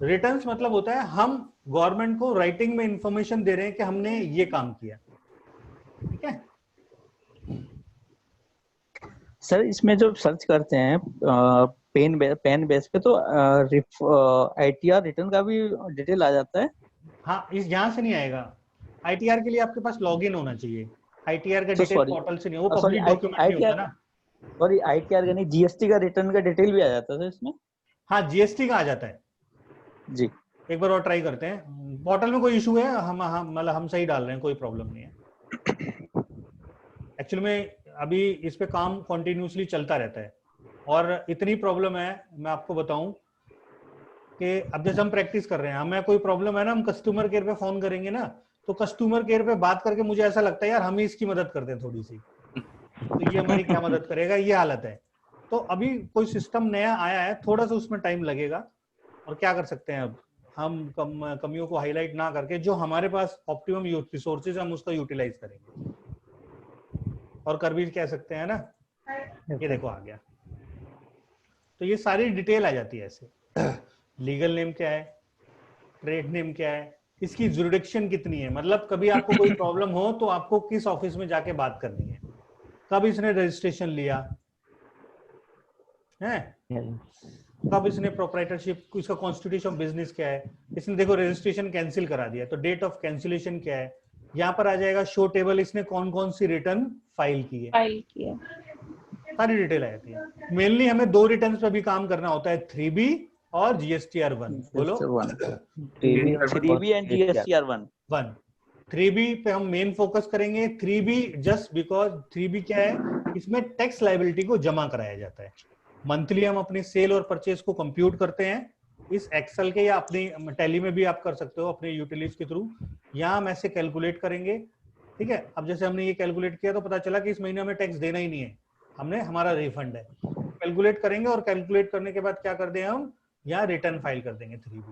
रिटर्न्स मतलब होता है हम गवर्नमेंट को राइटिंग में इंफॉर्मेशन दे रहे हैं कि हमने ये काम किया, ठीक है? सर इसमें जो सर्च करते हैं पेन बेस पे, तो आईटीआर रिटर्न का भी डिटेल आ जाता है। हाँ, इस यहाँ से नहीं आएगा। आईटीआर के लिए आपके पास लॉगिन होना चाहिए। आईटीआर का डिटेल पोर्टल से नहीं, वो पब्लिक डॉक्यूमेंट नहीं होता ना। सॉरी, आईटीआर का नहीं, जीएसटी का रिटर्न का डिटेल भी आ जाता है इसमें। हाँ, जीएसटी का आ जाता है जी। एक बार और ट्राई करते हैं। पोर्टल में कोई इशू है? हम मतलब हम सही डाल रहे हैं, कोई प्रॉब्लम नहीं है। एक्चुअली में अभी इस पे काम कंटिन्यूसली चलता रहता है, और इतनी प्रॉब्लम है मैं आपको बताऊं कि अब जैसे हम प्रैक्टिस कर रहे हैं, हमें कोई प्रॉब्लम है ना, हम कस्टमर केयर पे फोन करेंगे ना, तो कस्टमर केयर पे बात करके मुझे ऐसा लगता है यार हम ही इसकी मदद करते हैं थोड़ी सी, तो ये हमारी क्या मदद करेगा, ये हालत है। तो अभी कोई सिस्टम नया आया है, थोड़ा सा उसमें टाइम लगेगा, और क्या कर सकते हैं अब हम कमियों को हाईलाइट ना करके जो हमारे पास ऑप्टिमम रिसोर्सेज हम उसका यूटिलाइज करेंगे, और कर भी कह सकते हैं ना। ये देखो आ गया, तो ये सारी डिटेल आ जाती है ऐसे। लीगल नेम क्या है, ट्रेड नेम क्या है, इसकी जुरिडिक्शन कितनी है, मतलब कभी आपको कोई प्रॉब्लम हो तो आपको किस ऑफिस में जाके बात करनी है, कब इसने रजिस्ट्रेशन लिया है, कब इसने प्रोप्राइटरशिप, इसका कॉन्स्टिट्यूशन ऑफ बिजनेस क्या है, इसने देखो रजिस्ट्रेशन कैंसिल करा दिया तो डेट ऑफ कैंसिलेशन क्या है, यहाँ पर आ जाएगा शो टेबल, इसने कौन कौन सी रिटर्न फाइल की है, सारी डिटेल आ जाती है। मेनली हमें 2 रिटर्न पे भी काम करना होता है, 3B और GSTR1। बोलो 3B एंड GSTR1। 3B पे हम मेन फोकस करेंगे। 3B जस्ट बिकॉज 3B क्या है, इसमें टैक्स लायबिलिटी को जमा कराया जाता है। मंथली हम अपनी सेल और परचेज को कंप्यूट करते हैं इस एक्सेल के, या अपनी टैली में भी आप कर सकते हो अपने यूटिलिटीज के थ्रू। यहाँ हम ऐसे कैलकुलेट करेंगे, ठीक है? अब जैसे हमने ये कैलकुलेट किया तो पता चला कि इस महीने हमें टैक्स देना ही नहीं है, हमने, हमारा रिफंड है। कैलकुलेट करेंगे, और कैलकुलेट करने के बाद क्या कर दें हम, यहाँ रिटर्न फाइल कर देंगे 3B,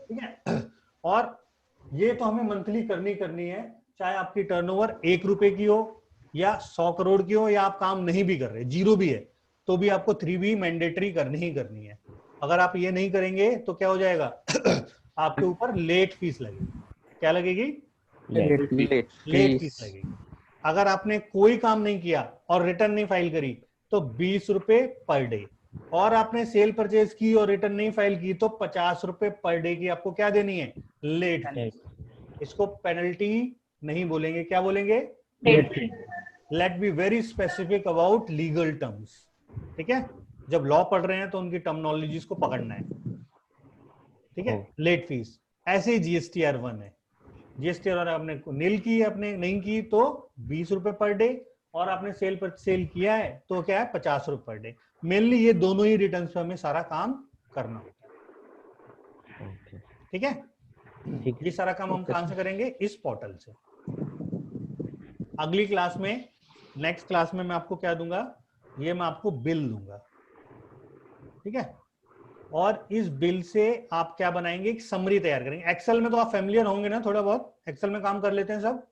ठीक है? और ये तो हमें मंथली करनी है, चाहे आपकी टर्नओवर 1 रुपए की हो या 100 करोड़ की हो, या आप काम नहीं भी कर रहे, जीरो भी है, तो भी आपको 3B मैंडेटरी करनी ही करनी है। अगर आप ये नहीं करेंगे तो क्या हो जाएगा आपके ऊपर लेट फीस लगेगी। क्या लगेगी? लेट फीस लगेगी। अगर आपने कोई काम नहीं किया और रिटर्न नहीं फाइल करी तो 20 रुपए पर डे, और आपने सेल परचेज की और रिटर्न नहीं फाइल की तो 50 रुपए पर डे की आपको क्या देनी है, लेट फीस। इसको पेनल्टी नहीं बोलेंगे, क्या बोलेंगे? Late fees. Let be very specific about legal terms, ठीक है? जब लॉ पढ़ रहे हैं तो उनकी टर्मिनोलॉजीज को पकड़ना है, ठीक है? Late fees. ऐसे ही GSTR1 है। GSTR1 आपने नील की, आपने नहीं की तो 20 रुपए पर डे, और आपने सेल किया है तो क्या है, 50 रुपए पर डे। मेनली ये दोनों ही रिटर्न्स पे हमें सारा काम करना होता है, ठीक है? ये सारा काम हम कहां से करेंगे? इस पोर्टल से। अगली क्लास में, नेक्स्ट क्लास में मैं आपको क्या दूंगा, ये मैं आपको बिल दूंगा। ठीक है। और इस बिल से आप क्या बनाएंगे, एक समरी तैयार करेंगे। एक्सेल में तो आप फेमिलियर होंगे ना, थोड़ा बहुत एक्सेल में काम कर लेते हैं सब,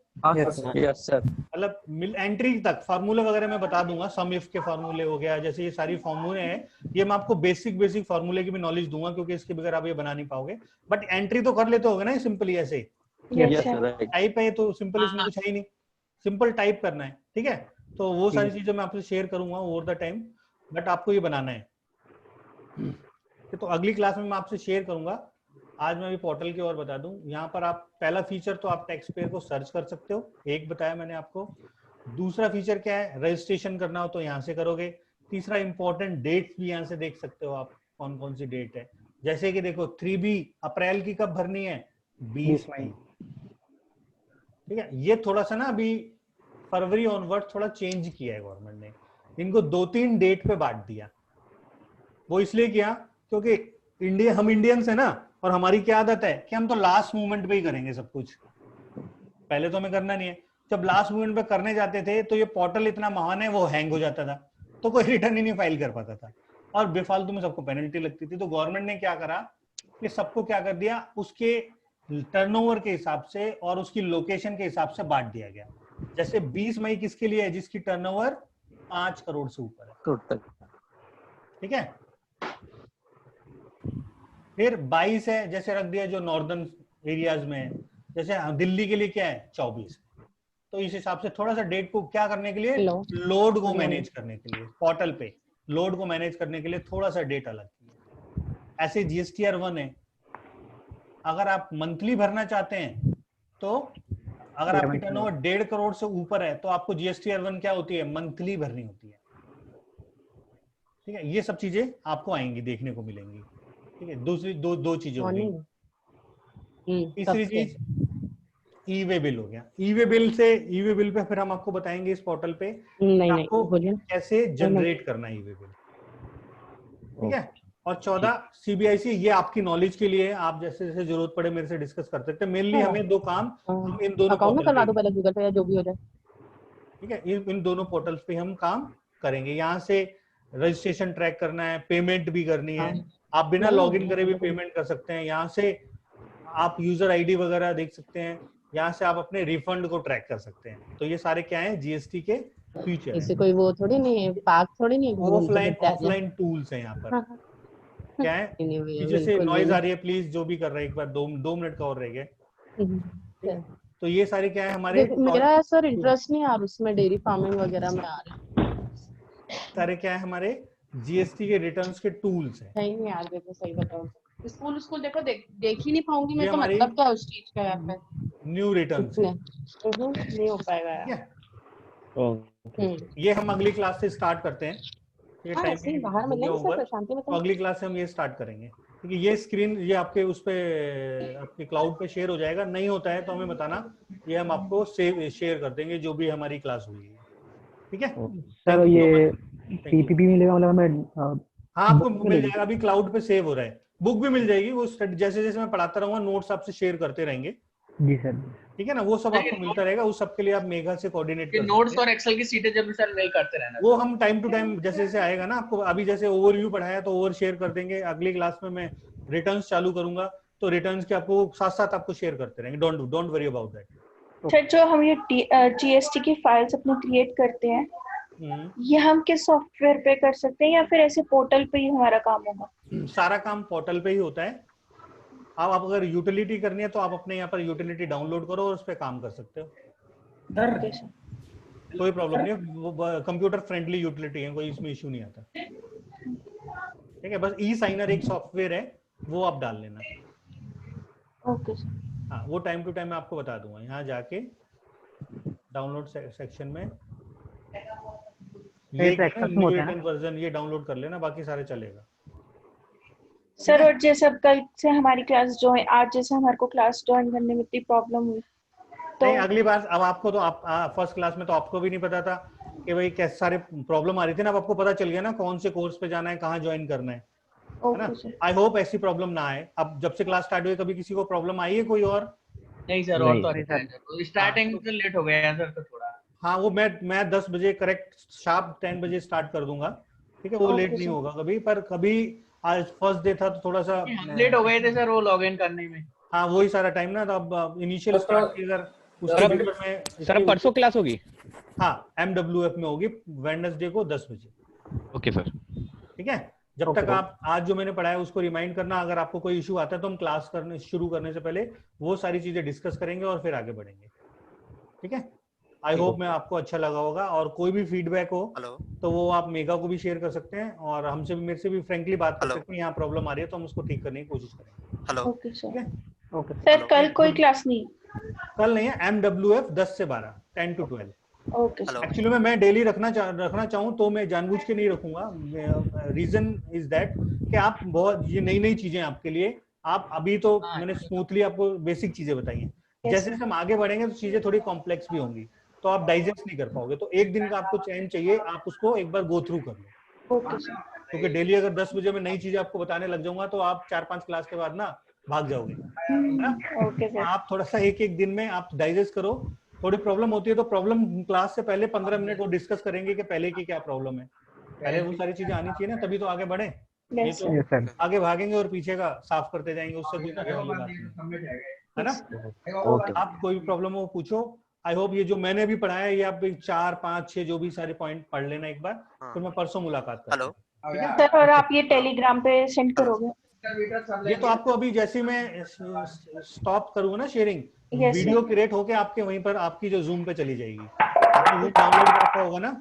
यस सर। मतलब एंट्री तक फार्मूले वगैरह मैं बता दूंगा, सम इफ के फार्मूले हो गया, जैसे ये सारी फार्मूले हैं, ये मैं आपको बेसिक फार्मूले की भी नॉलेज दूंगा, क्योंकि इसके बगैर आप ये बना नहीं पाओगे। बट एंट्री तो कर लेते होगे ना सिंपली ऐसे, यस सर। टाइप है तो सिंपल, इसमें कुछ है ही नहीं, सिंपल टाइप करना है, ठीक है। तो वो सारी चीजें मैं आपसे शेयर करूंगा ओवर द टाइम, बट आपको ये बनाना है। तो अगली क्लास में मैं आपसे शेयर करूंगा। आज मैं अभी पोर्टल की ओर बता दूं, यहाँ पर आप पहला फीचर तो आप टैक्स पेयर को सर्च कर सकते हो, एक बताया मैंने आपको। दूसरा फीचर क्या है, रजिस्ट्रेशन करना हो तो यहाँ से करोगे। तीसरा इंपॉर्टेंट डेट्स भी यहाँ से देख सकते हो आप, कौन कौन सी डेट है, जैसे कि देखो 3B अप्रैल की कब भरनी है, 20 मई, ठीक है। ये थोड़ा सा ना अभी फरवरी ऑनवर्ड थोड़ा चेंज किया है गवर्नमेंट ने, इनको 2-3 डेट पे बांट दिया। वो इसलिए किया क्योंकि हम इंडियंस है ना, और हमारी क्या आदत है कि हम तो लास्ट मोमेंट पे ही करेंगे सब कुछ, पहले तो हमें करना नहीं है। जब लास्ट मोमेंट पे करने जाते थे तो ये पोर्टल इतना महान है, वो हैंग हो जाता था, तो कोई रिटर्न ही नहीं फाइल कर पाता था, और बेफालतू में सबको पेनल्टी लगती थी। तो गवर्नमेंट ने क्या करा कि सबको क्या कर दिया, उसके टर्नओवर के हिसाब से और उसकी लोकेशन के हिसाब से बांट दिया गया। जैसे 20 मई किसके लिए है, जिसकी टर्नओवर 5 करोड़ से ऊपर है, ठीक है। फिर 22 है, जैसे रख दिया जो नॉर्दर्न एरियाज में है, जैसे दिल्ली के लिए क्या है 24। तो इस हिसाब से थोड़ा सा डेट को क्या करने के लिए, लोड को मैनेज करने के लिए, पोर्टल पे लोड को मैनेज करने के लिए थोड़ा सा डेट अलग किया। ऐसे GSTR 1 है, अगर आप मंथली भरना चाहते हैं तो अगर आपकी टर्नओवर 1.5 करोड़ से ऊपर है तो आपको GSTR 1 क्या होती है, मंथली भरनी होती है, ठीक है। ये सब चीजें आपको आएंगी, देखने को मिलेंगी, ठीक है। दूसरी दो चीजें हो गई। तीसरी चीज ई वे बिल हो गया। ई वे बिल पे फिर हम आपको बताएंगे इस पोर्टल पे आपको कैसे जनरेट करना है ई वे बिल, ठीक है। और 14 CBIC, ये आपकी नॉलेज के लिए, आप जैसे जैसे जरूरत पड़े मेरे से डिस्कस कर सकते हैं। मेनली हमें 2 काम, हम इन दोनों अकाउंट में करवा दो पहले गूगल पे या जो भी हो जाए, ठीक है। इन दोनों पोर्टल्स पे हम काम करेंगे। यहाँ से रजिस्ट्रेशन ट्रैक करना है, पेमेंट भी करनी है, आप बिना लॉगिन करे भी पेमेंट कर सकते हैं। यहाँ से आप यूजर आईडी वगैरह देख सकते हैं, यहाँ से आप अपने रिफंड को ट्रैक कर सकते हैं। तो ये सारे क्या है, GST के फीचर इससे कोई वो थोड़ी नहीं है, पार्क थोड़ी नहीं है, ऑफलाइन टूल्स है यहाँ पर। क्या है, पीछे से नॉइज आ रही है, प्लीज जो भी कर रहे हैं एक बार 2 मिनट का और रह गया। तो ये सारे क्या है हमारे, मेरा सर इंटरेस्ट नहीं आ रहा उसमें, डेयरी फार्मिंग वगैरह में आ रहा है। सारे क्या है हमारे GST के रिटर्न्स के टूल्स हैं। नहीं यार, देखो सही बताओ, स्कूल देखो देख ही नहीं पाऊंगी मैं, तो मतलब क्या उस चीज का यहाँ पे न्यू रिटर्न्स नहीं हो पाएगा यार। ये हम अगली क्लास से स्टार्ट करते हैं, ये टाइम बाहर मिलेंगे सर शांति में, तो अगली क्लास से हम ये स्टार्ट करेंगे, क्योंकि ये स्क्रीन ये आपके उस पे आपके क्लाउड पे शेयर हो जाएगा। नहीं होता है तो हमें बताना, ये हम आपको शेयर कर देंगे जो भी हमारी क्लास हुई है, ठीक है सर। ये PPP मिलेगा मतलब हमें? हाँ, आपको मिल जाएगा, अभी क्लाउड पे सेव हो रहा है, बुक भी मिल जाएगी। वो जैसे जैसे मैं पढ़ाता रहूंगा नोट्स आपसे शेयर करते रहेंगे, जी सर, ठीक है ना। वो सब आपको मिलता रहेगा, उस सब के लिए आप मेघा से कोऑर्डिनेट कर नोट्स और एक्सेल की सीटें जब सर मेल करते रहना, वो हम टाइम टू टाइम जैसे जैसे आएगा ना आपको। अभी जैसे ओवरव्यू पढ़ाया तो ओवर शेयर कर देंगे, अगली क्लास में मैं रिटर्न्स चालू करूंगा तो रिटर्न्स के आपको साथ साथ आपको शेयर करते रहेंगे। Don't worry about that. Sir जो हम ये GST की फाइल्स अपनी क्रिएट करते हैं, ये हम किस सॉफ्टवेयर पे कर सकते हैं या फिर ऐसे पोर्टल पे ही हमारा काम होगा? सारा काम पोर्टल पे ही होता है। आप अगर यूटिलिटी करनी है तो आप अपने यहाँ पर यूटिलिटी डाउनलोड करो और उस पर काम कर सकते हो, कोई प्रॉब्लम नहीं है। वो कंप्यूटर फ्रेंडली यूटिलिटी है, कोई इसमें इश्यू नहीं आता, ठीक है। बस E-साइनर एक सॉफ्टवेयर है, वो आप डाल लेना। Okay sir. हाँ, वो टाइम टू टाइम मैं आपको बता दूंगा। यहाँ जाके डाउनलोड सेक्शन में ये वर्जन ये डाउनलोड कर लेना, बाकी सारे चलेगा सर। और जैसे अब कल से हमारी क्लास ज्वाइन, आज जैसे हमारे को क्लास ज्वाइन करने में इतनी प्रॉब्लम हुई तो नहीं, अगली बार अब आपको तो आप फर्स्ट क्लास में तो आपको भी नहीं पता था कि भाई कैसे सारे प्रॉब्लम आ रही थी ना। अब आपको पता चल गया ना कौन से कोर्स पे जाना है, कहाँ ज्वाइन करना है ना। आई होप ऐसी प्रॉब्लम ना आए। अब जब से क्लास स्टार्ट हुई कभी किसी को प्रॉब्लम आई है कोई? और नहीं सर, और तो स्टार्टिंग में लेट हो गया सर तो थोड़ा। हाँ, वो मैं 10 बजे करेक्ट शार्प 10 बजे स्टार्ट कर दूंगा, ठीक है, वो Okay, लेट नहीं sir. होगा कभी, पर कभी आज फर्स्ट डे था तो थोड़ा सा लेट हो गए थे सर वो लॉगिन करने में। हाँ वही सारा टाइम ना, तो अब इनिशियल स्टार्ट की अगर उसके बीच में सर अब परसों क्लास होगी? हाँ MWF में होगी वेडनेसडे को 10 बजे। Okay sir. ठीक है, जब तक आप आज जो मैंने पढ़ाया उसको रिमाइंड करना, अगर आपको कोई इशू आता है तो हम क्लास करने शुरू करने से पहले वो सारी चीजें डिस्कस करेंगे और फिर आगे बढ़ेंगे। ठीक है, आई होप मैं आपको अच्छा लगा होगा, और कोई भी फीडबैक हो तो वो आप मेगा को भी शेयर कर सकते हैं और हमसे भी, मेरे से भी फ्रेंकली बात कर सकते हैं, यहाँ प्रॉब्लम आ रही है तो हम उसको ठीक करने की कोशिश करेंगे। Okay sir. ओके सर कल कोई क्लास नहीं? कल नहीं है, MWF 10 से 12, 10 to 12। Okay sir. एक्चुअली में मैं डेली रखना चाहूँ तो मैं जानबूझ के नहीं रखूंगा। रीजन इज दैट कि आप बहुत ये नई नई चीजें आपके लिए, आप अभी तो मैंने स्मूथली आपको बेसिक चीजें बताई हैं, जैसे जैसे हम आगे बढ़ेंगे तो चीजें थोड़ी कॉम्प्लेक्स भी होंगी तो आप डाइजेस्ट नहीं कर पाओगे, तो एक दिन का आपको चैन चाहिए, आप उसको एक बार गो थ्रू कर लो। Okay sir. क्योंकि डेली अगर 10 बजे में नई चीजें आपको बताने लग जाऊंगा तो आप 4-5 क्लास के बाद ना भाग जाओगे। Okay sir. आप थोड़ा सा एक एक दिन में आप डाइजेस्ट करो, थोड़ी प्रॉब्लम होती है तो प्रॉब्लम क्लास से पहले 15 मिनट वो डिस्कस करेंगे कि पहले की क्या प्रॉब्लम है, पहले वो सारी चीजें आनी चाहिए ना, तभी तो आगे बढ़े। ये Yes, तो Yes, sir. आगे भागेंगे और पीछे का साफ करते जाएंगे, उससे कोई करने वाली बात नहीं है ना। ओके आप कोई भी प्रॉब्लम हो पूछो। आई होप ये जो मैंने अभी पढ़ाया ये आप 4, 5, 6 जो भी सारे पॉइंट पढ़ लेना एक बार, फिर मैं परसों मुलाकात करता हूँ। ठीक है सर और आप ये टेलीग्राम पे सेंड करोगे? ये तो आपको अभी जैसे ही मैं स्टॉप करूंगा ना sharing, Yes, video sir. Create होके आपके वहीं पर आपकी जो जूम पे चली जाएगी, आपने जूम डाउनलोड कर रखा होगा ना,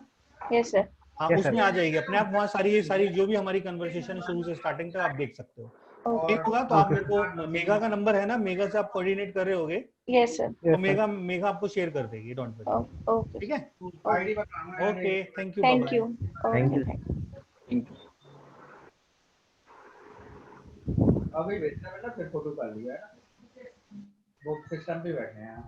यस सर। हाँ Yes, उसमें sir. आ जाएगी अपने आप, वहाँ सारी जो भी हमारी कन्वर्सेशन शुरू से स्टार्टिंग तक आप देख सकते हो। ठीक होगा तो आप मेरे को, मेगा का नंबर है ना, मेगा से आप कोऑर्डिनेट कर रहे होगे यस सर। तो मेगा आपको शेयर कर देगी, डोंट वरी। ओके। ठीक है, okay, thank you, thank you. Thank okay you. अभी भेजना बेटा, फिर फोटो कर लिया है ना, वो सिस्टम पे बैठे हैं।